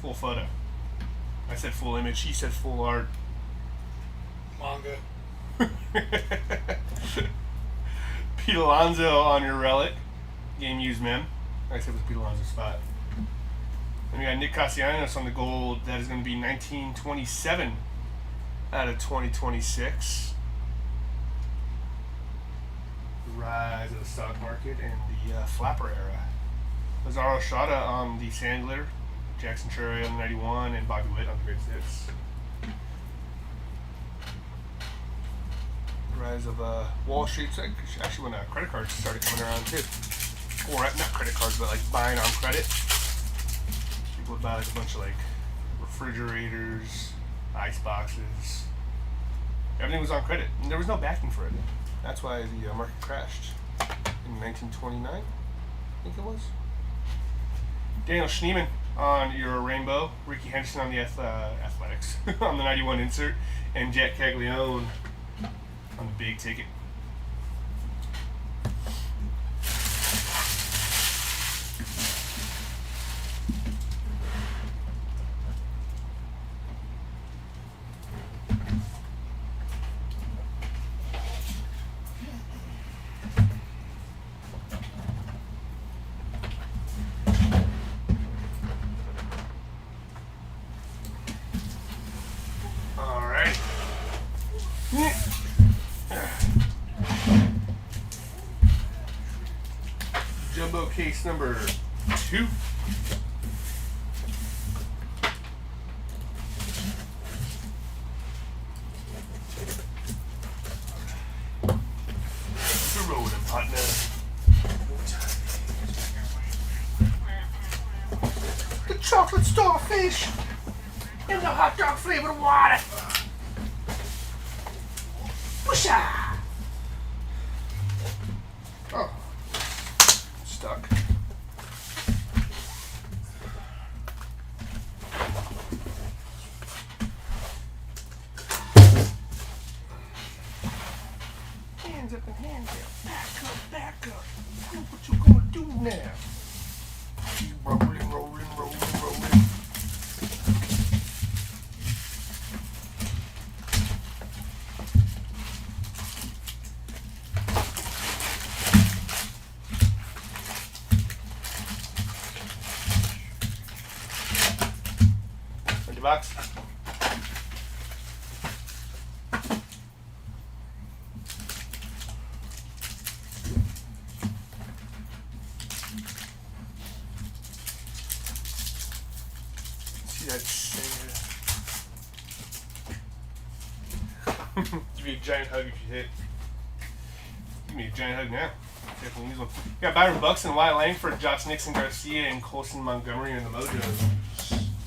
Full photo. I said full image, he said full art. Manga. Pete Alonso on your relic, game used mem. I said it was Pete Alonso's spot. Then we got Nick Castellanos on the gold. That is going to be 1927 out of 2026. The rise of the stock market and the flapper era. Lazaro Shada on the sand glitter, Jackson Cherry on the 91, and Bobby Witt on the greatest hits. The rise of Wall Street. Actually, when credit cards started coming around too. Or not credit cards, but like buying on credit. People would buy like a bunch of like refrigerators, ice boxes. Everything was on credit, and there was no backing for it. That's why the market crashed in 1929, I think it was. Daniel Schneemann on your rainbow, Ricky Henderson on the athletics on the 91 insert, and Jack Caglione on the big ticket. Jumbo case number 2. Thanks for rolling, partner. The chocolate starfish and the hot dog flavored water. Whoosha! Oh, stuck. Hands up and hands up. Back up. Look what you're gonna do now. Keep rolling, rolling, rolling, rolling. Empty box. Give you a giant hug if you hit. Give me a giant hug now. Definitely use one. We got Byron Buxton, Wyatt Langford, Josh Nixon, Garcia, and Colson Montgomery in the Mojo.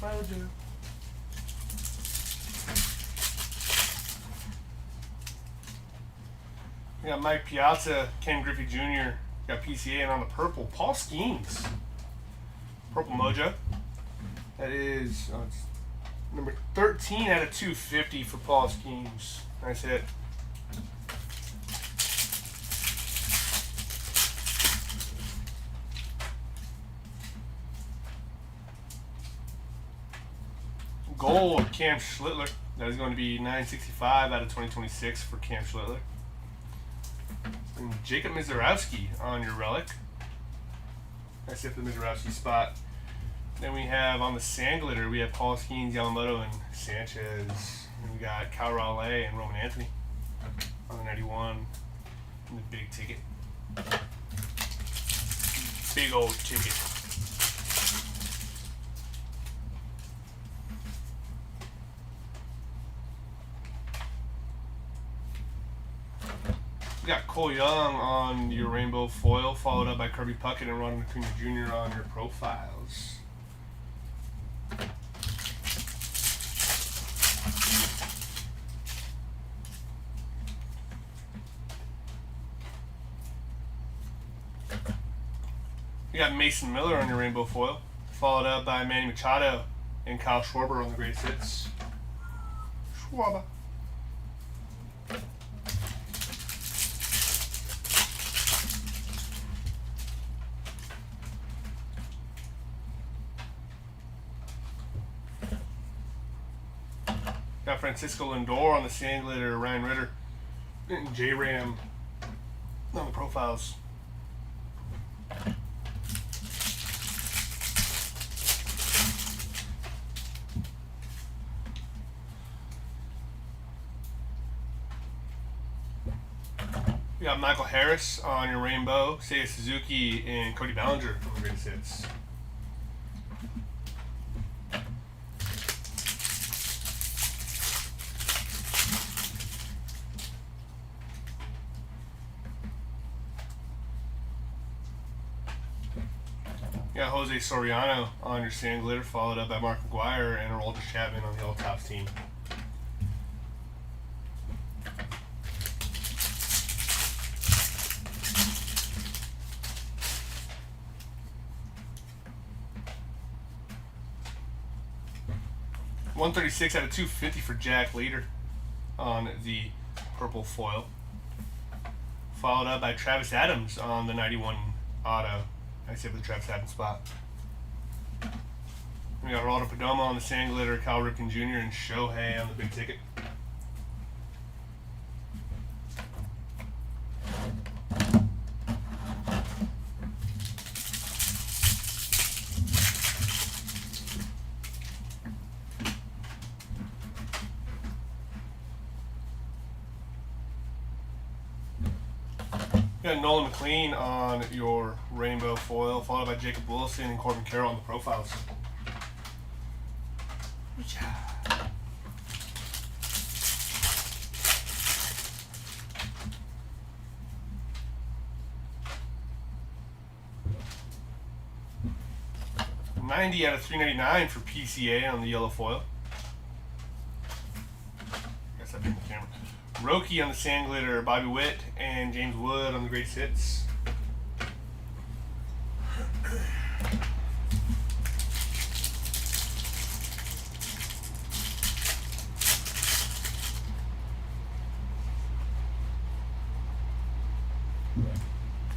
Mojo. We got Mike Piazza, Ken Griffey Jr., got PCA, and on the purple, Paul Skeens. Purple Mojo. That is it's number 13 out of 250 for Paul Skeens. Nice hit. Gold, Cam Schlittler. That is going to be 965 out of 2026 for Cam Schlittler. And Jacob Mizorowski on your relic. Nice hit for the Mizorowski spot. Then we have on the sand glitter, we have Paul Skeens, Yamamoto, and Sanchez. And we got Kyle Raleigh and Roman Anthony on the 91 in the big ticket. Big old ticket. We got Cole Young on your rainbow foil, followed up by Kirby Puckett and Ron Acuna Jr. on your profiles. We got Mason Miller on your rainbow foil, followed up by Manny Machado and Kyle Schwarber on the greatest hits. Schwarber. Got Francisco Lindor on the sand glitter, Ryan Ritter, and J-Ram on the profiles. We got Michael Harris on your rainbow, Seiya Suzuki, and Cody Bellinger from the greatest hits. We got Jose Soriano on your sand glitter, followed up by Mark McGuire and Aroldis Chapman on the All Tops team. $136 out of 250 for Jack Leader on the purple foil, followed up by Travis Adams on the 91 auto. I saved the Travis Adams spot. We got Geraldo Perdomo on the sand glitter, Cal Ripken Jr. and Shohei on the big ticket. You got Nolan McLean on your rainbow foil, followed by Jacob Wilson and Corbin Carroll on the profiles. 90 out of 399 for PCA on the yellow foil. Guess I've been the camera. Roki on the sand glitter, Bobby Witt, and James Wood on the greatest hits.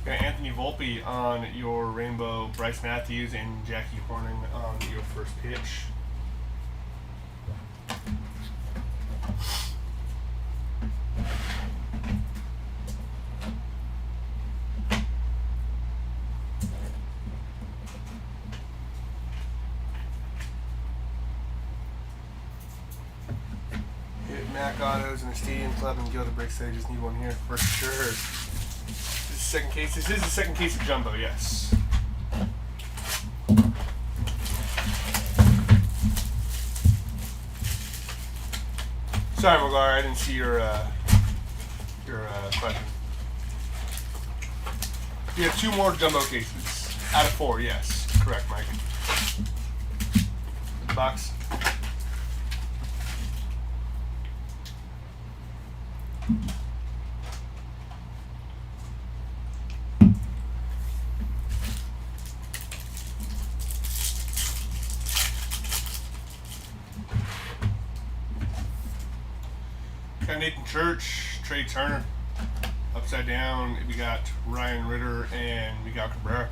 Got Anthony Volpe on your rainbow, Bryce Matthews, and Jackie Horning on your first pitch. Hit Mac Autos in the Stadium Club and Gilda Bricks. I just need one here for sure. Second case. This is the second case of jumbo, yes. Sorry, Magar, I didn't see your question. You have 2 more jumbo cases out of 4. Yes, correct, Mike. Box. Got Nathan Church, Trey Turner. Upside down, we got Ryan Ritter and Miguel Cabrera.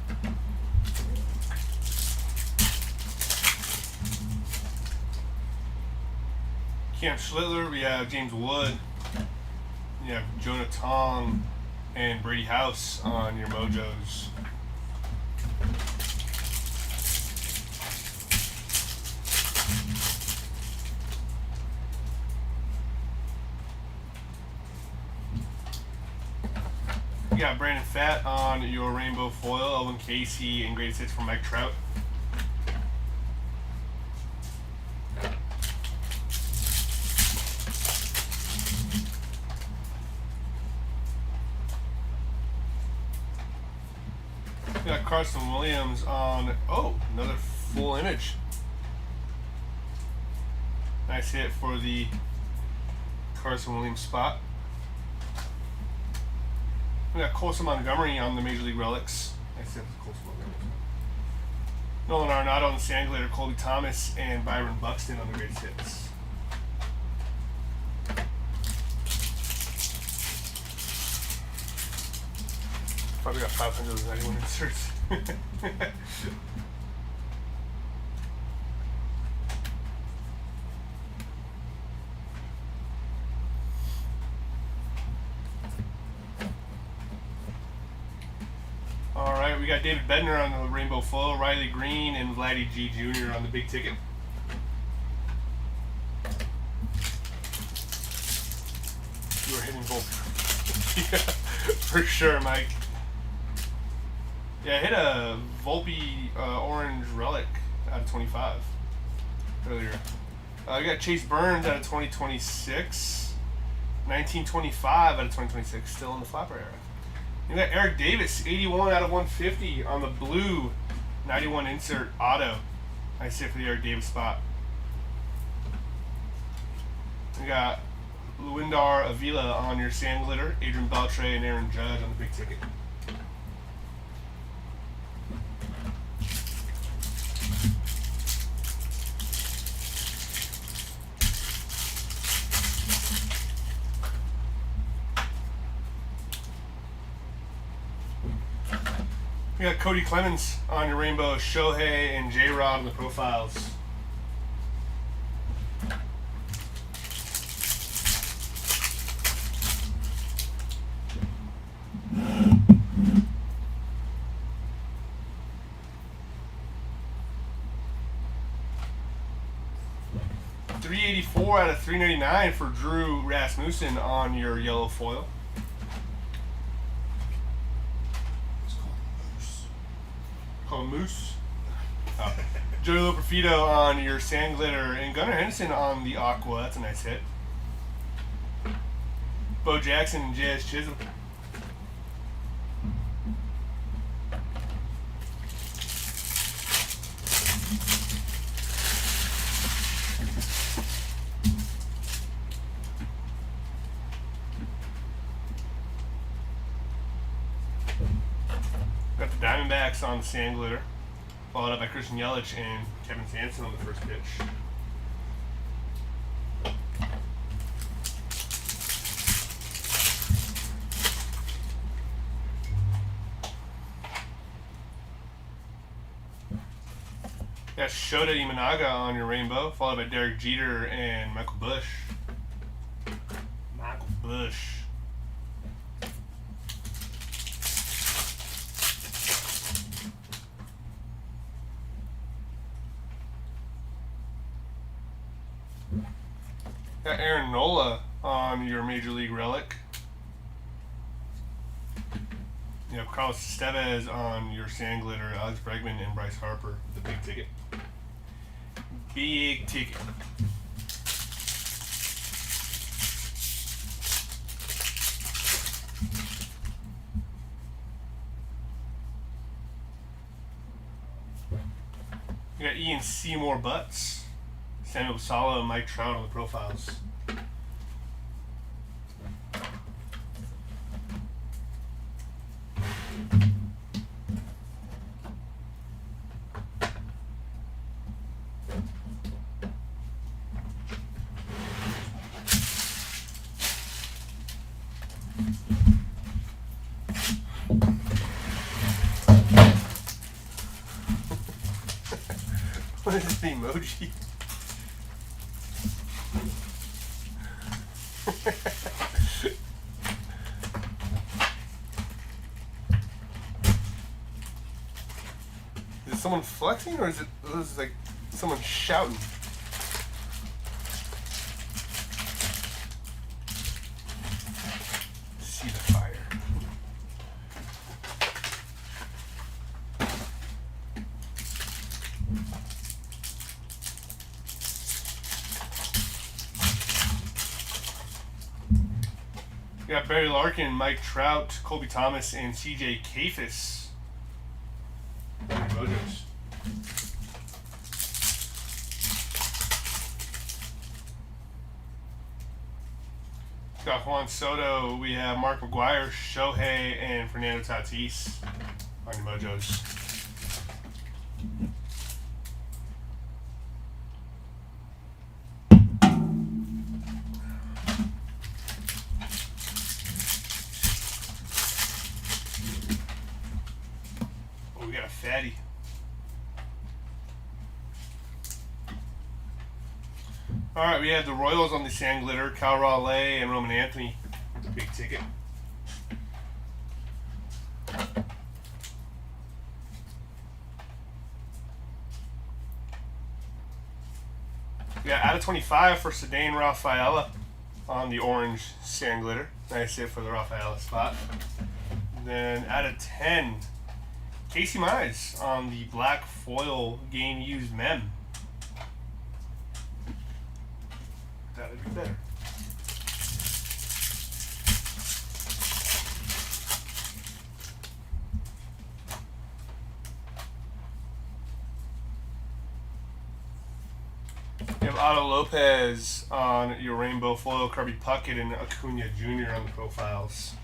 Cam Schlittler, we have James Wood. You have Jonah Tong and Brady House on your mojos. You got Brandon Fatt on your rainbow foil, Elvin Casey, and greatest hits from Mike Trout. You got Carson Williams on, another full image. Nice hit for the Carson Williams spot. We got Colson Montgomery on the Major League Relics. Nice hit for Colson Montgomery. Nolan Arenado on the sand glitter, Colby Thomas, and Byron Buxton on the greatest hits. Probably got 500 of those 91 inserts. Alright, we got David Bednar on the rainbow foil, Riley Green, and Vladdy G. Jr. on the big ticket. You were hitting Volpe. Yeah, for sure, Mike. Yeah, I hit a Volpe orange relic out of 25 earlier. I got Chase Burns out of 2026. 1925 out of 2026, still in the flapper era. You got Eric Davis, 81 out of 150 on the blue 91 insert auto. Nice hit for the Eric Davis spot. We got Luindar Avila on your sand glitter, Adrian Beltre and Aaron Judge on the big ticket. We got Cody Clemens on your rainbow, Shohei and J-Rod on the profiles. $384 out of $399 for Drew Rasmussen on your yellow foil. Called Moose. Oh. Joey Loperfido on your sand glitter and Gunnar Henderson on the aqua. That's a nice hit. Bo Jackson and J.S. Chisholm. Diamondbacks on the sand glitter, followed up by Christian Yelich and Kevin Sanson on the first pitch. Got Shota Imanaga on your rainbow, followed by Derek Jeter and Michael Bush. Michael Bush. Got Aaron Nola on your Major League relic. You have Carlos Estevez on your sand glitter, Alex Bregman and Bryce Harper, the big ticket. Big ticket. You got Ian Seymour Butts, Samuel Sala, and Mike Trout on the profiles. What is this emoji? Is it someone flexing or is it like someone shouting? See the fire. We got Barry Larkin, Mike Trout, Colby Thomas, and CJ Kafis. Mojos. Got Juan Soto. We have Mark McGuire, Shohei, and Fernando Tatis on your Mojos. We got a fatty. Alright, we have the Royals on the sand glitter, Cal Raleigh and Roman Anthony. Big ticket. We got out of 25 for Cedane Rafaela on the orange sand glitter. Nice hit for the Rafaela spot. Then out of 10, Casey Mize on the black foil game used mem. That would be better. You have Otto Lopez on your rainbow foil, Kirby Puckett and Acuna Jr. on the profiles.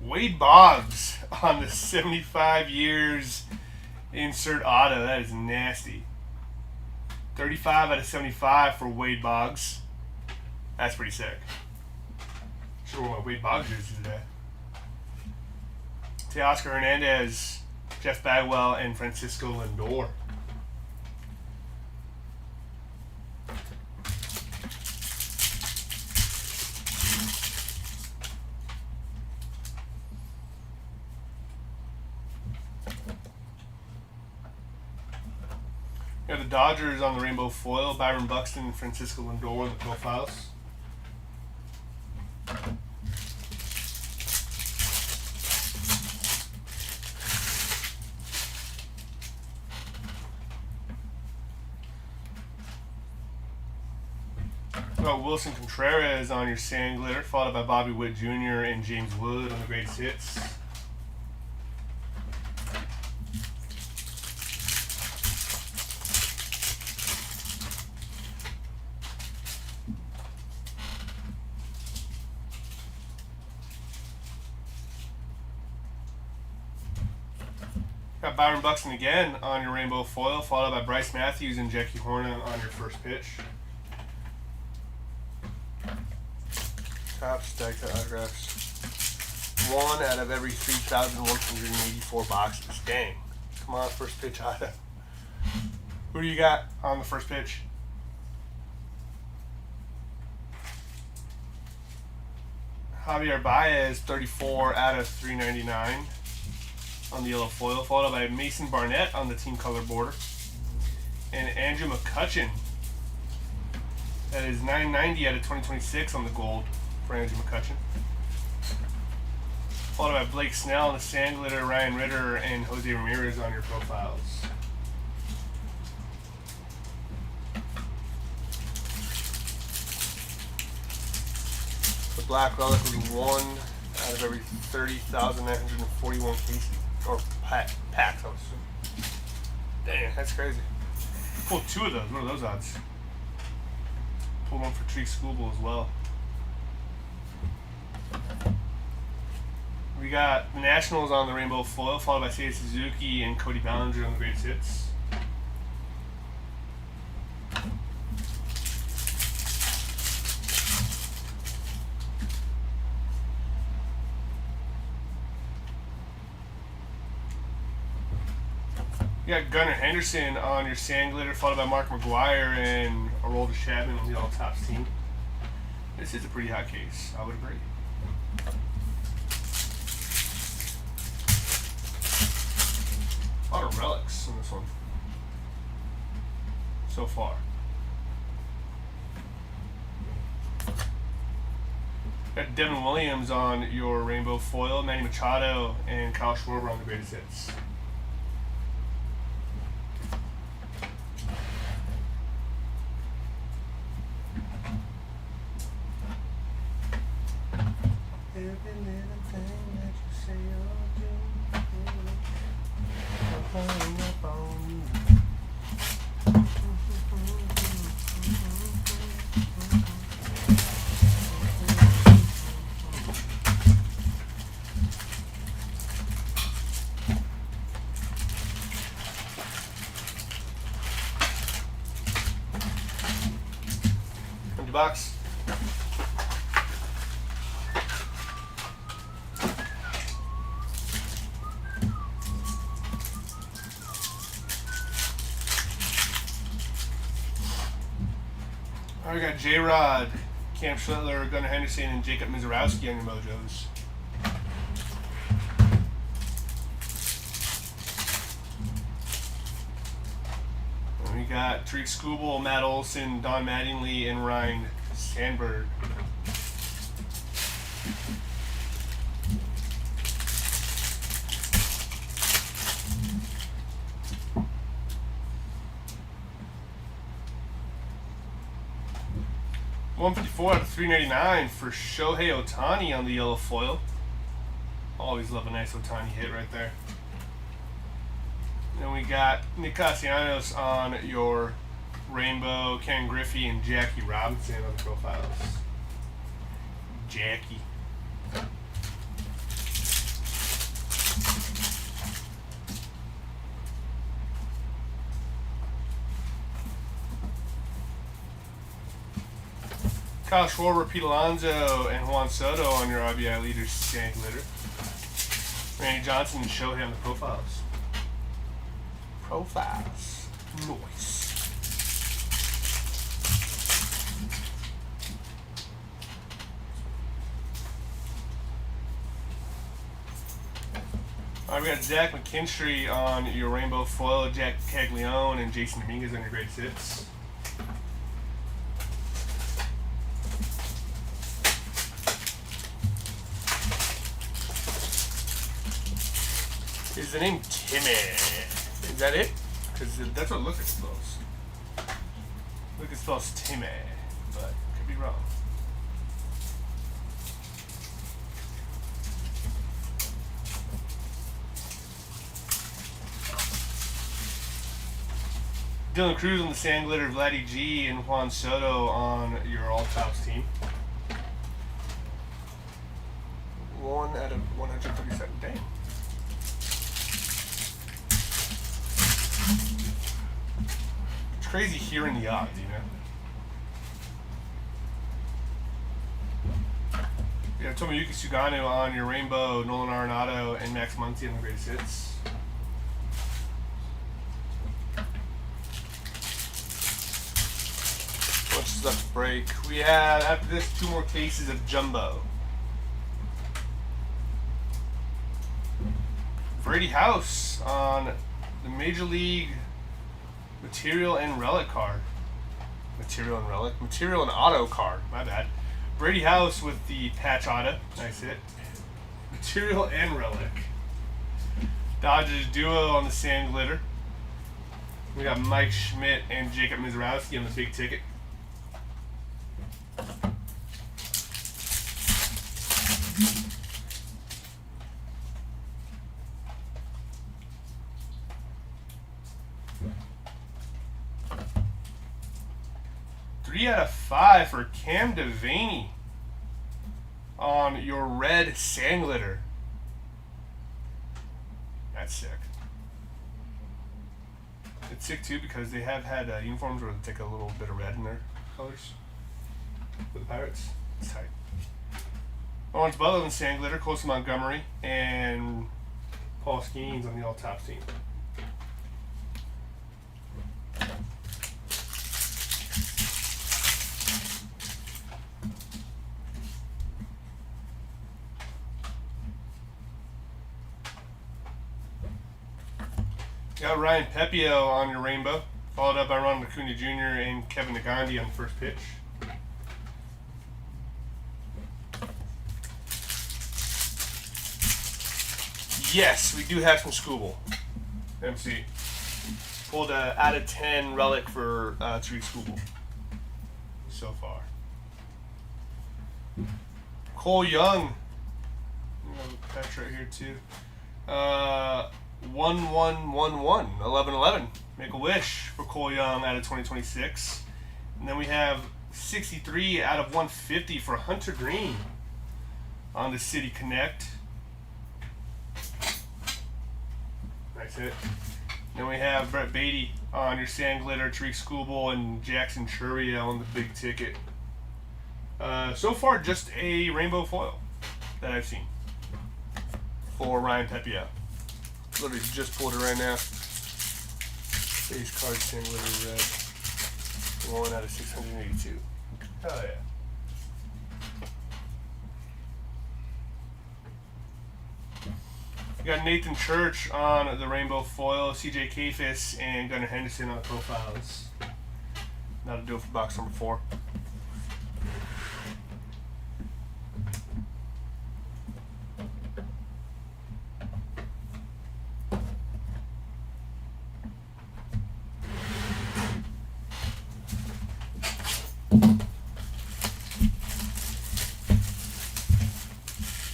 Wade Boggs on the 75 years insert auto. That is nasty. 35 out of 75 for Wade Boggs. That's pretty sick. Sure what Wade Boggs jersey today. Teoscar Hernandez, Jeff Bagwell, and Francisco Lindor. We have the Dodgers on the rainbow foil, Byron Buxton and Francisco Lindor on the profiles. We got Wilson Contreras on your sand glitter, followed by Bobby Witt Jr. and James Wood on the greatest hits. Byron Buxton again on your rainbow foil, followed by Bryce Matthews and Jackie Horna on your first pitch. Top stack of autographs. 1 out of every 3,184 boxes. Dang. Come on, first pitch auto. Who do you got on the first pitch? Javier Baez, 34 out of 399 on the yellow foil, followed by Mason Barnett on the team color border. And Andrew McCutchen. That is 990 out of 2026 on the gold for Andrew McCutchen. Followed by Blake Snell on the sand glitter, Ryan Ritter, and Jose Ramirez on your profiles. The Black Relic was 1 out of every 30,941 cases, or packs, I would assume. Dang, that's crazy. Pulled 2 of those. What are those odds? Pulled 1 for Treek Schoolbowl as well. We got the Nationals on the rainbow foil, followed by Seiya Suzuki and Cody Bellinger on the greatest hits. You got Gunnar Henderson on your sand glitter, followed by Mark McGuire and Aroldis Chapman on the all tops team. This is a pretty hot case, I would agree. A lot of relics in this one so far. Got Devin Williams on your rainbow foil, Manny Machado and Kyle Schwarber on the greatest hits. Every little thing that you say or do, I'm up on you. Empty box. We got J-Rod, Cam Schlittler, Gunnar Henderson, and Jacob Mizorowski on your mojos. And we got Treek Schoolbowl, Matt Olson, Don Mattingly, and Ryan Sandberg. $154 out of $399 for Shohei Ohtani on the yellow foil. Always love a nice Ohtani hit right there. Then we got Nick Castellanos on your rainbow, Ken Griffey, and Jackie Robinson on the profiles. Jackie. Kyle Schwarber, Pete Alonso, and Juan Soto on your RBI leaders sand glitter. Randy Johnson and Shohei on the profiles. Profiles. Nice. Alright, we got Zach McKinstry on your rainbow foil, Jack Caglione, and Jason Dominguez on your greatest hits. Is the name Timmy? Is that it? Because that's what Lucas spells. Lucas spells Timmy, but could be wrong. Dylan Cruz on the sand glitter, Vladdy G, and Juan Soto on your all tops team. 1 out of 137. Dang. crazy hearing the odds, you know. Yeah, Tomoyuki Sugano on your rainbow, Nolan Arenado, and Max Muncy on the greatest hits. What's left to break? We have, after this, 2 more cases of jumbo. Brady House on the Major League Material and Relic card. Material and Relic? Material and Auto card. My bad. Brady House with the patch auto. Nice hit. Material and Relic. Dodgers duo on the Sand Glitter. We got Mike Schmidt and Jacob Mizorowski on the big ticket. Three out of 5 for Cam Devaney on your red Sand Glitter. That's sick. It's sick too because they have had uniforms where they take a little bit of red in their colors for the Pirates. It's tight. Orange Butler on Sand Glitter, Colson Montgomery, and Paul Skeens on the all-top team. Got Ryan Pepio on your rainbow, followed up by Ronald Acuna Jr. and Kevin Nagandi on the first pitch. Yes, we do have some Scooble. MC. Pulled a out of 10 relic for Tariq Scooble so far. Cole Young. Patch right here too. 1111. Make a wish for Cole Young out of 2026. And then we have 63 out of 150 for Hunter Green on the City Connect. Nice hit. Then we have Brett Beatty on your Sand Glitter, Tariq Scooble, and Jackson Churia on the big ticket. So far, just a rainbow foil that I've seen for Ryan Pepio. Literally just pulled it right now. Base card Sand Glitter red. 1 out of 682. Hell yeah. We got Nathan Church on the rainbow foil, CJ Kafis, and Gunnar Henderson on the profiles. That'll do it for box number 4.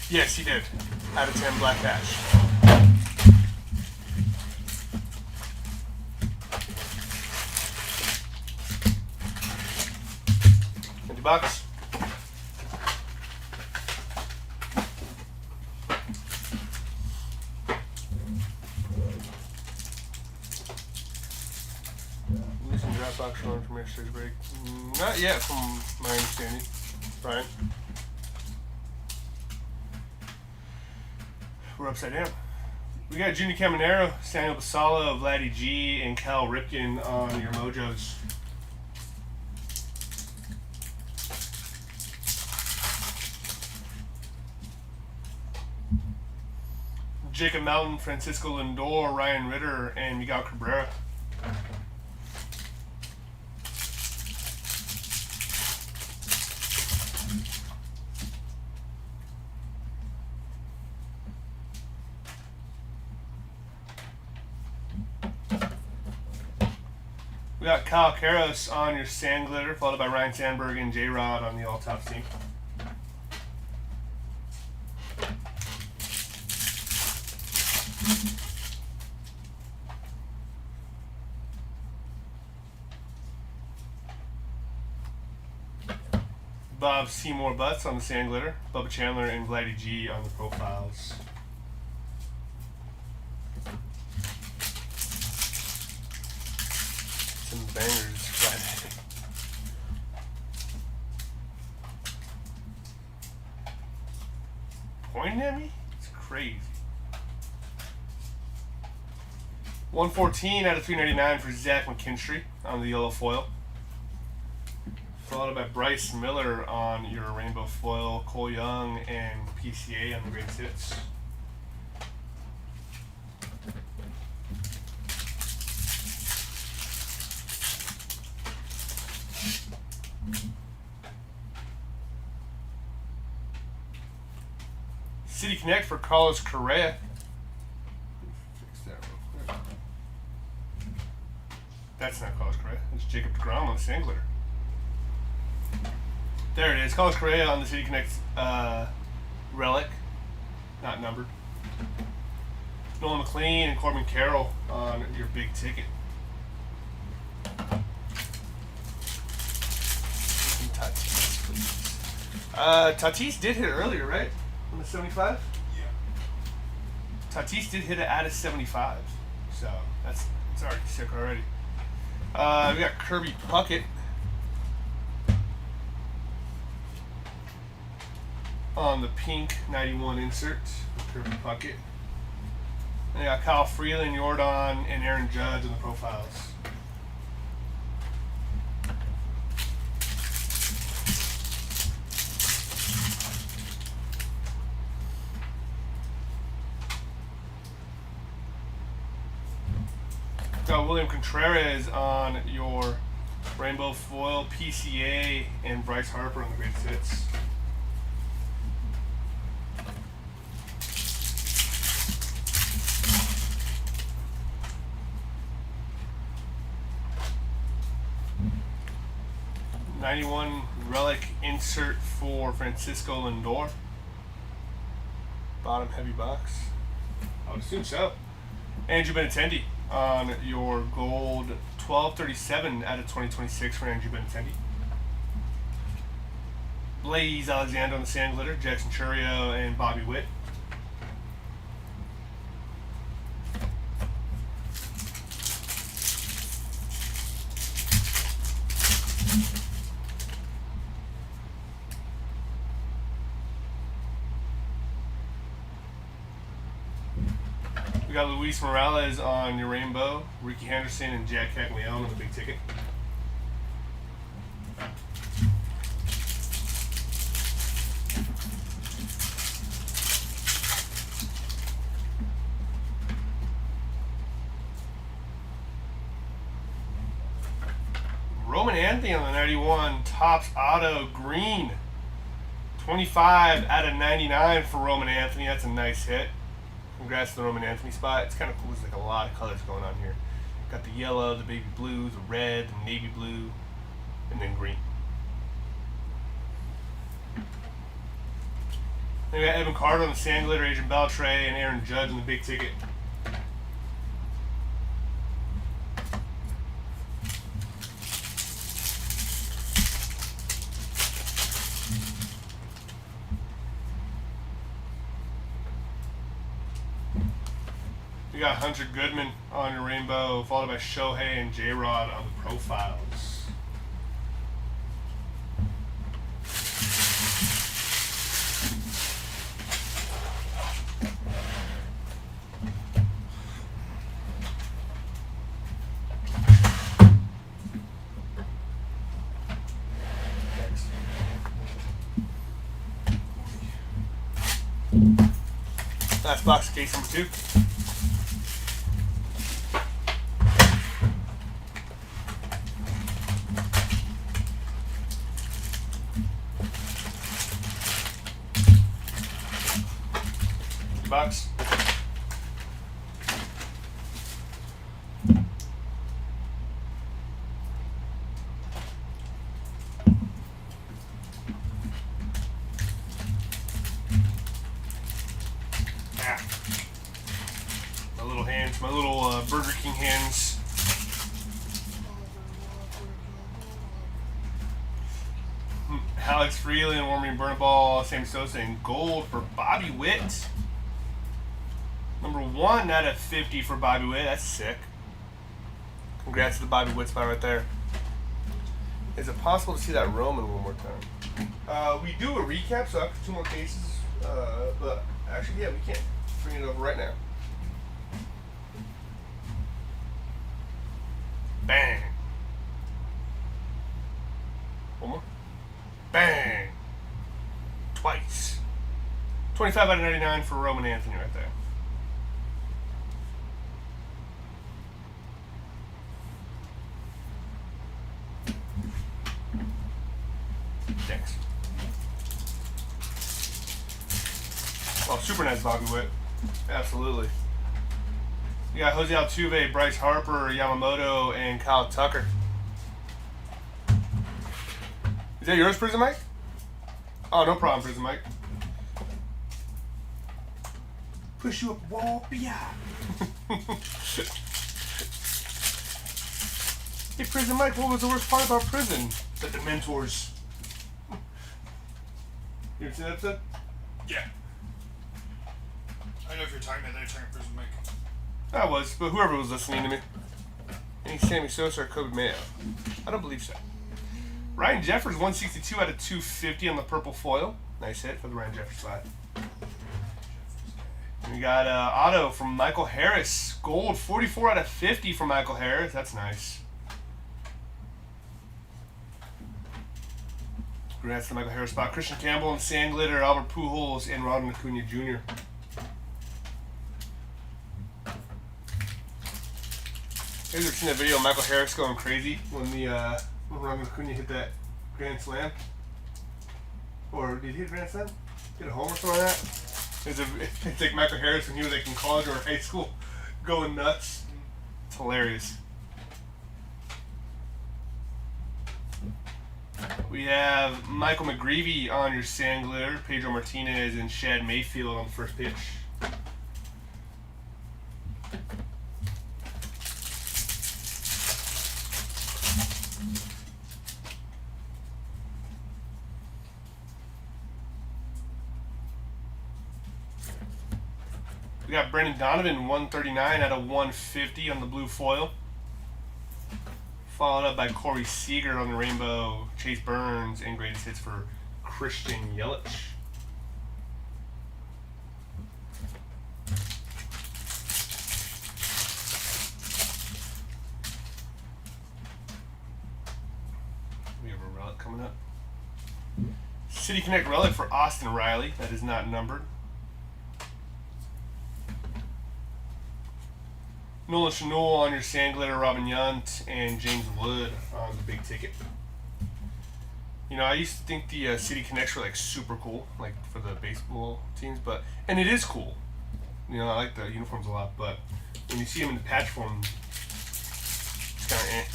Yes, he did. Out of 10 black patch. Empty box. Missing draft box run from yesterday's break. Not yet, from my understanding. Brian. We're upside down. We got Junior Caminero, Samuel Basala, Vladdy G, and Cal Ripken on your mojos. Jacob Mountain, Francisco Lindor, Ryan Ritter, and Miguel Cabrera. We got Kyle Karros on your Sand Glitter, followed by Ryan Sandberg and J-Rod on the all-top team. Bob Seymour Butts on the Sand Glitter, Bubba Chandler and Vladdy G on the profiles. Some bangers pointing at me? It's crazy. 114 out of 399 for Zach McKinstry on the yellow foil. Followed by Bryce Miller on your rainbow foil, Cole Young and PCA on the greatest hits. City Connect for Carlos Correa. Fix that real quick. That's not Carlos Correa. It's Jacob DeGrom on the Sangler. There it is. Carlos Correa on the City Connect relic. Not numbered. Nolan McLean and Corbin Carroll on your big ticket. Tatis, please. Tatis did hit earlier, right? On the 75? Yeah. Tatis did hit it at a 75. So it's already sick already. We got Kirby Puckett on the pink 91 insert with Kirby Puckett. And we got Kyle Freeland, Jordan, and Aaron Judge on the profiles. Got William Contreras on your rainbow foil, PCA, and Bryce Harper on the greatest hits. '91 relic insert for Francisco Lindor. Bottom heavy box. I would assume so. Andrew Benintendi on your gold 1237 out of 2026 for Andrew Benintendi. Blaze Alexander on the sand glitter, Jackson Churio and Bobby Witt. We got Luis Morales on your rainbow, Ricky Henderson and Jack Caglione on the big ticket. Roman Anthony on the 91, Topps Auto Green. 25 out of 99 for Roman Anthony. That's a nice hit. Congrats to the Roman Anthony spot. It's kind of cool. There's like a lot of colors going on here. Got the yellow, the baby blue, the red, the navy blue, and then green. Then we got Evan Carter on the sand glitter, Adrian Beltre, and Aaron Judge on the big ticket. We got Hunter Goodman on your rainbow, followed by Shohei and J-Rod on the profiles. Last box, case number 2. Box. My little hands, my little Burger King hands. Alex Freeland, Warming Burnaball, Sammy Sosa, and gold for Bobby Witt. Number 1 out of 50 for Bobby Witt. That's sick. Congrats to the Bobby Witt spot right there. Is it possible to see that Roman one more time? We do a recap, so after 2 more cases, but Actually, yeah, we can. Bring it over right now. Bang. One more. Bang. Twice. 25 out of 99 for Roman Anthony right there. Thanks. Oh, super nice Bobby Witt. Absolutely. You got Jose Altuve, Bryce Harper, Yamamoto, and Kyle Tucker. Is that yours, Prison Mike? Oh, no problem, Prison Mike. Push you up wall, yeah. Hey, Prison Mike, what was the worst part about prison? That the mentors. You ever seen that episode? Yeah. I know if you're talking about that, you're talking Prison Mike. I was, but whoever was listening to me. Any Sammy Sosa or Kobe Mayo? I don't believe so. Ryan Jeffers, 162 out of 250 on the purple foil. Nice hit for the Ryan Jeffers slide. We got auto from Michael Harris. Gold, 44 out of 50 from Michael Harris. That's nice. Congrats to Michael Harris spot. Christian Campbell and Sand Glitter, Albert Pujols, and Ronald Acuna Jr. You guys ever seen that video of Michael Harris going crazy when Ronald Acuna hit that grand slam? Or did he hit a grand slam? Hit a home or something like that? It's like Michael Harris when he was like in college or high school going nuts. It's hilarious. We have Michael McGreevy on your Sand Glitter, Pedro Martinez, and Shad Mayfield on the first pitch. We got Brendan Donovan, 139 out of 150 on the blue foil. Followed up by Corey Seager on the rainbow, Chase Burns, and greatest hits for Christian Yelich. We have a relic coming up. City Connect relic for Austin Riley. That is not numbered. Nolan Chanel on your Sand Glitter, Robin Yount, and James Wood on the big ticket. You know, I used to think the City Connects were like super cool, like for the baseball teams, and it is cool. You know, I like the uniforms a lot, but when you see them in the patch form, it's kind of eh.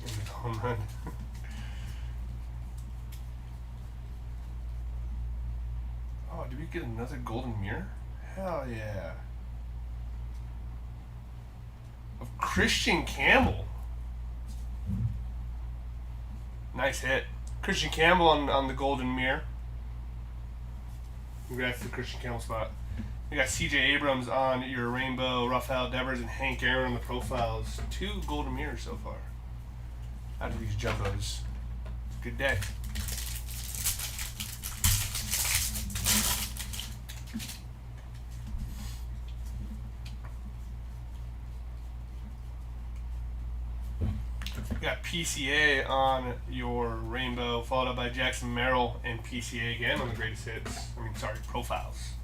And it's a home run. Oh, did we get another golden mirror? Hell yeah. Of Christian Campbell. Nice hit. Christian Campbell on the golden mirror. Congrats to the Christian Campbell spot. You got CJ Abrams on your rainbow, Rafael Devers, and Hank Aaron on the profiles. 2 golden mirrors so far out of these jumbos. Good day. You got PCA on your rainbow, followed up by Jackson Merrill and PCA again on the greatest hits. Profiles.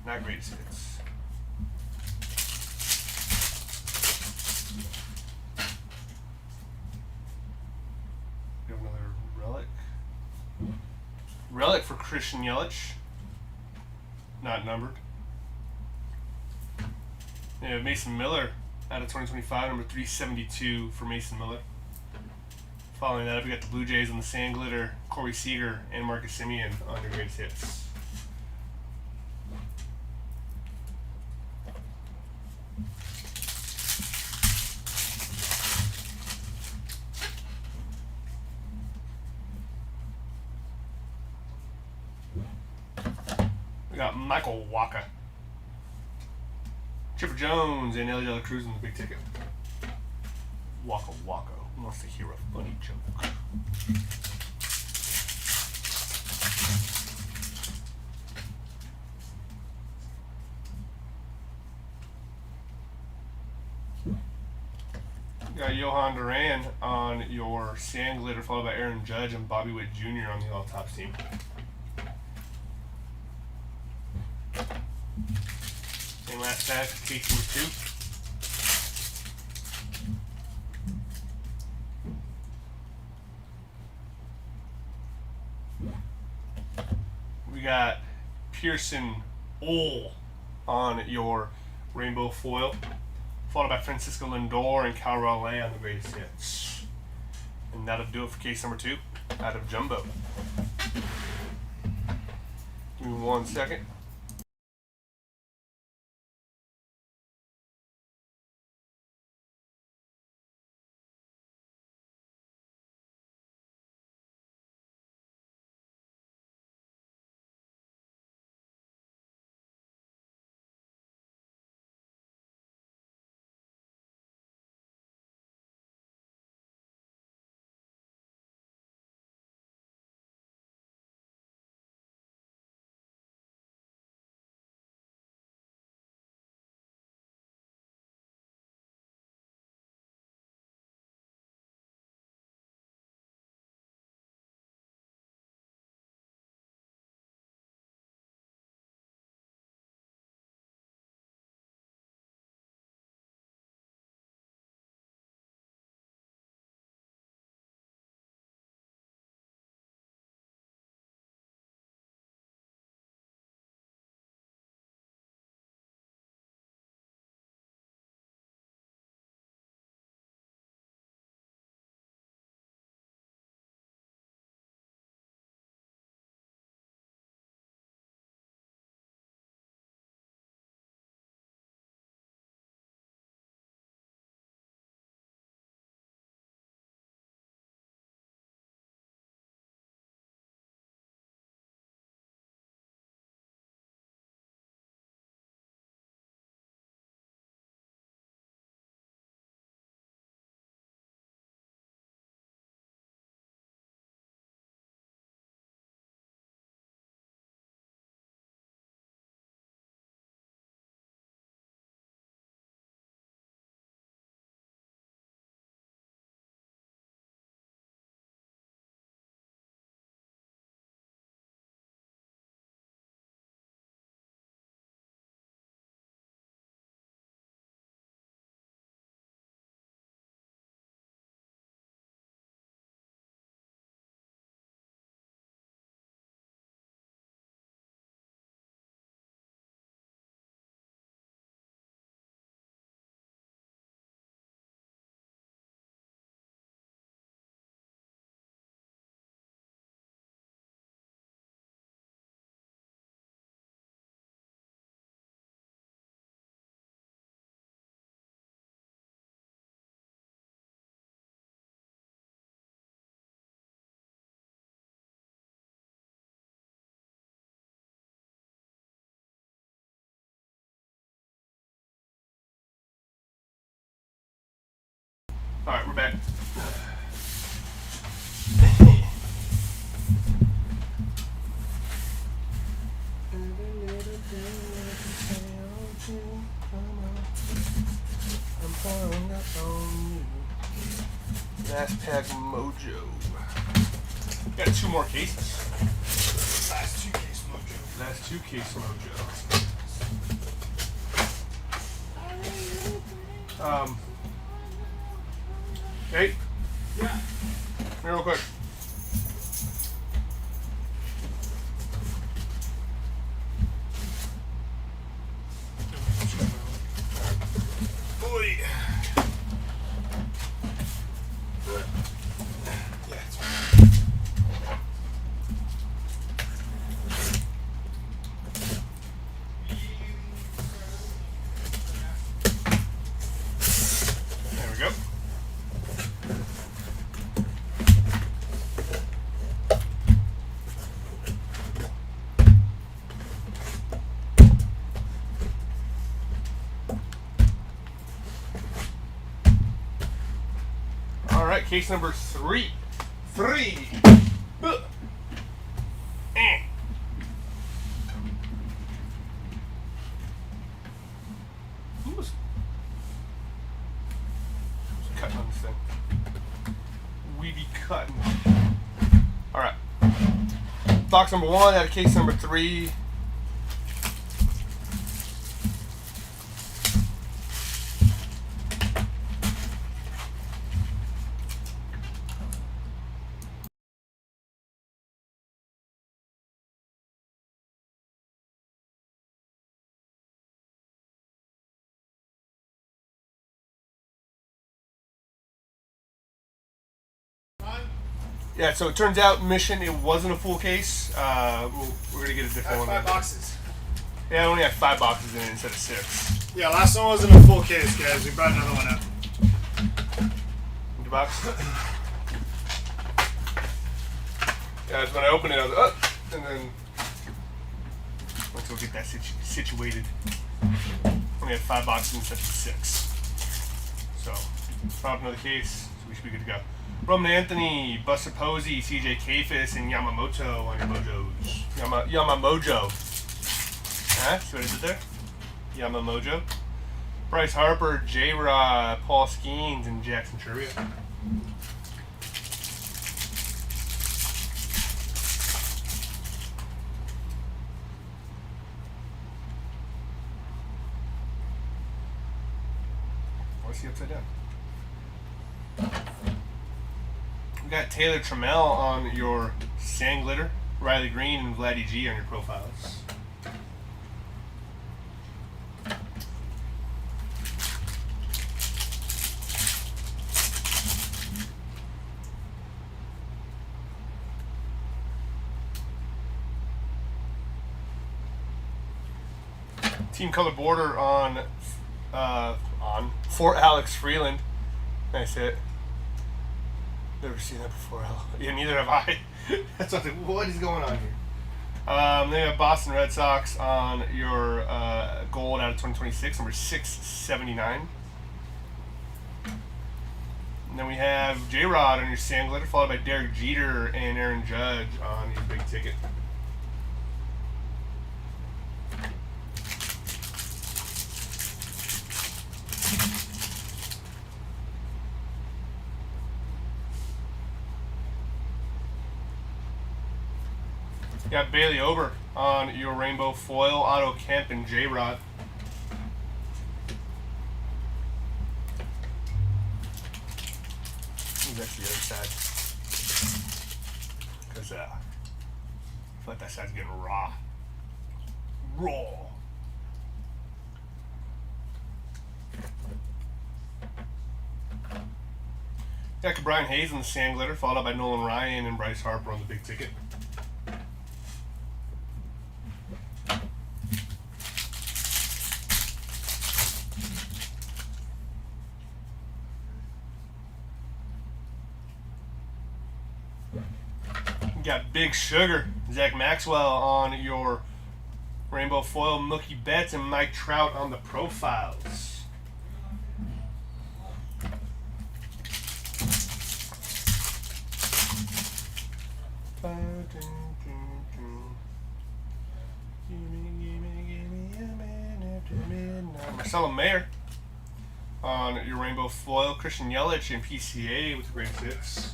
Not greatest hits. We have another relic. Relic for Christian Yelich. Not numbered. We have Mason Miller out of 2025, number 372 for Mason Miller. Following that up, we got the Blue Jays on the Sand Glitter, Corey Seager, and Marcus Semien on your greatest hits. We got Michael Wacha, Chipper Jones, and Ellie De La Cruz in the big ticket. Waka Waka. Who wants to hear a funny joke? You got Johan Duran on your sand glitter, followed by Aaron Judge and Bobby Witt Jr. on the all tops team. And last pack, case number 2. We got Pearson Ole on your rainbow foil, followed by Francisco Lindor and Cal Raleigh on the greatest hits. And that'll do it for case number 2 out of Jumbo. Give me 1 second. All right, we're back. Last pack mojo. Got 2 more cases. Last 2 case mojo. Last 2 case mojo. Hey. Yeah. Here real quick. Boy. Yeah, it's fine. There we go. All right, case number 3. cutting on this thing. We be cutting. All right. Box number 1 out of case number 3. Yeah, so it turns out mission, it wasn't a full case. We're gonna get a different one. 5 boxes. Yeah, I only had 5 boxes in it instead of 6. Yeah, last one wasn't a full case, guys. We brought another one up. Empty box. Yeah, that's when I opened it. I was like, oh, and then let's go get that situated. Only had 5 boxes instead of 6. So, brought up another case. So we should be good to go. Roman Anthony, Buster Posey, CJ Kafis, and Yamamoto on your mojos. Yamamojo. Huh? See what I did there? Yamamojo. Bryce Harper, J-Rod, Paul Skeens, and Jackson Chourio. What's the upside down? We got Taylor Trammell on your Sand Glitter, Riley Green, and Vladdy G on your profiles. Team color border on for Alex Freeland. Nice hit. Never seen that before. Yeah, neither have I. That's what I was like, what is going on here? Then you have Boston Red Sox on your gold out of 2026, number 679. And then we have J-Rod on your Sand Glitter, followed by Derek Jeter and Aaron Judge on your big ticket. You got Bailey Ober on your rainbow foil, Otto Kemp, and J-Rod. That's the other side. Because I feel like that side's getting raw. Raw. Got Brian Hayes on the Sand Glitter, followed by Nolan Ryan and Bryce Harper on the big ticket. You got Big Sugar, Zach Maxwell on your rainbow foil, Mookie Betts, and Mike Trout on the profiles. Marcelo Mayer on your rainbow foil, Christian Yelich and PCA with the greatest hits.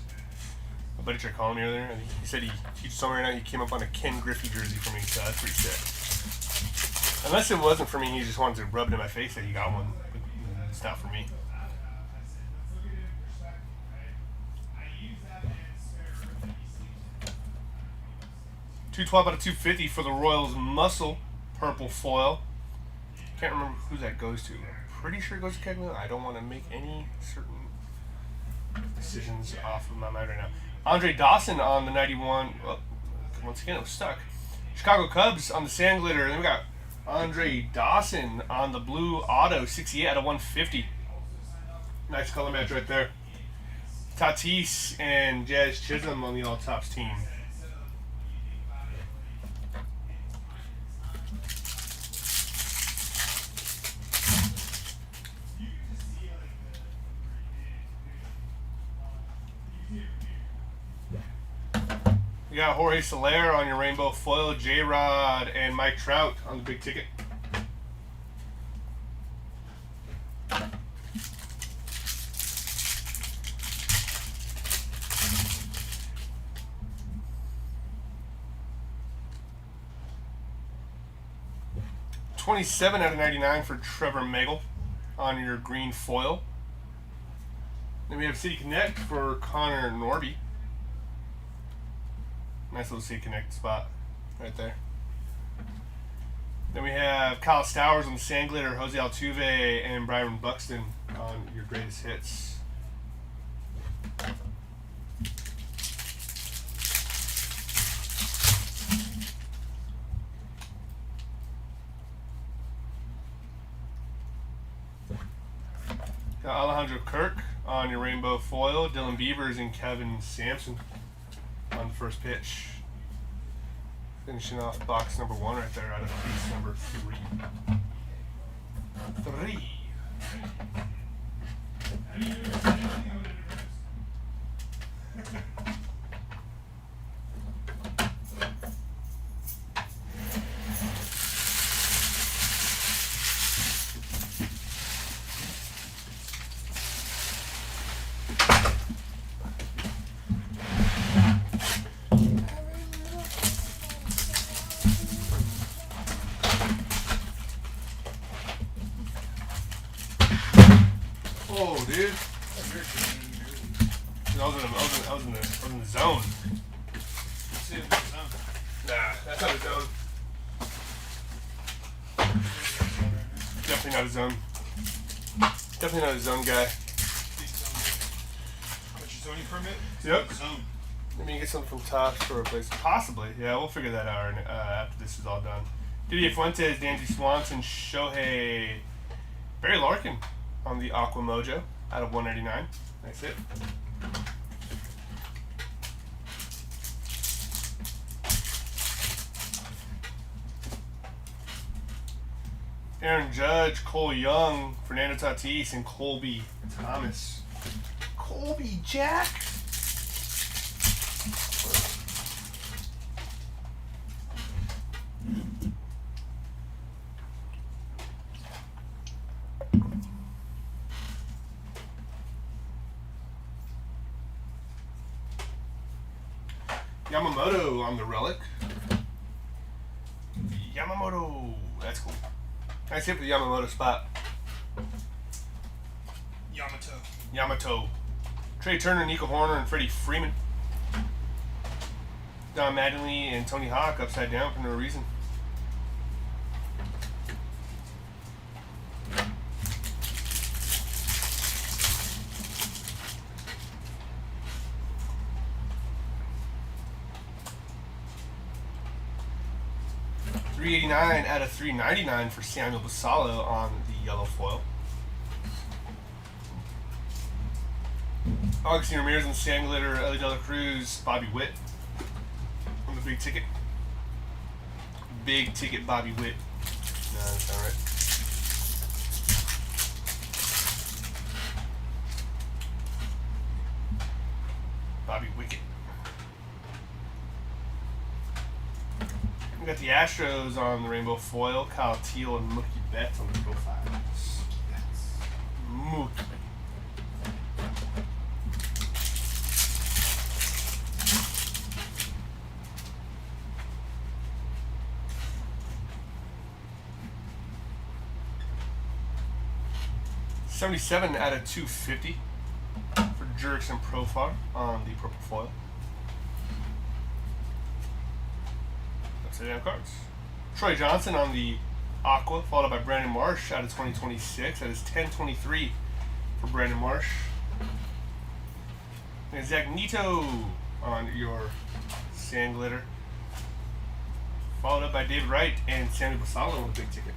My buddy tried calling me earlier, and he said he told me right now he came up on a Ken Griffey jersey for me, so that's pretty sick. Unless it wasn't for me, he just wanted to rub it in my face that he got one. It's not for me. $212 out of $250 for the Royals Muscle purple foil. Can't remember who that goes to. I'm pretty sure it goes to Kegman. I don't want to make any certain decisions off of my mind right now. Andre Dawson on the 91. Well, once again, it was stuck. Chicago Cubs on the Sand Glitter. And then we got Andre Dawson on the blue auto, 68 out of 150. Nice color match right there. Tatis and Jazz Chisholm on the All Tops team. You got Jorge Soler on your rainbow foil, J-Rod, and Mike Trout on the big ticket. 27 out of 99 for Trevor Megal on your green foil. Then we have City Connect for Connor Norby. Nice little City Connect spot right there. Then we have Kyle Stowers on the Sand Glitter, Jose Altuve, and Byron Buxton on your greatest hits. Got Alejandro Kirk on your rainbow foil, Dylan Beavers and Kevin Sampson on the first pitch. Finishing off box number 1 right there out of piece number 3. Oh, dude. I was in the zone. Nah, that's not a zone. Definitely not a zone. Definitely not a zone guy. What's your zoning permit? Yep. Zone. Let me get something from Tops for a place. Possibly. Yeah, we'll figure that out after this is all done. Didier Fuentes, Danzy Swanson, Shohei, Barry Larkin on the Aqua Mojo out of 199. That's it. Aaron Judge, Cole Young, Fernando Tatis, and Colby Thomas. Colby Jack. Yamamoto on the relic. Yamamoto. That's cool. Nice hit for the Yamamoto spot. Yamato. Trey Turner, Nico Horner, and Freddie Freeman. Don Mattingly and Tony Hawk upside down for no reason. $389 out of $399 for Samuel Basallo on the yellow foil. Augustine Ramirez and Sand Glitter, Ellie De La Cruz, Bobby Witt on the big ticket. Big ticket Bobby Witt. No, that's not right. Bobby Wicket. We got the Astros on the rainbow foil, Kyle Teal and Mookie Betts on the profiles. Mookie. $77 out of $250 for Jurickson Profar on the purple foil. Upside down cards. Troy Johnson on the aqua, followed by Brandon Marsh out of 2026. That is 1023 for Brandon Marsh. And Zach Neto on your Sand Glitter, followed up by David Wright and Samuel Basallo on the big ticket.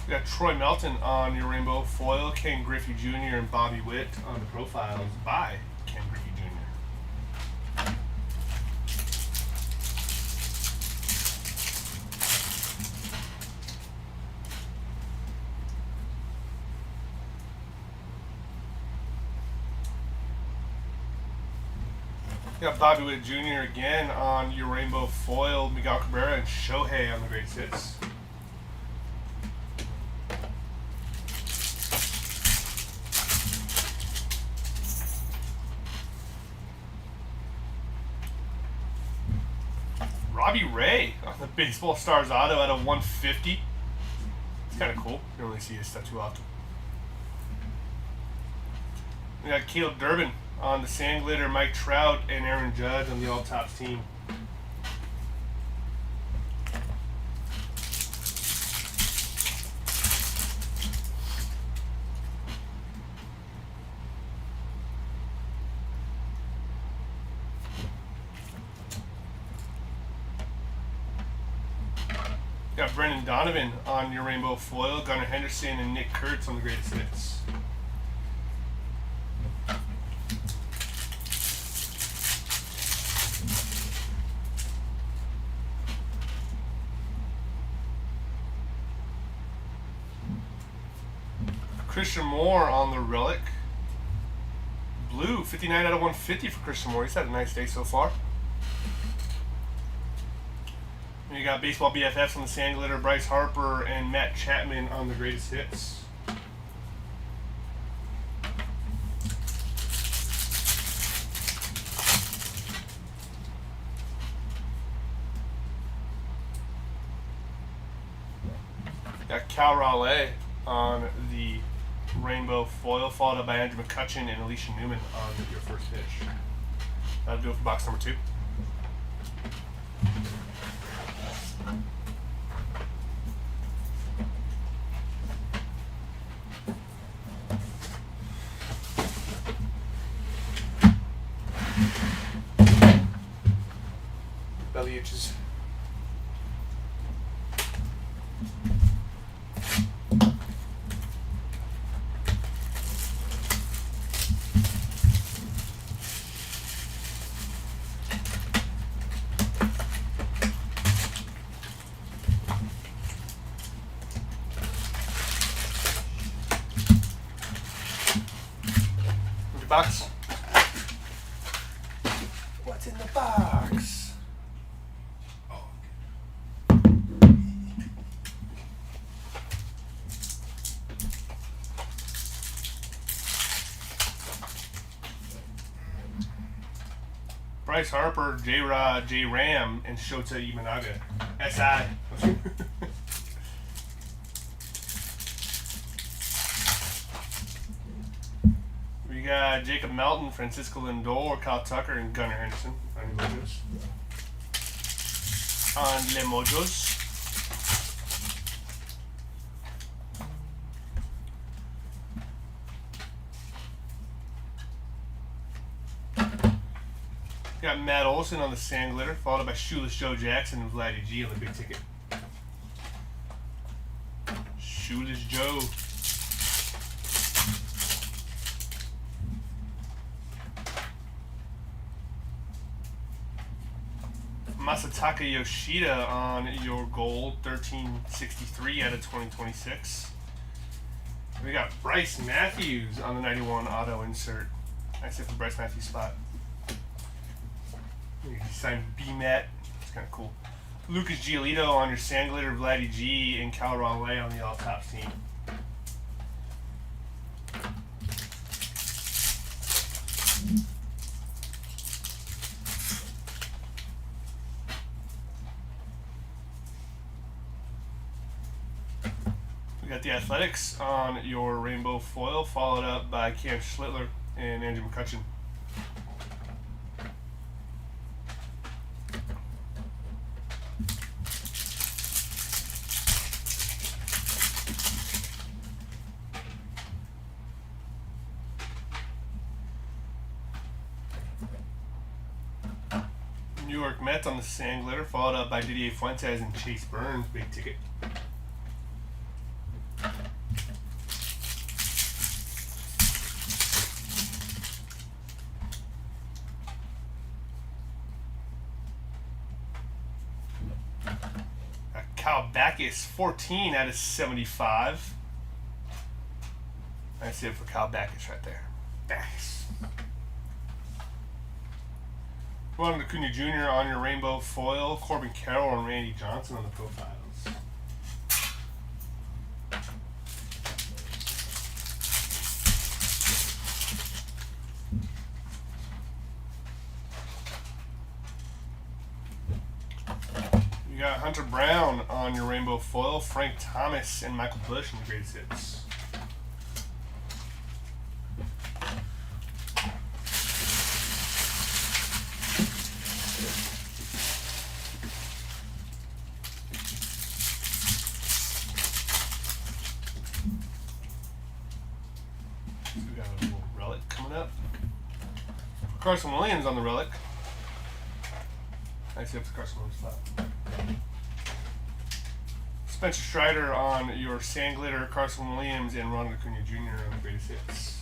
We got Troy Melton on your rainbow foil, Ken Griffey Jr. and Bobby Witt on the profiles by Ken Griffey Jr. We got Bobby Witt Jr. again on your rainbow foil, Miguel Cabrera and Shohei on the greatest hits. Bobby Ray on the Baseball Stars auto out of 150. It's kind of cool. You don't really see his stuff too often. We got Caleb Durbin on the Sand Glitter, Mike Trout, and Aaron Judge on the All Tops team. Got Brendan Donovan on your Rainbow Foil, Gunnar Henderson, and Nick Kurtz on the Greatest Hits. Christian Moore on the Relic. Blue, 59 out of 150 for Christian Moore. He's had a nice day so far. And you got Baseball BFFs on the Sand Glitter, Bryce Harper, and Matt Chapman on the Greatest Hits. Got Cal Raleigh on the Rainbow Foil, followed up by Andrew McCutcheon and Alicia Newman on your first pitch. That'll do it for box number 2. Belly itches. Box. What's in the box? Oh, Bryce Harper, J-Rod, J-Ram, and Shota Imanaga. SI. We got Jacob Melton, Francisco Lindor, Kyle Tucker, and Gunnar Henderson on the Mojos. On Le Mojos. Got Matt Olson on the Sand Glitter, followed by Shoeless Joe Jackson and Vladdy G on the big ticket. Shoeless Joe. Masataka Yoshida on your gold, 1363 out of 2026. We got Bryce Matthews on the 91 auto insert. Nice hit for Bryce Matthews spot. He signed BMAT. It's kind of cool. Lucas Giolito on your Sand Glitter, Vladdy G, and Cal Raleigh on the All Tops team. We got the Athletics on your Rainbow Foil, followed up by Cam Schlittler and Andrew McCutcheon. New York Mets on the Sand Glitter, followed up by Didier Fuentes and Chase Burns, big ticket. Kyle Backus, 14 out of 75. Nice hit for Kyle Backus right there. Backus. Ronald Acuna Jr. on your Rainbow Foil, Corbin Carroll and Randy Johnson on the profiles. Hunter Brown on your rainbow foil. Frank Thomas and Michael Bush in the greatest hits. We got a little relic coming up. Carson Williams on the relic. I see up the Carson Williams flat. Spencer Strider on your Sand Glitter, Carson Williams, and Ronald Acuna Jr. on the greatest hits.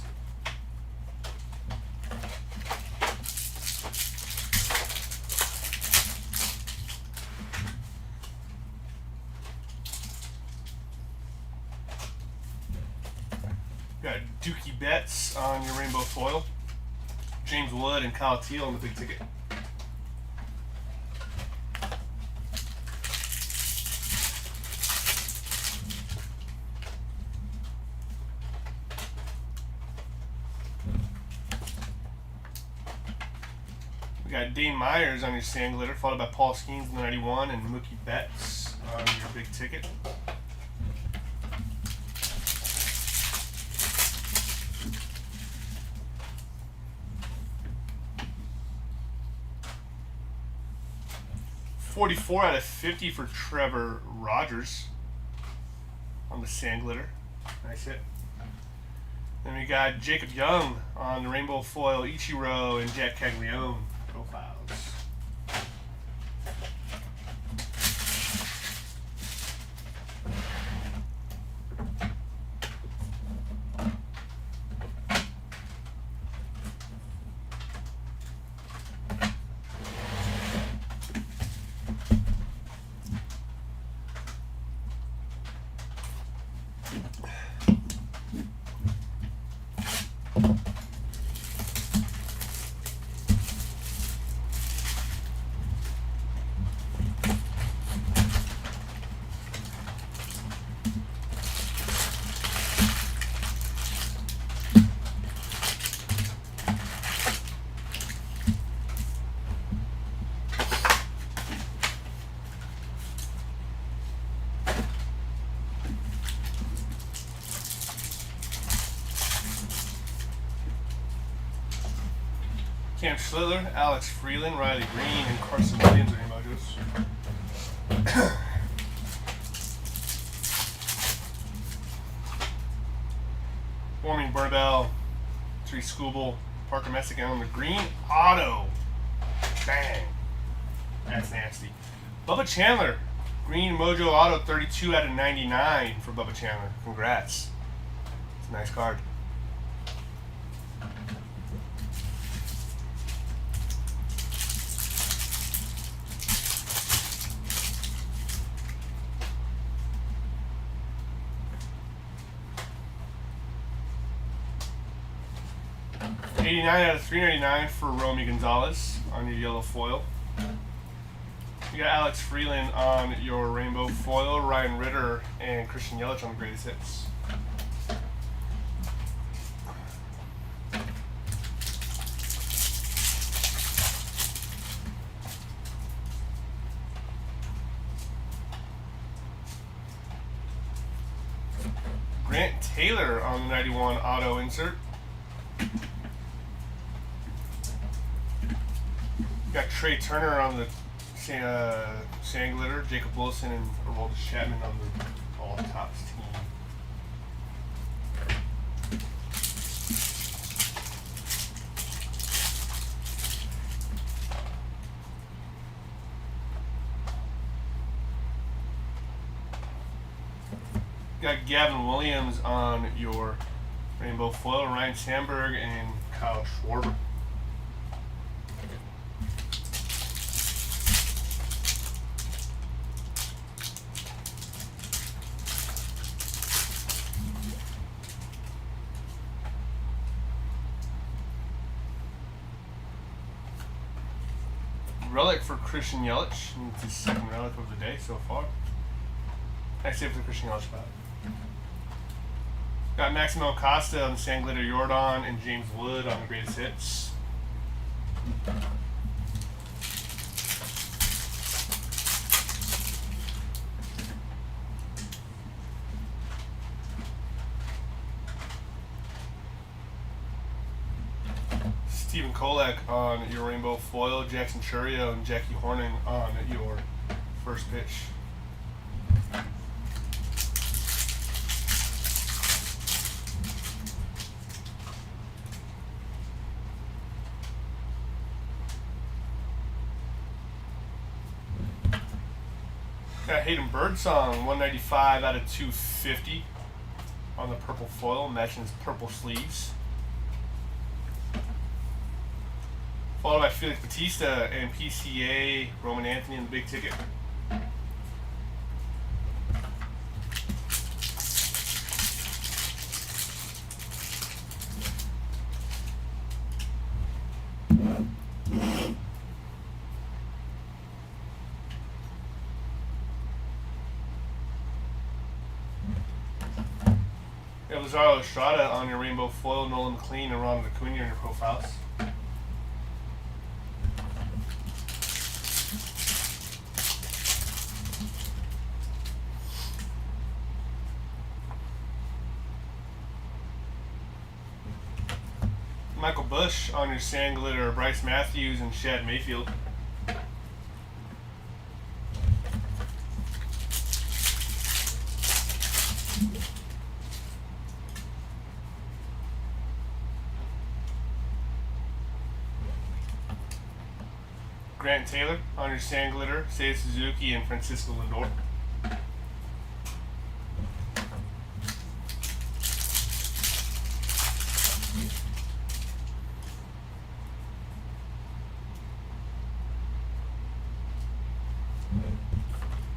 Got Dookie Betts on your rainbow foil. James Wood and Kyle Teal on the big ticket. We got Dane Myers on your Sand Glitter, followed by Paul Skeens in the 91 and Mookie Betts on your big ticket. .44 out of 50 for Trevor Rogers on the Sand Glitter. Nice hit. Then we got Jacob Young on the rainbow foil, Ichiro and Jack Caglione profiles. Cam Schlittler, Alex Freeland, Riley Green, and Carson Williams are your mojos. Warming Burnabell, Tree Scooble, Parker Messick on the green auto. Bang. That's nasty. Bubba Chandler, green mojo auto 32 out of 99 for Bubba Chandler. Congrats. It's a nice card. $89 out of $399 for Romy Gonzalez on your yellow foil. You got Alex Freeland on your rainbow foil, Ryan Ritter and Christian Yelich on the greatest hits. Grant Taylor on the 91 auto insert. Got Trey Turner on the Sand Glitter, Jacob Wilson and Aroldis Chapman on the All Tops team. Got Gavin Williams on your rainbow foil, Ryan Sandberg and Kyle Schwarber. Relic for Christian Yelich. It's his second relic of the day so far. Nice save for the Christian Yelich spot. Got Maximo Acosta on the Sand Glitter Jordan and James Wood on the greatest hits. Stephen Kolek on your rainbow foil, Jackson Churio and Jackie Horning on your first pitch. Got Hayden Birdsong, 195 out of 250 on the purple foil, matching his purple sleeves. Followed by Felix Bautista and PCA Roman Anthony in the big ticket. You have Lazaro Estrada on your rainbow foil, Nolan McLean and Ronald Acuna in your profiles. Michael Bush on your sand glitter, Bryce Matthews and Shad Mayfield. Grant Taylor on your sand glitter, Seiya Suzuki and Francisco Lindor.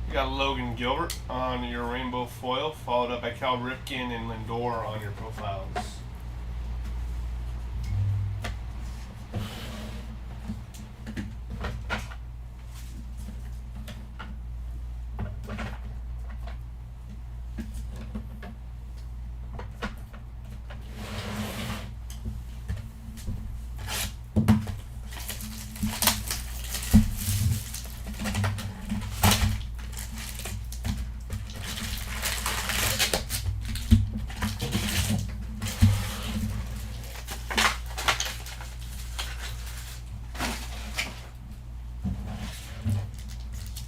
You got Logan Gilbert on your rainbow foil, followed up by Cal Ripken and Lindor on your profiles.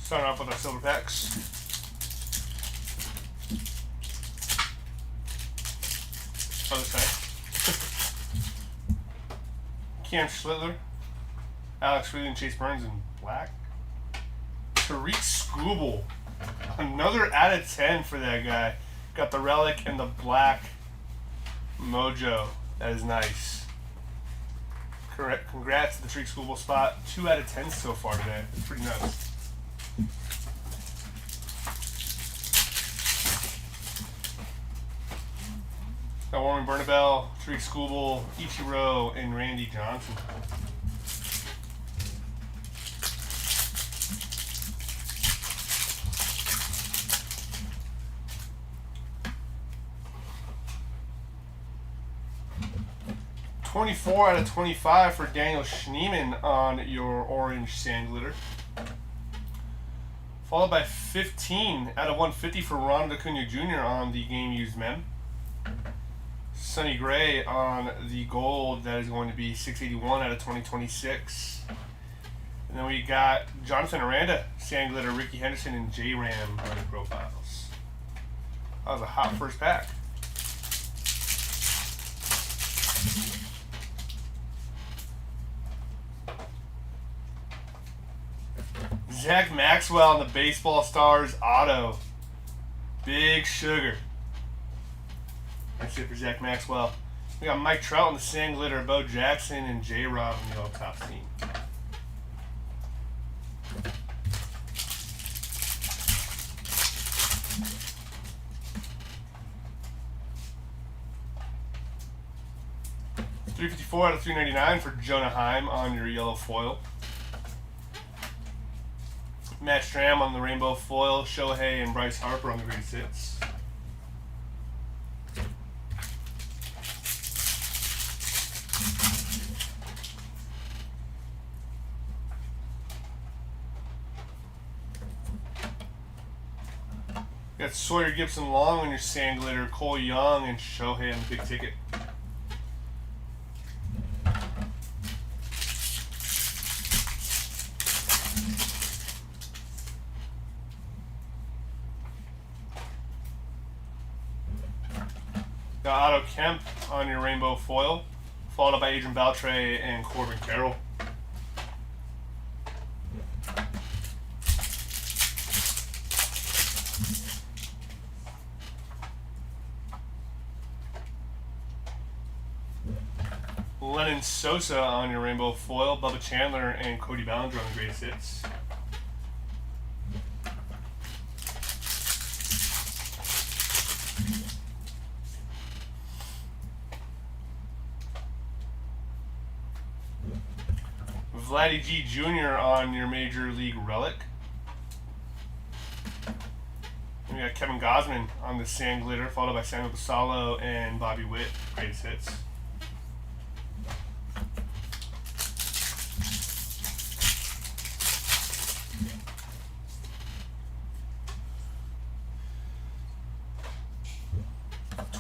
Starting off with our silver packs. Other side. Cam Schlittler, Alex Riley and Chase Burns in black. Tariq Skubal, another out of 10 for that guy. Got the relic and the black mojo. That is nice. Correct. Congrats to the Tariq Skubal spot. 2 out of 10 so far today. It's pretty nuts. Got Warren Bernabell, Tariq Skubal, Ichiro, and Randy Johnson. $24 out of 25 for Daniel Schneemann on your orange sand glitter. Followed by 15 out of 150 for Ronald Acuna Jr. on the game used mem. Sonny Gray on the gold, that is going to be 681 out of 2026. And then we got Jonathan Aranda, sand glitter, Ricky Henderson, and J-Ram on the profiles. That was a hot first pack. Zach Maxwell on the Baseball Stars auto. Big sugar. That's it for Zach Maxwell. We got Mike Trout on the sand glitter, Bo Jackson, and J-Rob on the all top team. $354 out of $399 for Jonah Heim on your yellow foil. Matt Stram on the rainbow foil, Shohei and Bryce Harper on the grade 6. Got Sawyer Gibson Long on your sand glitter, Cole Young and Shohei on the big ticket. got Otto Kemp on your rainbow foil, followed up by Adrian Beltre and Corbin Carroll. Lennon Sosa on your rainbow foil, Bubba Chandler and Cody Ballinger on the greatest hits. Vladdy G Jr. on your Major League Relic. And we got Kevin Gosman on the Sand Glitter, followed by Samuel Basalo and Bobby Witt, greatest hits.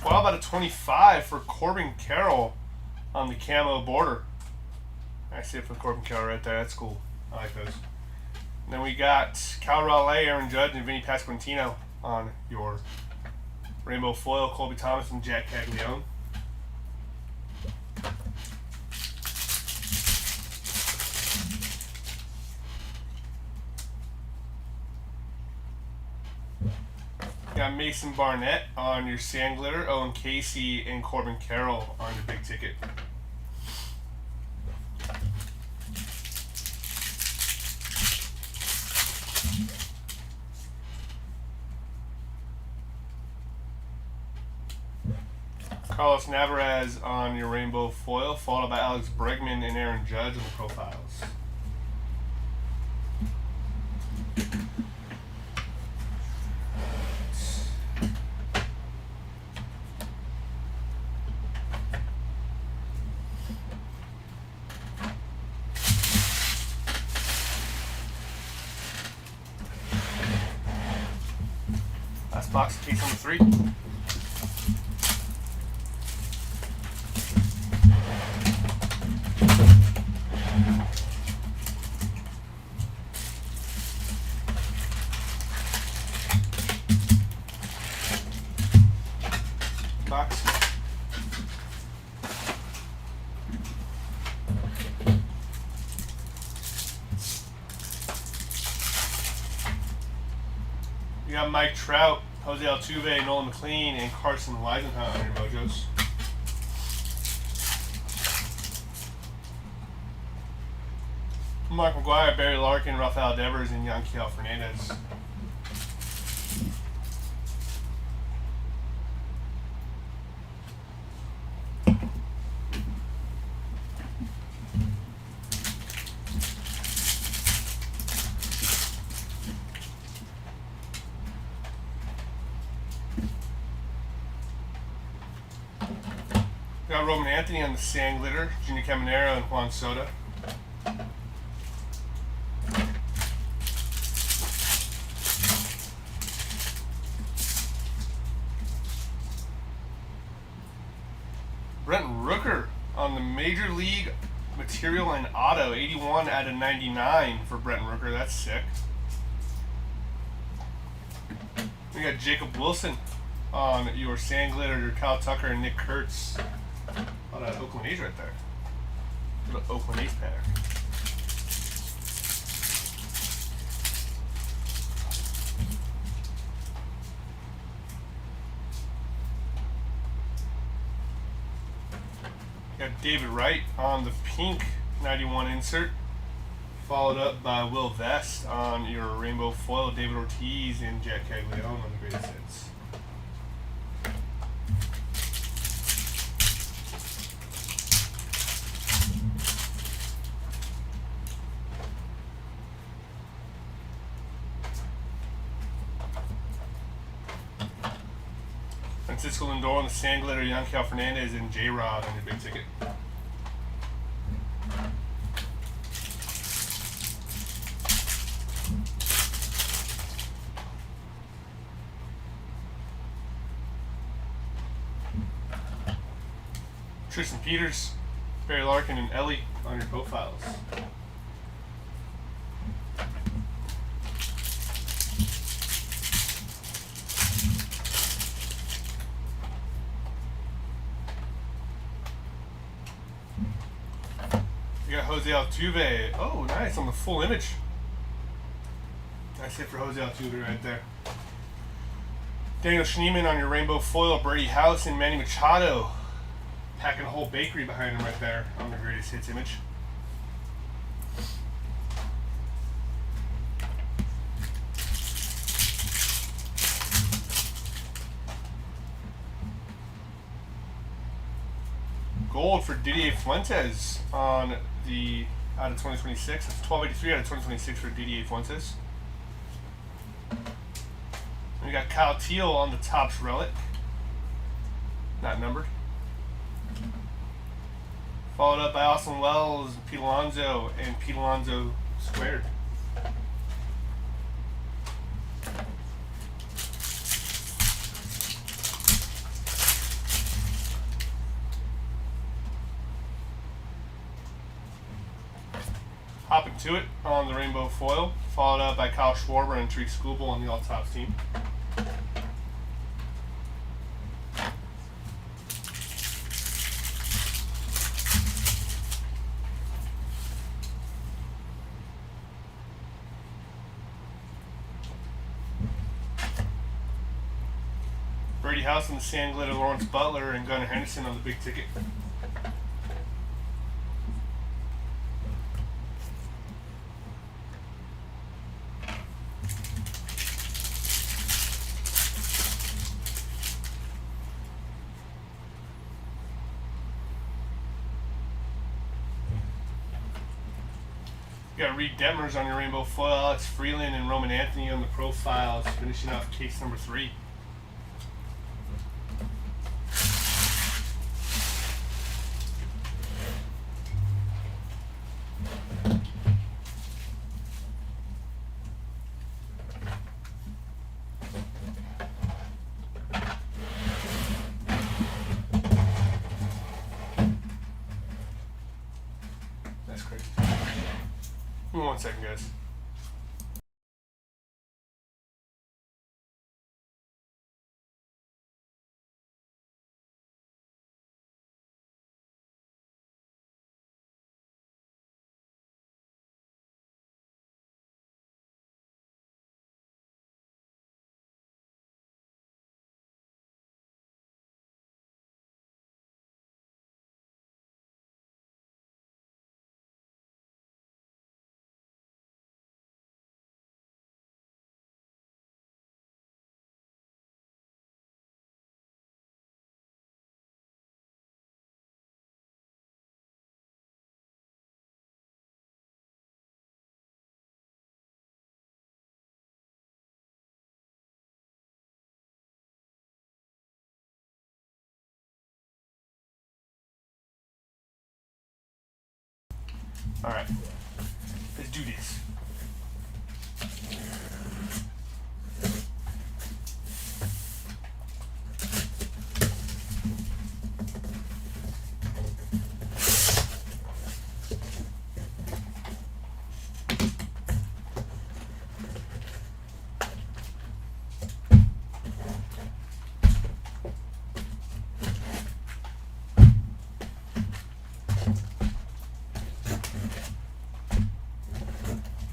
Out of 25 for Corbin Carroll on the camo border. I see it for Corbin Carroll right there. That's cool. I like those. And then we got Cal Raleigh, Aaron Judge, and Vinny Pasquantino on your rainbow foil. Colby Thomas and Jack Caglione. Got Mason Barnett on your Sand Glitter, Owen Casey and Corbin Carroll on your big ticket. Carlos Navarez on your rainbow foil, followed by Alex Bregman and Aaron Judge on the profiles. Last box, case number 3. Box. You got Mike Trout, Jose Altuve, Nolan McLean, and Carson Weisenhunt on your mojos. Mark McGuire, Barry Larkin, Rafael Devers, and Yanquiel Fernandez. Got Roman Anthony on the Sand Glitter, Junior Caminero and Juan Soto. Brent Rooker on the Major League Material and Auto, 81 out of 99 for Brent Rooker. That's sick. We got Jacob Wilson on your Sand Glitter, your Kyle Tucker and Nick Kurtz. A lot of Oakland A's right there. Little Oakland A's pattern. Got David Wright on the pink 91 insert, followed up by Will Vest on your rainbow foil, David Ortiz and Jack Caglione on the greatest hits. Francisco Lindor on the Sand Glitter, Yanquiel Fernandez, and J-Rod on your big ticket. Tristan Peters, Barry Larkin, and Ellie on your profiles. We got Jose Altuve. Oh, nice on the full image. Nice hit for Jose Altuve right there. Daniel Schneemann on your rainbow foil. Brady House and Manny Machado. Packing a whole bakery behind him right there on the greatest hits image. Gold for Didier Fuentes on the out of 2026. It's 1283 out of 2026 for Didier Fuentes. And we got Kyle Teal on the Topps relic, not numbered. Followed up by Austin Wells, Pete Alonso, and Pete Alonso squared. Hopping to it on the rainbow foil, followed up by Kyle Schwarber and Tariq Skubal on the All Topps team. Brady House on the sand glitter, Lawrence Butler, and Gunnar Henderson on the big ticket. You got Reed Detmers on your rainbow foil, Alex Freeland and Roman Anthony on the profiles, finishing off case number 3. That's crazy. Give me 1 second, guys. Alright, let's do this.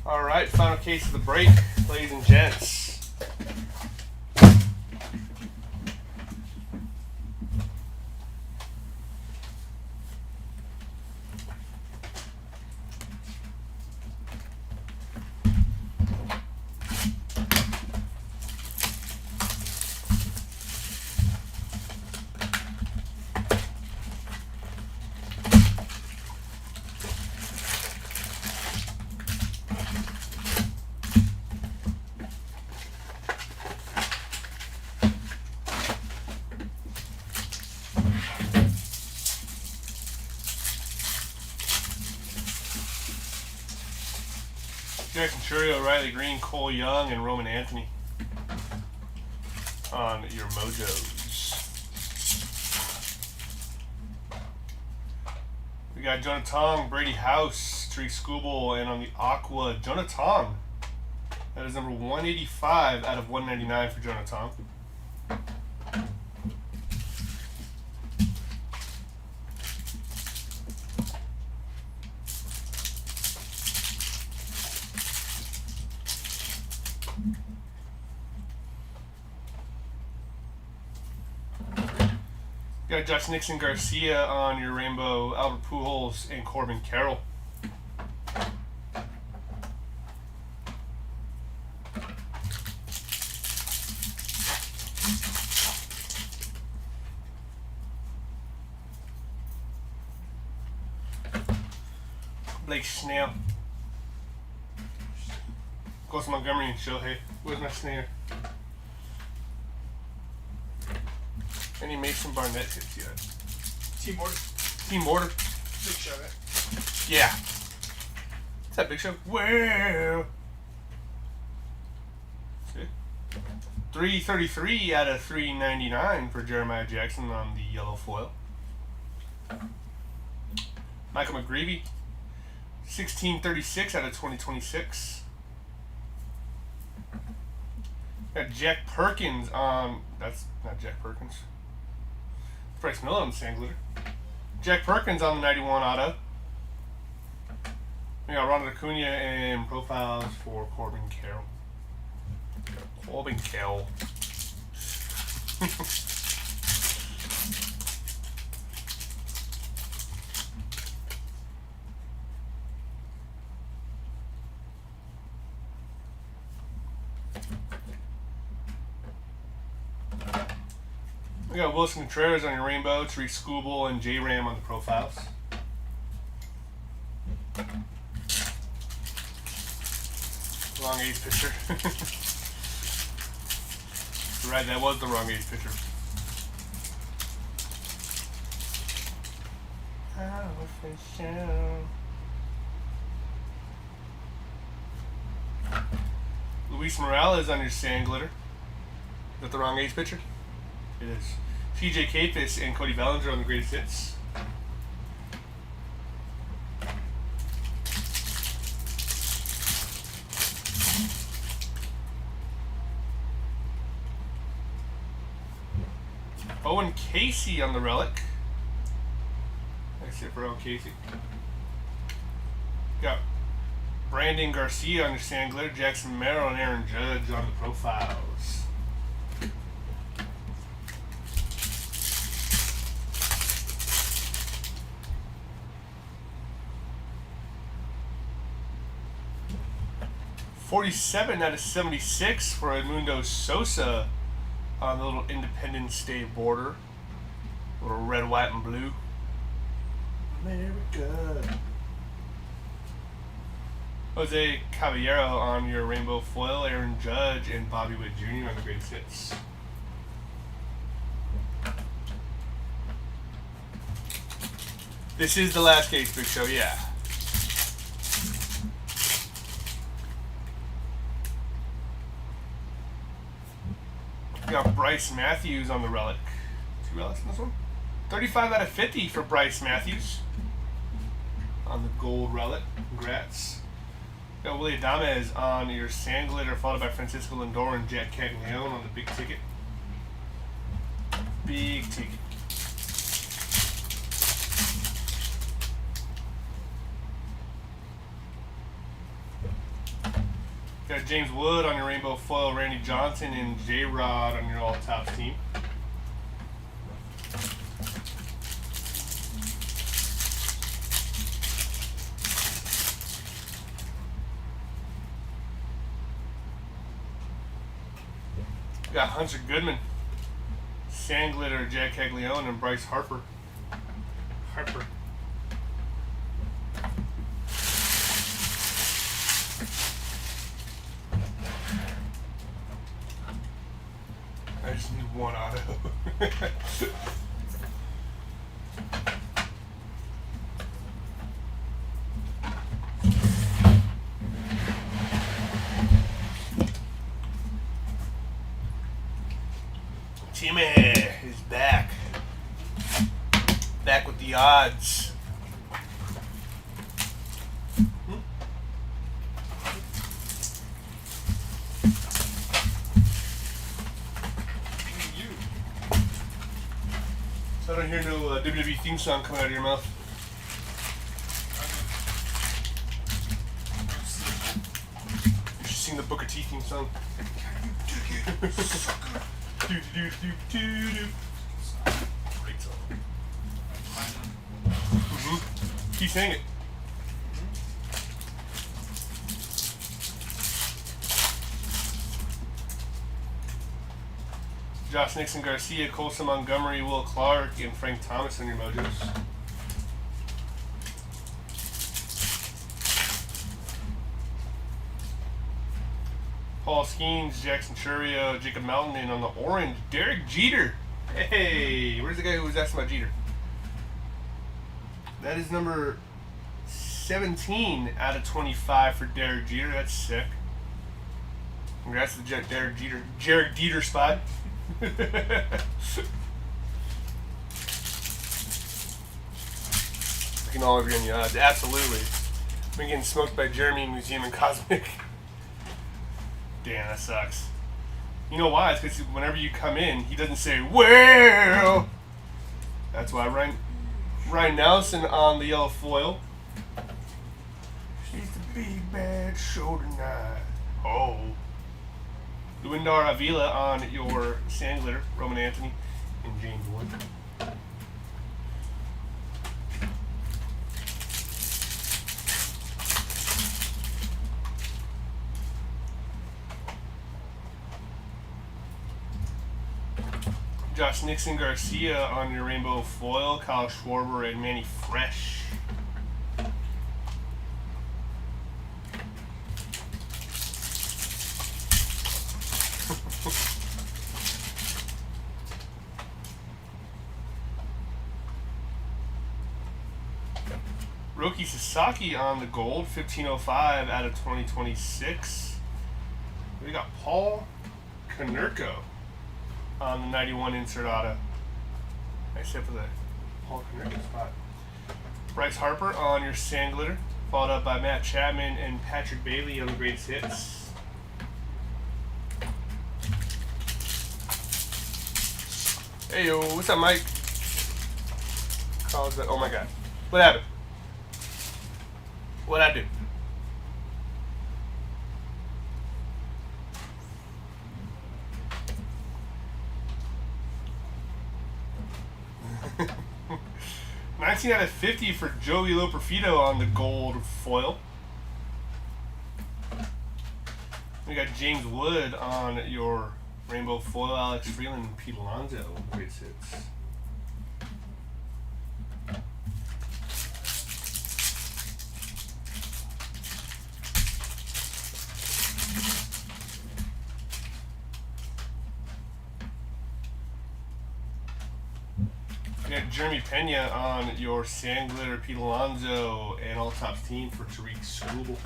Alright, final case of the break, ladies and gents. Jackson Churio, Riley Green, Cole Young, and Roman Anthony on your mojos. We got Jonah Tong, Brady House, Tariq Skubal, and on the Aqua, Jonah Tong. That is number 185 out of 199 for Jonah Tong. Got Josh Nixon Garcia on your rainbow, Albert Pujols, and Corbin Carroll. Blake Snell. Goes to Montgomery and Shohei. Where's my snare? Any Mason Barnett hits yet? Team order. Team order. Big show, right? Yeah. Is that Big Show? Well. See? 333 out of 399 for Jeremiah Jackson on the yellow foil. Michael McGreevy. 1636 out of 2026. Got Jack Perkins on. That's not Jack Perkins. Bryce Miller on the sand glitter. Jack Perkins on the 91 auto. We got Ronald Acuna and profiles for Corbin Carroll. Corbin Carroll. We got Wilson Contreras on your rainbow, Tariq Skubal, and J-Ram on the profiles. Wrong age picture. Right, that was the wrong age picture. Luis Morales on your sand glitter. Is that the wrong age picture? It is. TJ Capis and Cody Bellinger on the greatest hits. Owen Casey on the relic. That's it for Owen Casey. Got Brandon Garcia on your sand glitter, Jackson Merrill and Aaron Judge on the profiles. .47 out of 76 for Edmundo Sosa on the little Independence Day border. Little red, white, and blue. America. Jose Caballero on your rainbow foil, Aaron Judge and Bobby Witt Jr. on the greatest hits. This is the last case, Big Show, yeah. We got Bryce Matthews on the relic. 2 relics in this one. 35 out of 50 for Bryce Matthews on the gold relic. Congrats. We got Willie Adames on your sand glitter, followed by Francisco Lindor and Jack Caglione on the big ticket. Big ticket. Got James Wood on your rainbow foil, Randy Johnson, and J-Rod on your all-tops team. Got Hunter Goodman, sand glitter, Jack Caglione, and Bryce Harper. I just need one auto. Timmy is back. Back with the odds. So I don't hear no WWE theme song coming out of your mouth. You should sing the Booker T theme song. Great song. Keep saying it. Josh Nixon, Garcia, Colson Montgomery, Will Clark, and Frank Thomas on your mojos. Paul Skeens, Jackson Churio, Jacob Melton, and on the orange, Derek Jeter. Hey, where's the guy who was asking about Jeter? That is number 17 out of 25 for Derek Jeter. That's sick. Congrats to the Derek Jeter spot. Looking all over you on the odds. Absolutely. Been getting smoked by Jeremy in Museum and Cosmic. Damn, that sucks. You know why? It's because whenever you come in, he doesn't say, well. That's why Ryan Nelson on the yellow foil. She's the big bad show tonight. Oh. Luindar Avila on your sand glitter, Roman Anthony, and James Wood. Josh Nixon Garcia on your rainbow foil, Kyle Schwarber and Manny Fresh. Roki Sasaki on the gold, 1505 out of 2026. We got Paul Konerko on the 91 insert auto. Except for the Paul Konerko spot. Bryce Harper on your sand glitter, followed up by Matt Chapman and Patrick Bailey on the greatest hits. Hey yo, what's up, Mike? Calls that. Oh my god. What happened? What'd I do? $19 out of $50 for Joey Loperfido on the gold foil. We got James Wood on your rainbow foil, Alex Freeland and Pete Alonso. Great hits. We got Jeremy Pena on your sand glitter, Pete Alonso, and all tops team for Tariq Skubal.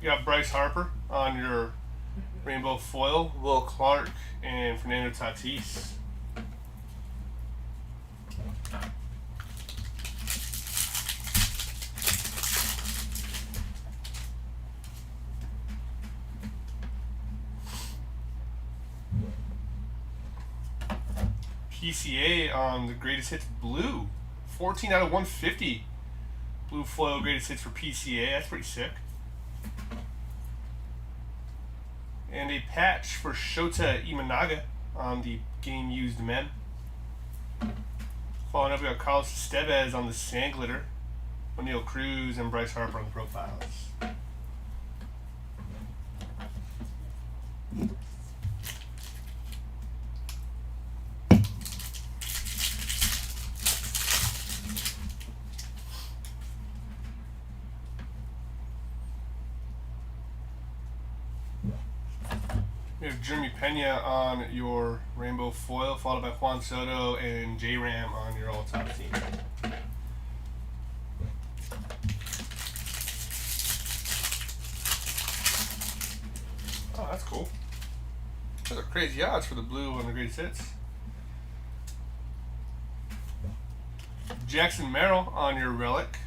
You got Bryce Harper on your rainbow foil, Will Clark, and Fernando Tatis. PCA on the greatest hits blue, 14 out of 150. Blue foil greatest hits for PCA. That's pretty sick. And a patch for Shota Imanaga on the game used men. Following up, we got Carlos Estevez on the sand glitter, O'Neal Cruz, and Bryce Harper on the profiles. We have Jeremy Pena on your rainbow foil, followed by Juan Soto and J-Ram on your all-top team. Oh, that's cool. Those are crazy odds for the blue on the greatest hits. Jackson Merrill on your relic,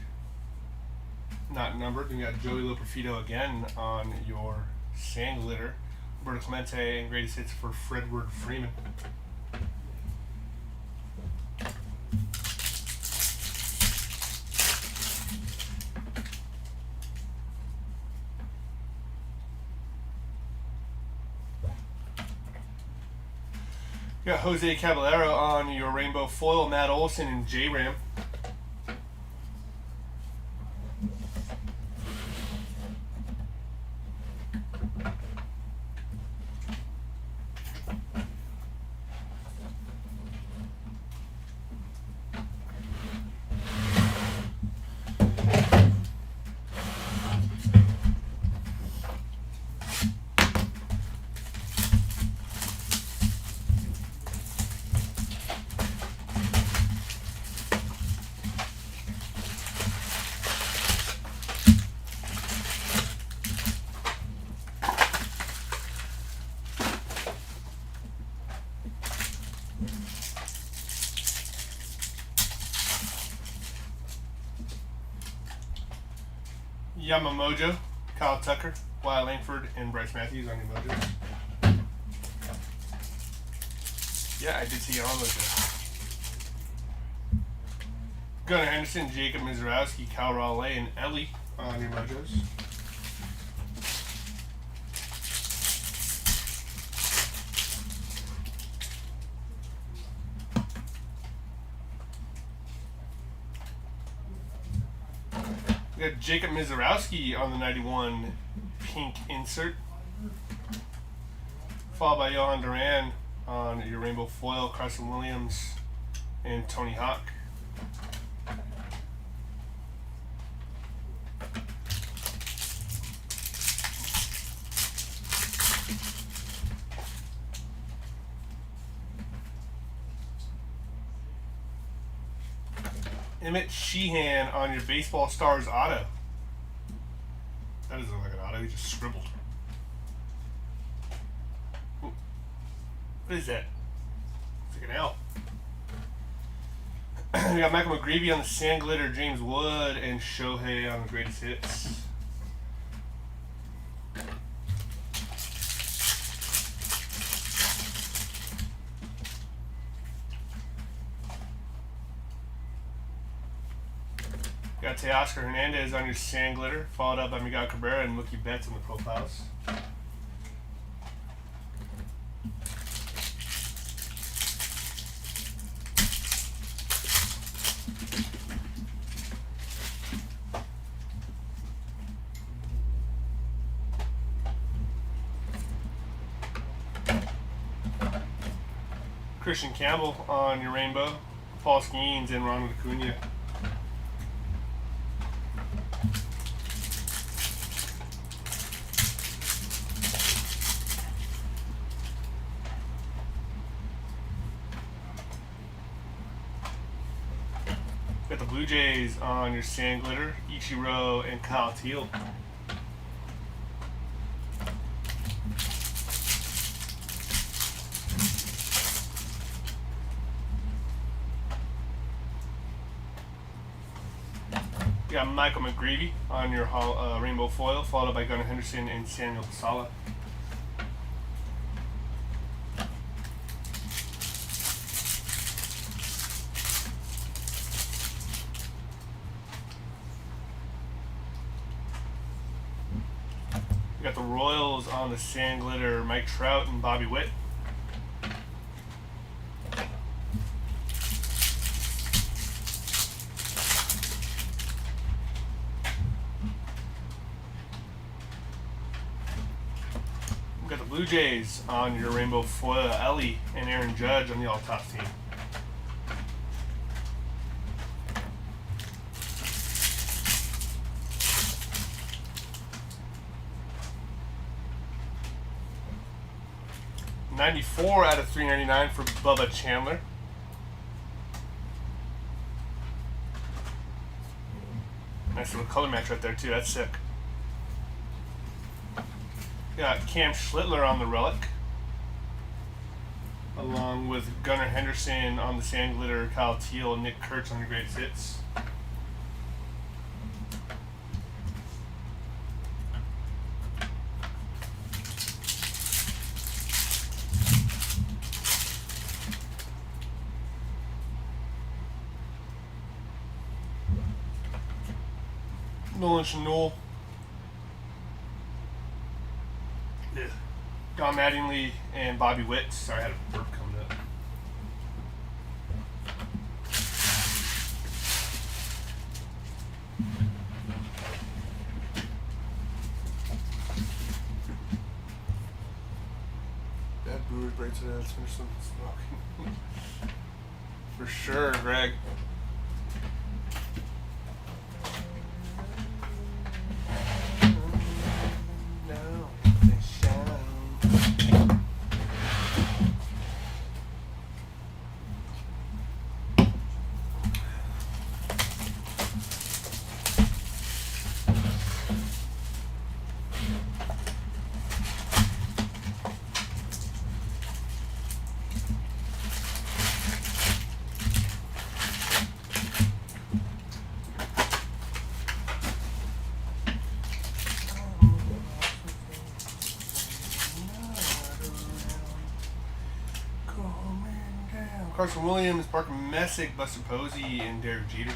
not numbered. Then you got Joey Loperfido again on your sand glitter. Roberto Clemente and greatest hits for Fredward Freeman. We got Jose Caballero on your rainbow foil, Matt Olson and J-Ram. Yamamojo, Kyle Tucker, Wyatt Langford, and Bryce Matthews on your Mojo. Yeah, I did see Yamamojo. Gunnar Henderson, Jacob Mizorowski, Kyle Raleigh, and Ellie on your Mojos. We got Jacob Mizorowski on the 91 pink insert. Followed by Johan Duran on your rainbow foil, Carson Williams, and Tony Hawk. Emmett Sheehan on your Baseball Stars auto. That doesn't look like an auto, he just scribbled. Ooh. What is that? It's like an L. We got Michael McGreevy on the Sand Glitter, James Wood, and Shohei on the greatest hits. Got Teoscar Hernandez on your Sand Glitter, followed up by Miguel Cabrera and Mookie Betts on the profiles. Christian Campbell on your rainbow, Paul Skeens, and Ronald Acuna. Got the Blue Jays on your Sand Glitter, Ichiro and Kyle Teal. You got Michael McGreevy on your rainbow foil, followed by Gunnar Henderson and Samuel Casala. We got the Royals on the Sand Glitter, Mike Trout and Bobby Witt. We got the Blue Jays on your rainbow foil, Ellie and Aaron Judge on the all-top team. $94 out of $399 for Bubba Chandler. Nice little color match right there too. That's sick. Got Cam Schlittler on the relic, along with Gunnar Henderson on the Sand Glitter, Kyle Teal, and Nick Kurtz on your greatest hits. Nolan Chanel. Don Mattingly and Bobby Witt. Sorry, I had a burp coming up. we break today? Let's finish some smoking. For sure, Greg. Carson Williams, Parker Messick, Buster Posey, and Derek Jeter.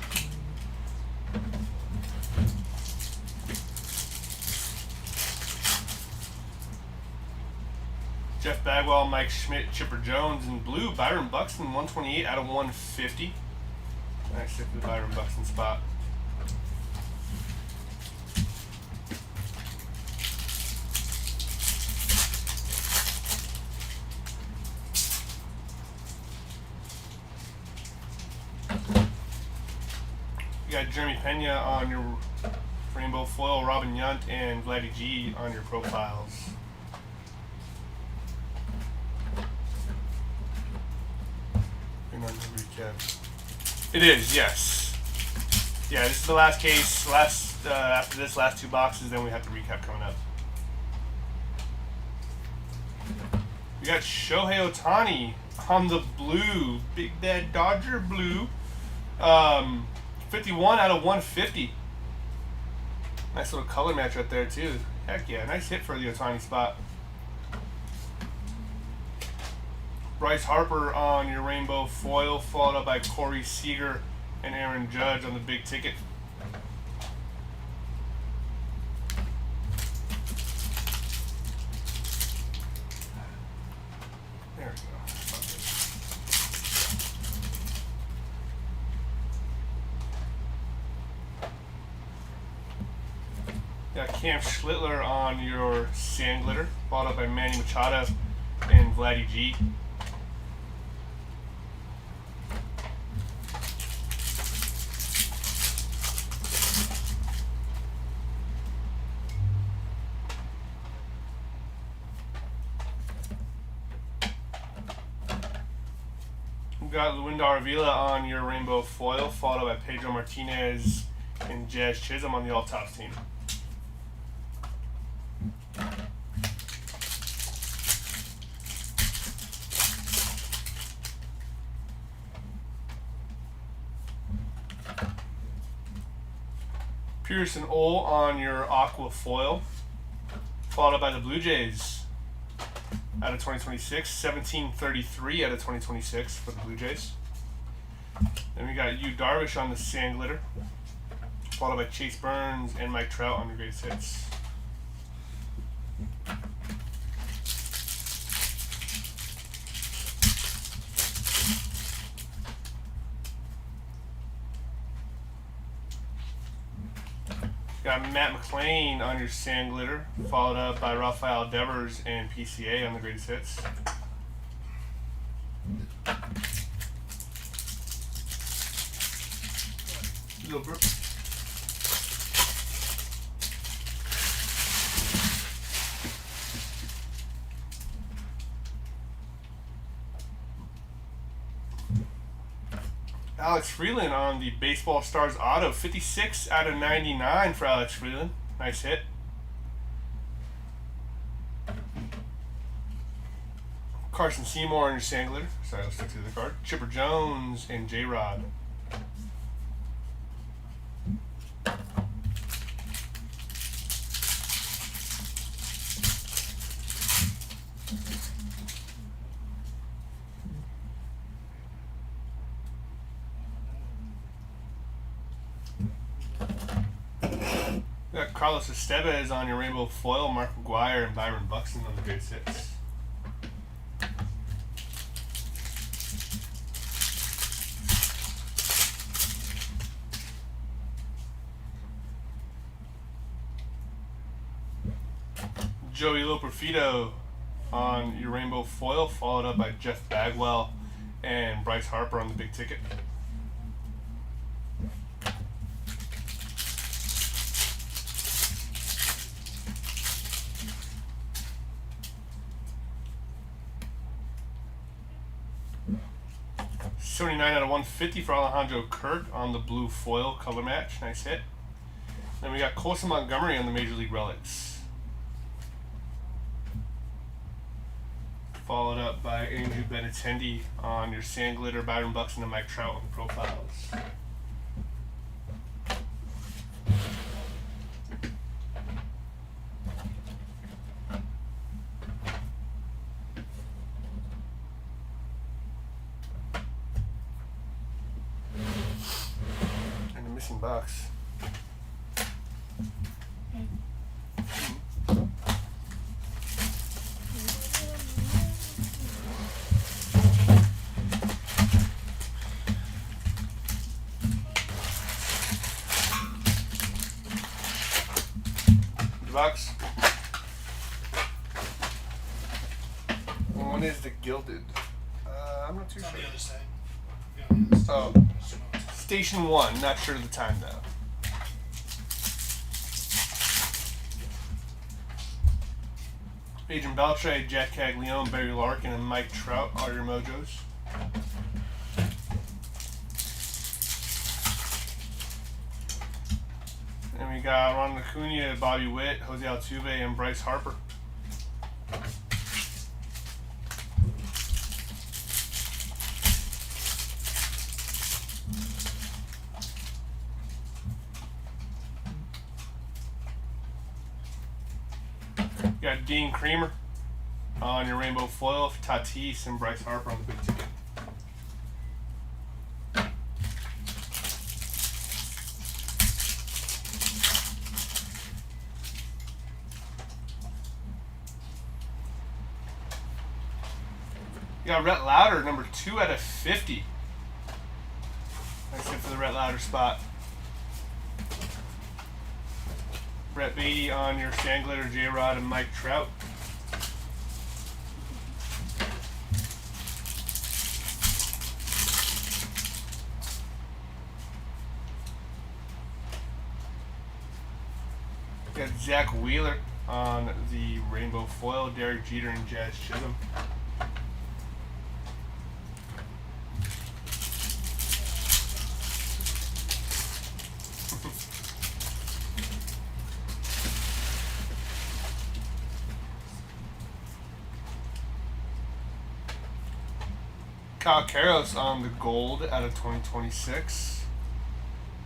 Jeff Bagwell, Mike Schmidt, Chipper Jones, and blue, Byron Buxton, 128 out of 150. Nice hit for the Byron Buxton spot. You got Jeremy Pena on your rainbow foil, Robin Yount, and Vladdy G on your profiles. It is, yes. Yeah, this is the last case. After this, last two boxes, then we have the recap coming up. We got Shohei Ohtani on the blue, Big Bad Dodger blue. 51 out of 150. Nice little color match right there too. Heck yeah, nice hit for the Ohtani spot. Bryce Harper on your rainbow foil, followed up by Corey Seager and Aaron Judge on the big ticket. There we go. Got Cam Schlittler on your sand glitter, followed up by Manny Machado and Vladdy G. Got Luindar Avila on your rainbow foil, followed by Pedro Martinez and Jazz Chisholm on the all-tops team. Pearson Ole on your aqua foil, followed by the Blue Jays. Out of 2026, 1733 out of 2026 for the Blue Jays. Then we got Yu Darvish on the sand glitter, followed by Chase Burns and Mike Trout on the greatest hits. Got Matt McClain on your sand glitter, followed up by Rafael Devers and PCA on the greatest hits. Alex Freeland on the Baseball Stars auto, 56 out of 99 for Alex Freeland. Nice hit. Carson Seymour on your sand glitter. Sorry, let's stick to the card. Chipper Jones and J-Rod. Got Carlos Estevez on your rainbow foil, Mark McGwire and Byron Buxton on the greatest hits. Joey Loperfido on your rainbow foil, followed up by Jeff Bagwell and Bryce Harper on the big ticket. $79 out of 150 for Alejandro Kirk on the blue foil color match. Nice hit. Then we got Colson Montgomery on the Major League Relics. Followed up by Andrew Benintendi on your Sand Glitter, Byron Buxton, and Mike Trout on the profiles. And the missing box. Box. One is the gilded. I'm not too It's on sure. the other side. Yeah, on the other Oh, side. Station 1. Not sure of the time though. Adrian Beltre, Jack Caglione, Barry Larkin, and Mike Trout are your mojos. And we got Ron Acuna, Bobby Witt, Jose Altuve, and Bryce Harper. You got Dean Creamer on your rainbow foil, Tatis, and Bryce Harper on the big ticket. You got Rhett Lauder, number 2 out of 50. Nice hit for the Rhett Lauder spot. Brett Beatty on your Sand Glitter, J-Rod, and Mike Trout. You got Zach Wheeler on the rainbow foil, Derek Jeter, and Jazz Chisholm. Kyle Karros on the gold out of 2026.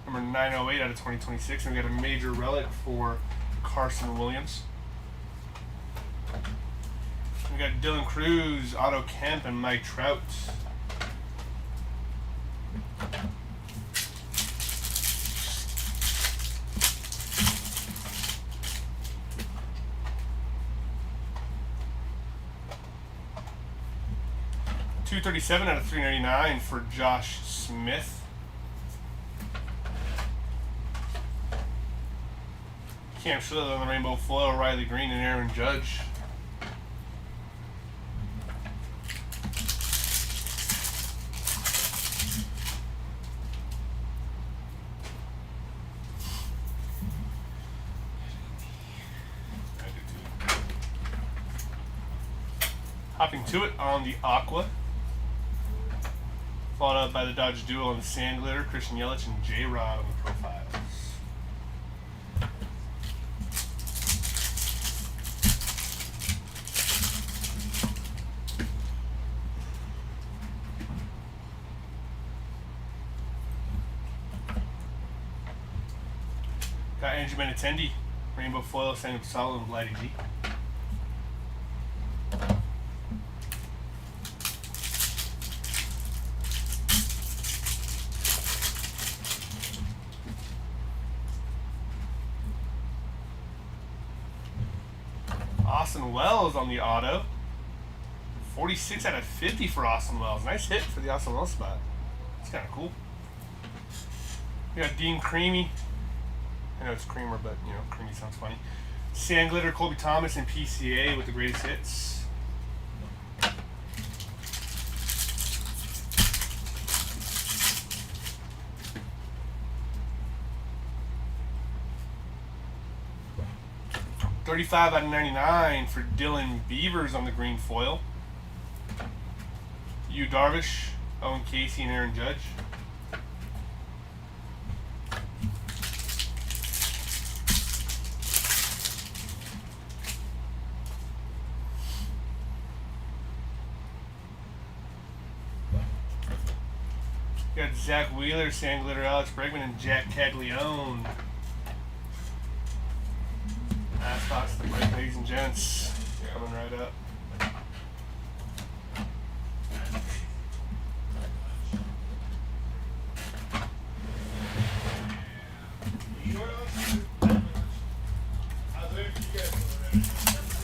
Number 908 out of 2026. And we got a major relic for Carson Williams. We got Dylan Cruz, Otto Kemp, and Mike Trout. $237 out of 399 for Josh Smith. Cam Schiller on the rainbow foil, Riley Green, and Aaron Judge. Hopping to it on the Aqua. Followed up by the Dodge Duo on the Sand Glitter, Christian Yelich, and J-Rod on the profiles. Got Andrew Benintendi, rainbow foil, Sam Solid, and Vladdy G. Austin Wells on the auto. 46 out of 50 for Austin Wells. Nice hit for the Austin Wells spot. That's kind of cool. We got Dean Creamy. I know it's Creamer, but you know, Creamy sounds funny. Sand Glitter, Colby Thomas, and PCA with the greatest hits. 35 out of 99 for Dylan Beavers on the green foil. Yu Darvish, Owen Casey, and Aaron Judge. Got Zach Wheeler, Sam Glitter, Alex Bregman, and Jack Caglione. Last box of the break, ladies and gents. Coming right up.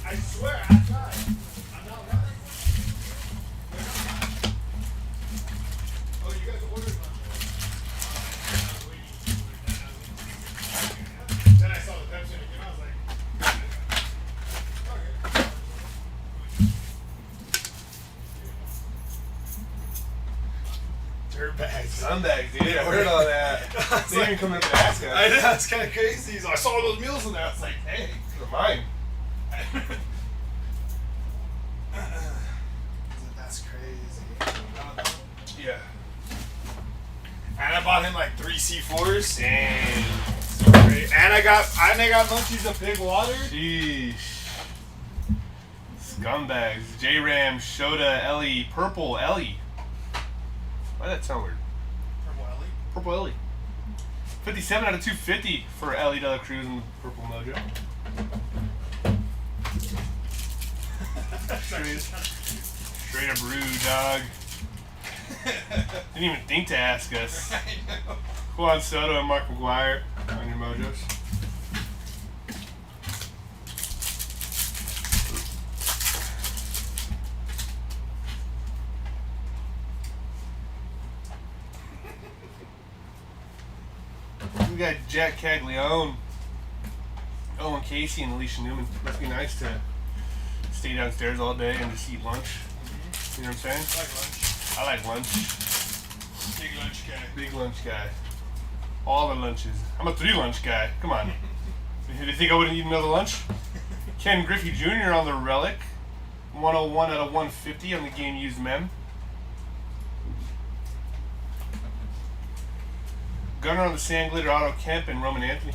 I swear, I tried. I'm not running. Oh, you guys ordered lunch. Then I saw the Pepsi again. I was like, okay. Dirtbags. Sunbags, dude. I heard all that. They even coming up to ask us. I know, it's kind of crazy. He's like, I saw all those meals in there. I was like, hey. They're mine. That's crazy. Yeah. And I bought him like 3 C4s. Dang. So great. And I got Munchies of Big Water. Sheesh. Scumbags. J-Ram, Shota, Ellie, Purple Ellie. Why did that sound weird? Purple Ellie. Purple Ellie. 57 out of 250 for Ellie De La Cruz and Purple Mojo. Straight up rude, dog. Didn't even think to ask us. I know. Juan Soto and Mark McGuire on your Mojos. We got Jack Caglione, Owen Casey, and Alicia Newman. Must be nice to stay downstairs all day and just eat lunch. You know what I'm saying? I like lunch. I like lunch. Big lunch guy. Big lunch guy. All the lunches. I'm a 3 lunch guy. Come on. Do you think I wouldn't eat another lunch? Ken Griffey Jr. on the Relic. 101 out of 150 on the game used mem. Gunner on the Sand Glitter, Otto Kemp, and Roman Anthony.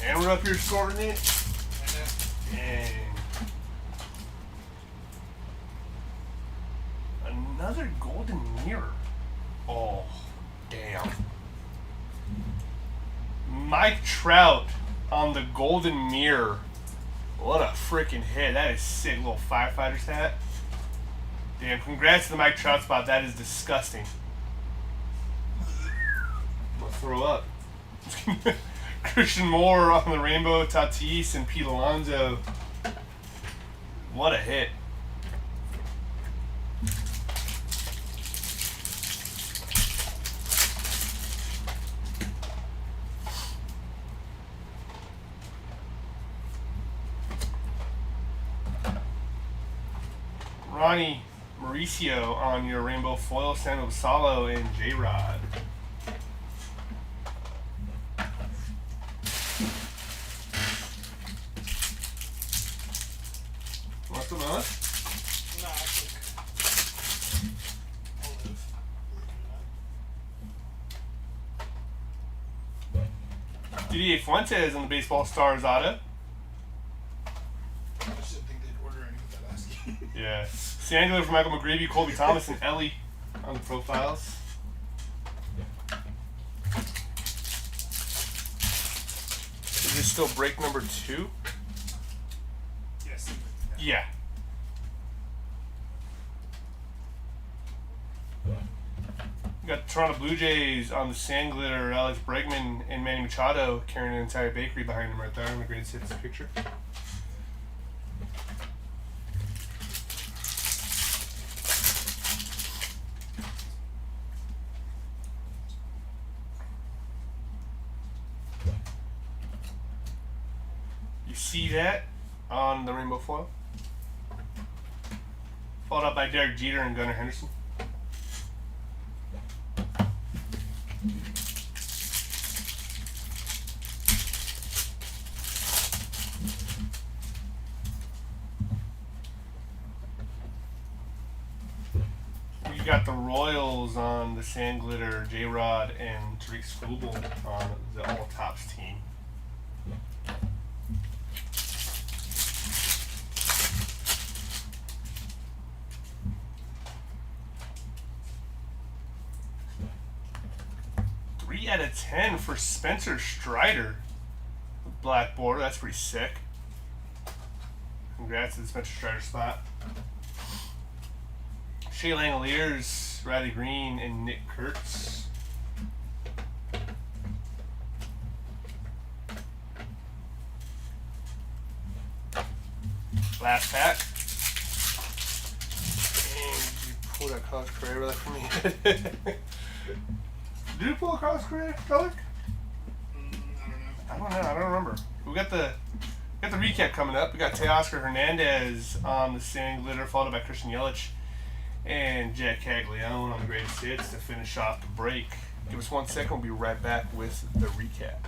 And we're up here scoring it. Dang. Another golden mirror. Oh, damn. Mike Trout on the golden mirror. What a freaking hit. That is sick. Little firefighter's hat. Damn, congrats to the Mike Trout spot. That is disgusting. I'm gonna throw up. Christian Moore on the Rainbow, Tatis, and Pete Alonso. What a hit. Ronnie Mauricio on your Rainbow Foil, Samuel Salo, and J-Rod. Want some on? No, actually. I'll live. Didier Fuentes on the Baseball Stars auto. I just didn't think they'd order any without asking. Yeah. Sandler for Michael McGravy, Colby Thomas, and Ellie on the profiles. Is this still break number 2? Yes. Yeah. We got the Toronto Blue Jays on the Sand Glitter, Alex Bregman and Manny Machado carrying an entire bakery behind him right there in the grade 6 picture. You see that on the Rainbow Foil? Followed up by Derek Jeter and Gunnar Henderson. got the Royals on the Sand Glitter, J-Rod, and Tariq Skubal on the All Tops team. Three out of 10 for Spencer Strider. Black border, that's pretty sick. Congrats to the Spencer Strider spot. Shea Langoliers, Riley Green, and Nick Kurtz. Last pack. And you pull that Carlos Correa back for me. Did you pull a Carlos Correa, Pellick? I don't know. I don't remember. We got the recap coming up. We got Teoscar Hernandez on the Sand Glitter, followed by Christian Yelich and Jack Caglione on the greatest hits to finish off the break. Give us 1 second. We'll be right back with the recap.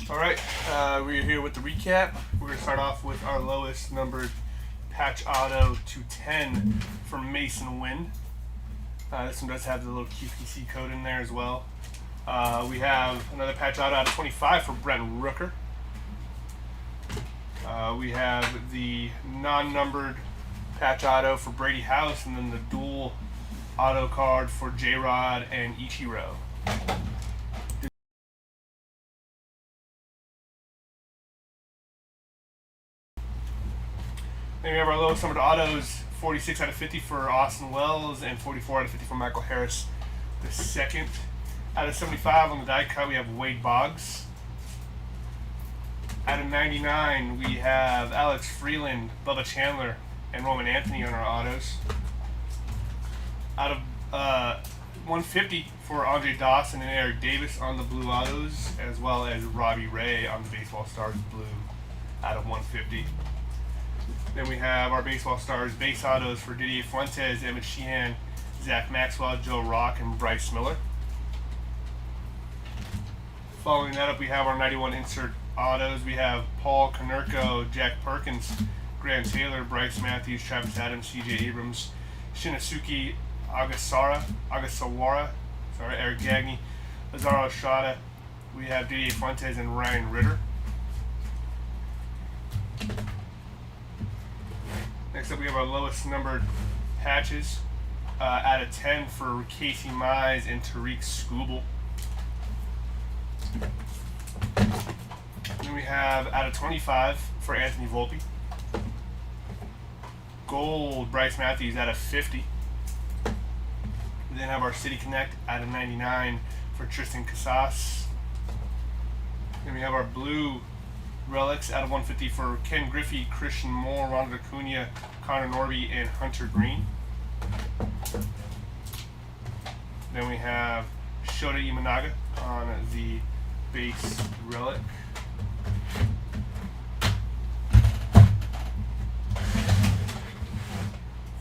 Alright, we're here with the recap. We're going to start off with our lowest numbered patch auto to 10 from Mason Wind. This one does have the little QPC code in there as well. We have another patch auto out of 25 for Brent Rooker. We have the non-numbered patch auto for Brady House, and then the dual auto card for J-Rod and Ichiro. Then we have our lowest numbered autos, 46 out of 50 for Austin Wells and 44 out of 50 for Michael Harris. The second out of 75 on the die cut, we have Wade Boggs. Out of 99, we have Alex Freeland, Bubba Chandler, and Roman Anthony on our autos. Out of 150 for Andre Dawson and Eric Davis on the blue autos, as well as Robbie Ray on the Baseball Stars blue out of 150. Then we have our Baseball Stars base autos for Didier Fuentes, Emmett Sheehan, Zach Maxwell, Joe Rock, and Bryce Miller. Following that up, we have our 91 insert autos. We have Paul Konerko, Jack Perkins, Graham Taylor, Bryce Matthews, Travis Adams, CJ Abrams, Shinosuke Agasawara, Eric Gagne, Lazaro Estrada. We have Didier Fuentes and Ryan Ritter. Next up, we have our lowest numbered patches out of 10 for Casey Mize and Tariq Skubal. Then we have out of 25 for Anthony Volpe. gold Bryce Matthews out of 50. We then have our City Connect out of 99 for Tristan Casas. Then we have our blue relics out of 150 for Ken Griffey, Christian Moore, Ronald Acuna, Connor Norby, and Hunter Green. Then we have Shota Imanaga on the base relic.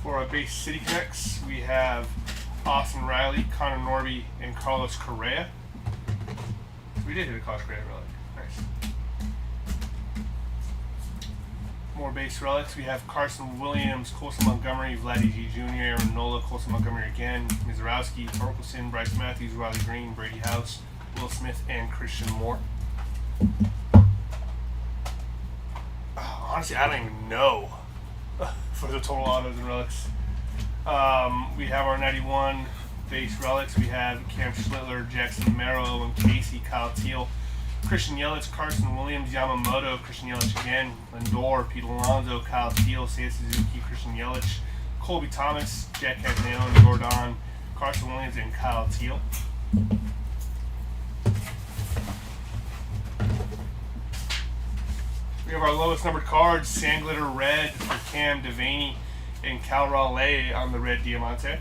For our base City Connects, we have Austin Riley, Connor Norby, and Carlos Correa. We did hit a Carlos Correa relic. Nice. More base relics. We have Carson Williams, Colson Montgomery, Vladdy G. Jr., Aaron Nola, Colson Montgomery again, Mizorowski, Torkelson, Bryce Matthews, Riley Green, Brady House, Will Smith, and Christian Moore. Honestly, I don't even know for the total autos and relics. We have our 91 base relics. We have Cam Schlittler, Jackson Merrill, and Casey, Kyle Teal, Christian Yelich, Carson Williams, Yamamoto, Christian Yelich again, Lindor, Pete Alonso, Kyle Teal, Seiya Suzuki, Christian Yelich, Colby Thomas, Jack Cagneon, Jordan, Carson Williams, and Kyle Teal. We have our lowest numbered cards, Sand Glitter Red for Cam Devaney and Cal Raleigh on the red Diamante.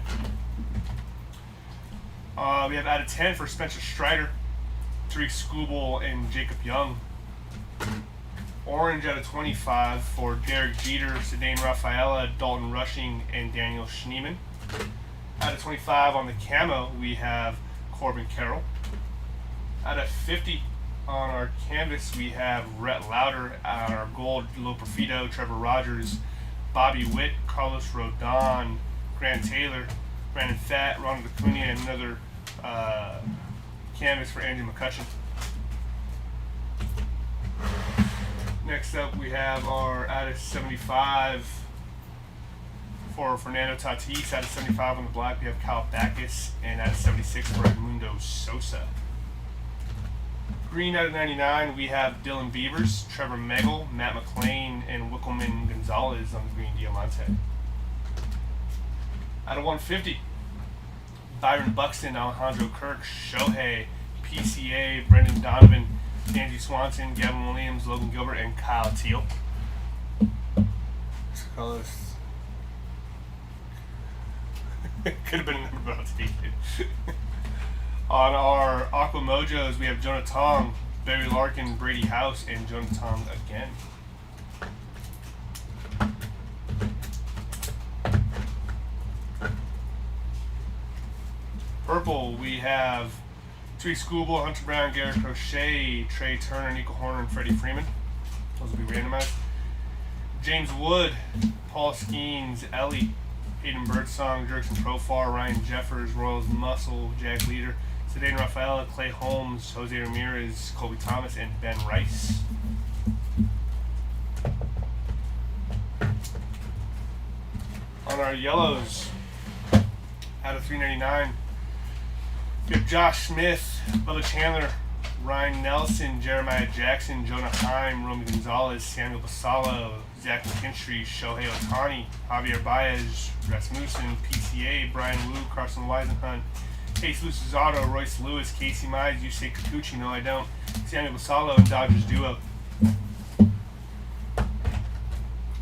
We have out of 10 for Spencer Strider, Tariq Skubal, and Jacob Young. Orange out of 25 for Derek Jeter, Cedane Rafaela, Dalton Rushing, and Daniel Schneemann. Out of 25 on the camo, we have Corbin Carroll. Out of 50 on our canvas, we have Rhett Lauder. On our gold, Lo Perfido, Trevor Rogers, Bobby Witt, Carlos Rodon, Grant Taylor, Brandon Pfaadt, Ronald Acuna, and another canvas for Andrew McCutcheon. Next up, we have our out of 75 for Fernando Tatis. Out of 75 on the black, we have Kyle Backus, and out of 76 for Edmundo Sosa. Green out of 99, we have Dylan Beavers, Trevor Megel, Matt McClain, and Wickelman Gonzalez on the green Diamante. Out of 150, Byron Buxton, Alejandro Kirk, Shohei, PCA, Brendan Donovan, Angie Swanson, Gavin Williams, Logan Gilbert, and Kyle Teal. Carlos. Could have been a number, but I'll take it. On our Aqua Mojos, we have Jonah Tong, Barry Larkin, Brady House, and Jonah Tong again. Purple, we have Tariq Skubal, Hunter Brown, Garrett Crochet, Trey Turner, Nico Horner, and Freddie Freeman. Those will be randomized. James Wood, Paul Skeens, Ellie, Hayden Birdsong, Jerkson Profar, Ryan Jeffers, Royals Muscle, Jack Leader, Cedane Rafaela, Clay Holmes, Jose Ramirez, Colby Thomas, and Ben Rice. On our yellows, out of 399, we have Josh Smith, Bubba Chandler, Ryan Nelson, Jeremiah Jackson, Jonah Heim, Romy Gonzalez, Samuel Basalo, Zach McKinstry, Shohei Ohtani, Javier Baez, Rasmussen, PCA, Brian Wu, Carson Weisenhunt, Jesus Luzardo, Royce Lewis, Casey Mize, Yusei Kikuchi, no I don't, Samuel Basalo, and Dodgers duo.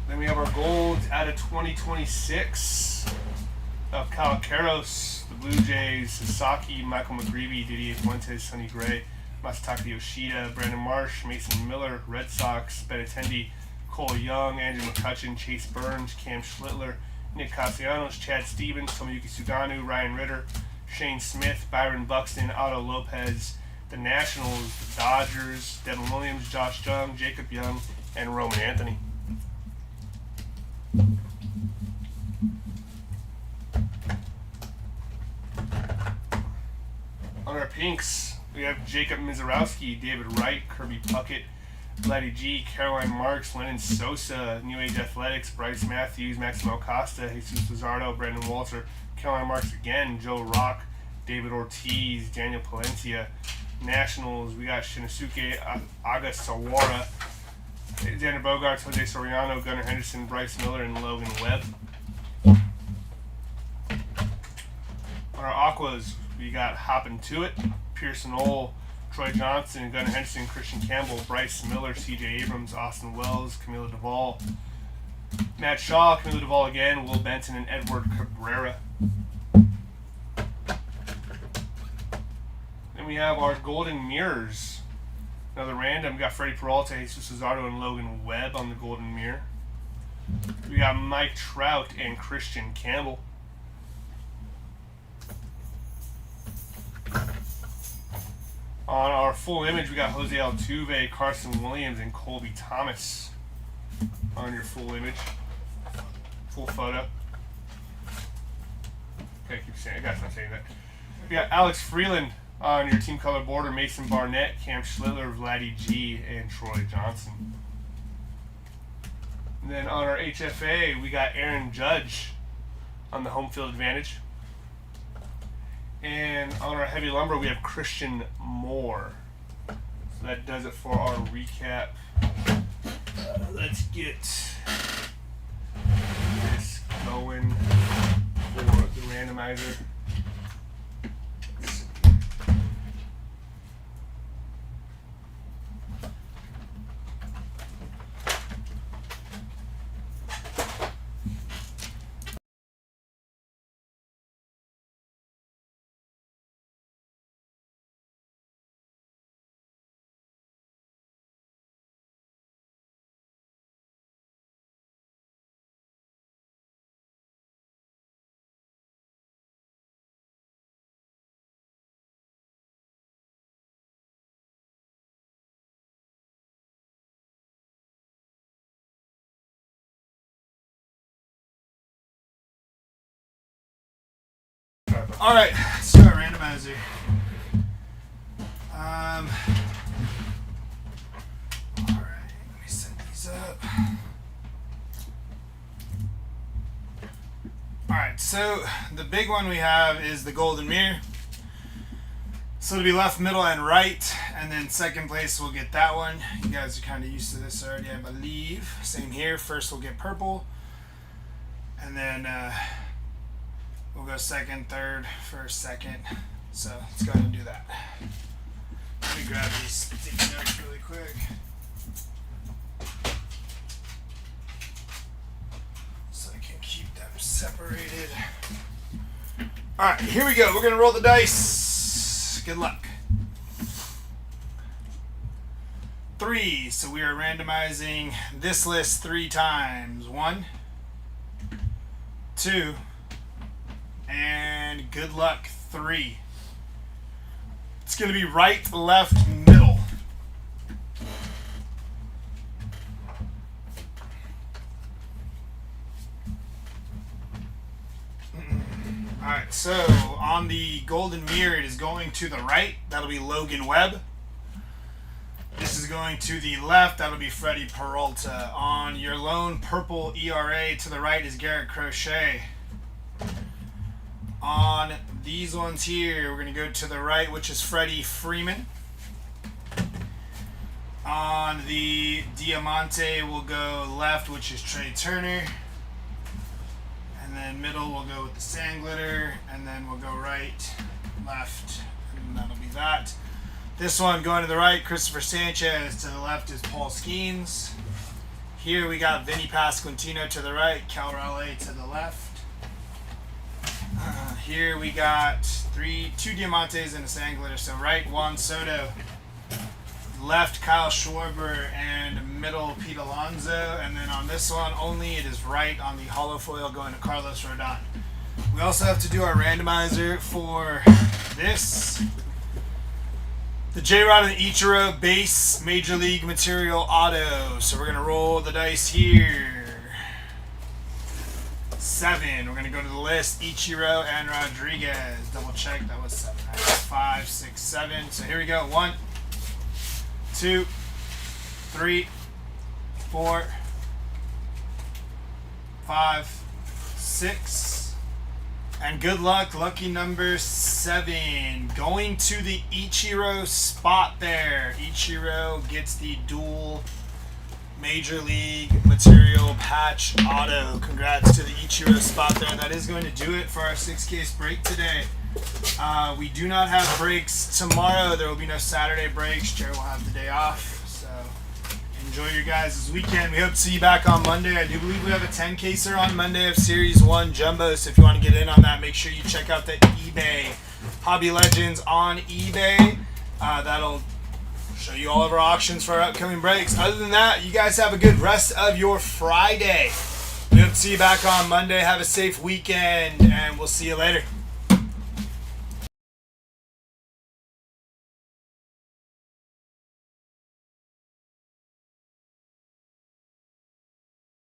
Then we have our golds out of 2026 of Kyle Karros, the Blue Jays, Sasaki, Michael McGreevy, Didier Fuentes, Sonny Gray, Masataka Yoshida, Brandon Marsh, Mason Miller, Red Sox, Benintendi, Cole Young, Andrew McCutcheon, Chase Burns, Cam Schlittler, Nick Castellanos, Chad Stevens, Tomoyuki Suganu, Ryan Ritter, Shane Smith, Byron Buxton, Otto Lopez, the Nationals, the Dodgers, Devin Williams, Josh Jung, Jacob Young, and Roman Anthony. On our pinks, we have Jacob Mizorowski, David Wright, Kirby Puckett, Vladdy G, Caroline Marks, Lennon Sosa, New Age Athletics, Bryce Matthews, Maximo Costa, Jesus Luzardo, Brandon Walter, Caroline Marks again, Joe Rock, David Ortiz, Daniel Palencia. Nationals, we got Shinosuke Agasawara, Xander Bogaerts, Jose Soriano, Gunnar Henderson, Bryce Miller, and Logan Webb. On our Aquas, we got Hoppin' To It, Pearson Ole, Troy Johnson, Gunnar Henderson, Christian Campbell, Bryce Miller, C.J. Abrams, Austin Wells, Camilo Duvall, Matt Shaw, Camilo Duvall again, Will Benton, and Edward Cabrera. Then we have our Golden Mirrors. Another random. We got Freddie Peralta, Jesus Luzardo, and Logan Webb on the Golden Mirror. We got Mike Trout and Christian Campbell. On our full image, we got Jose Altuve, Carson Williams, and Colby Thomas on your full image. Full photo. Okay, keep saying. I gotta stop saying that. We got Alex Freeland on your team color border, Mason Barnett, Cam Schlittler, Vladdy G, and Troy Johnson. And then on our HFA, we got Aaron Judge on the home field advantage. And on our heavy lumber, we have Christian Moore. So that does it for our recap. Let's get this going for the randomizer. All right, let's do our randomizer. All right, let me set these up. All right, so the big one we have is the Golden Mirror. So it'll be left, middle, and right, and then second place we'll get that one. You guys are kind of used to this already, I believe. Same here. First we'll get purple, and then we'll go second, third, first, second. So let's go ahead and do that. Let me grab these sticky notes really quick. So I can keep them separated. Alright, here we go. We're going to roll the dice. Good luck. 3. So we are randomizing this list 3 times. 1, 2, and good luck, 3. It's going to be right, left, middle. Alright, so on the Golden Mirror, it is going to the right. That'll be Logan Webb. This is going to the left. That'll be Freddie Peralta. On your lone purple ERA to the right is Garrett Crochet. On these ones here, we're going to go to the right, which is Freddie Freeman. On the Diamante, we'll go left, which is Trey Turner. And then middle, we'll go with the Sand Glitter. And then we'll go right, left, and that'll be that. This one going to the right, Christopher Sanchez. To the left is Paul Skeens. Here we got Vinny Pasquantino to the right, Cal Raleigh to the left. Here we got 2 Diamantes and a Sand Glitter. So right, Juan Soto. Left, Kyle Schwarber. And middle, Pete Alonso. And then on this one only, it is right on the hollow foil going to Carlos Rodon. We also have to do our randomizer for this. The J-Rod and the Ichiro base Major League Material Auto. So we're going to roll the dice here. 7. We're going to go to the list. Ichiro and Rodriguez. Double check. That was 7. Right? 5, 6, 7. So here we go. 1, 2, 3, 4, 5, 6. And good luck. Lucky number 7. Going to the Ichiro spot there. Ichiro gets the dual Major League Material Patch Auto. Congrats to the Ichiro spot there. That is going to do it for our 6-case break today. We do not have breaks tomorrow. There will be no Saturday breaks. Jared will have the day off. So enjoy your guys' weekend. We hope to see you back on Monday. I do believe we have a 10-caser on Monday of Series 1 Jumbo. So if you want to get in on that, make sure you check out the eBay Hobby Legends on eBay. That'll show you all of our auctions for our upcoming breaks. Other than that, you guys have a good rest of your Friday. We hope to see you back on Monday. Have a safe weekend, and we'll see you later.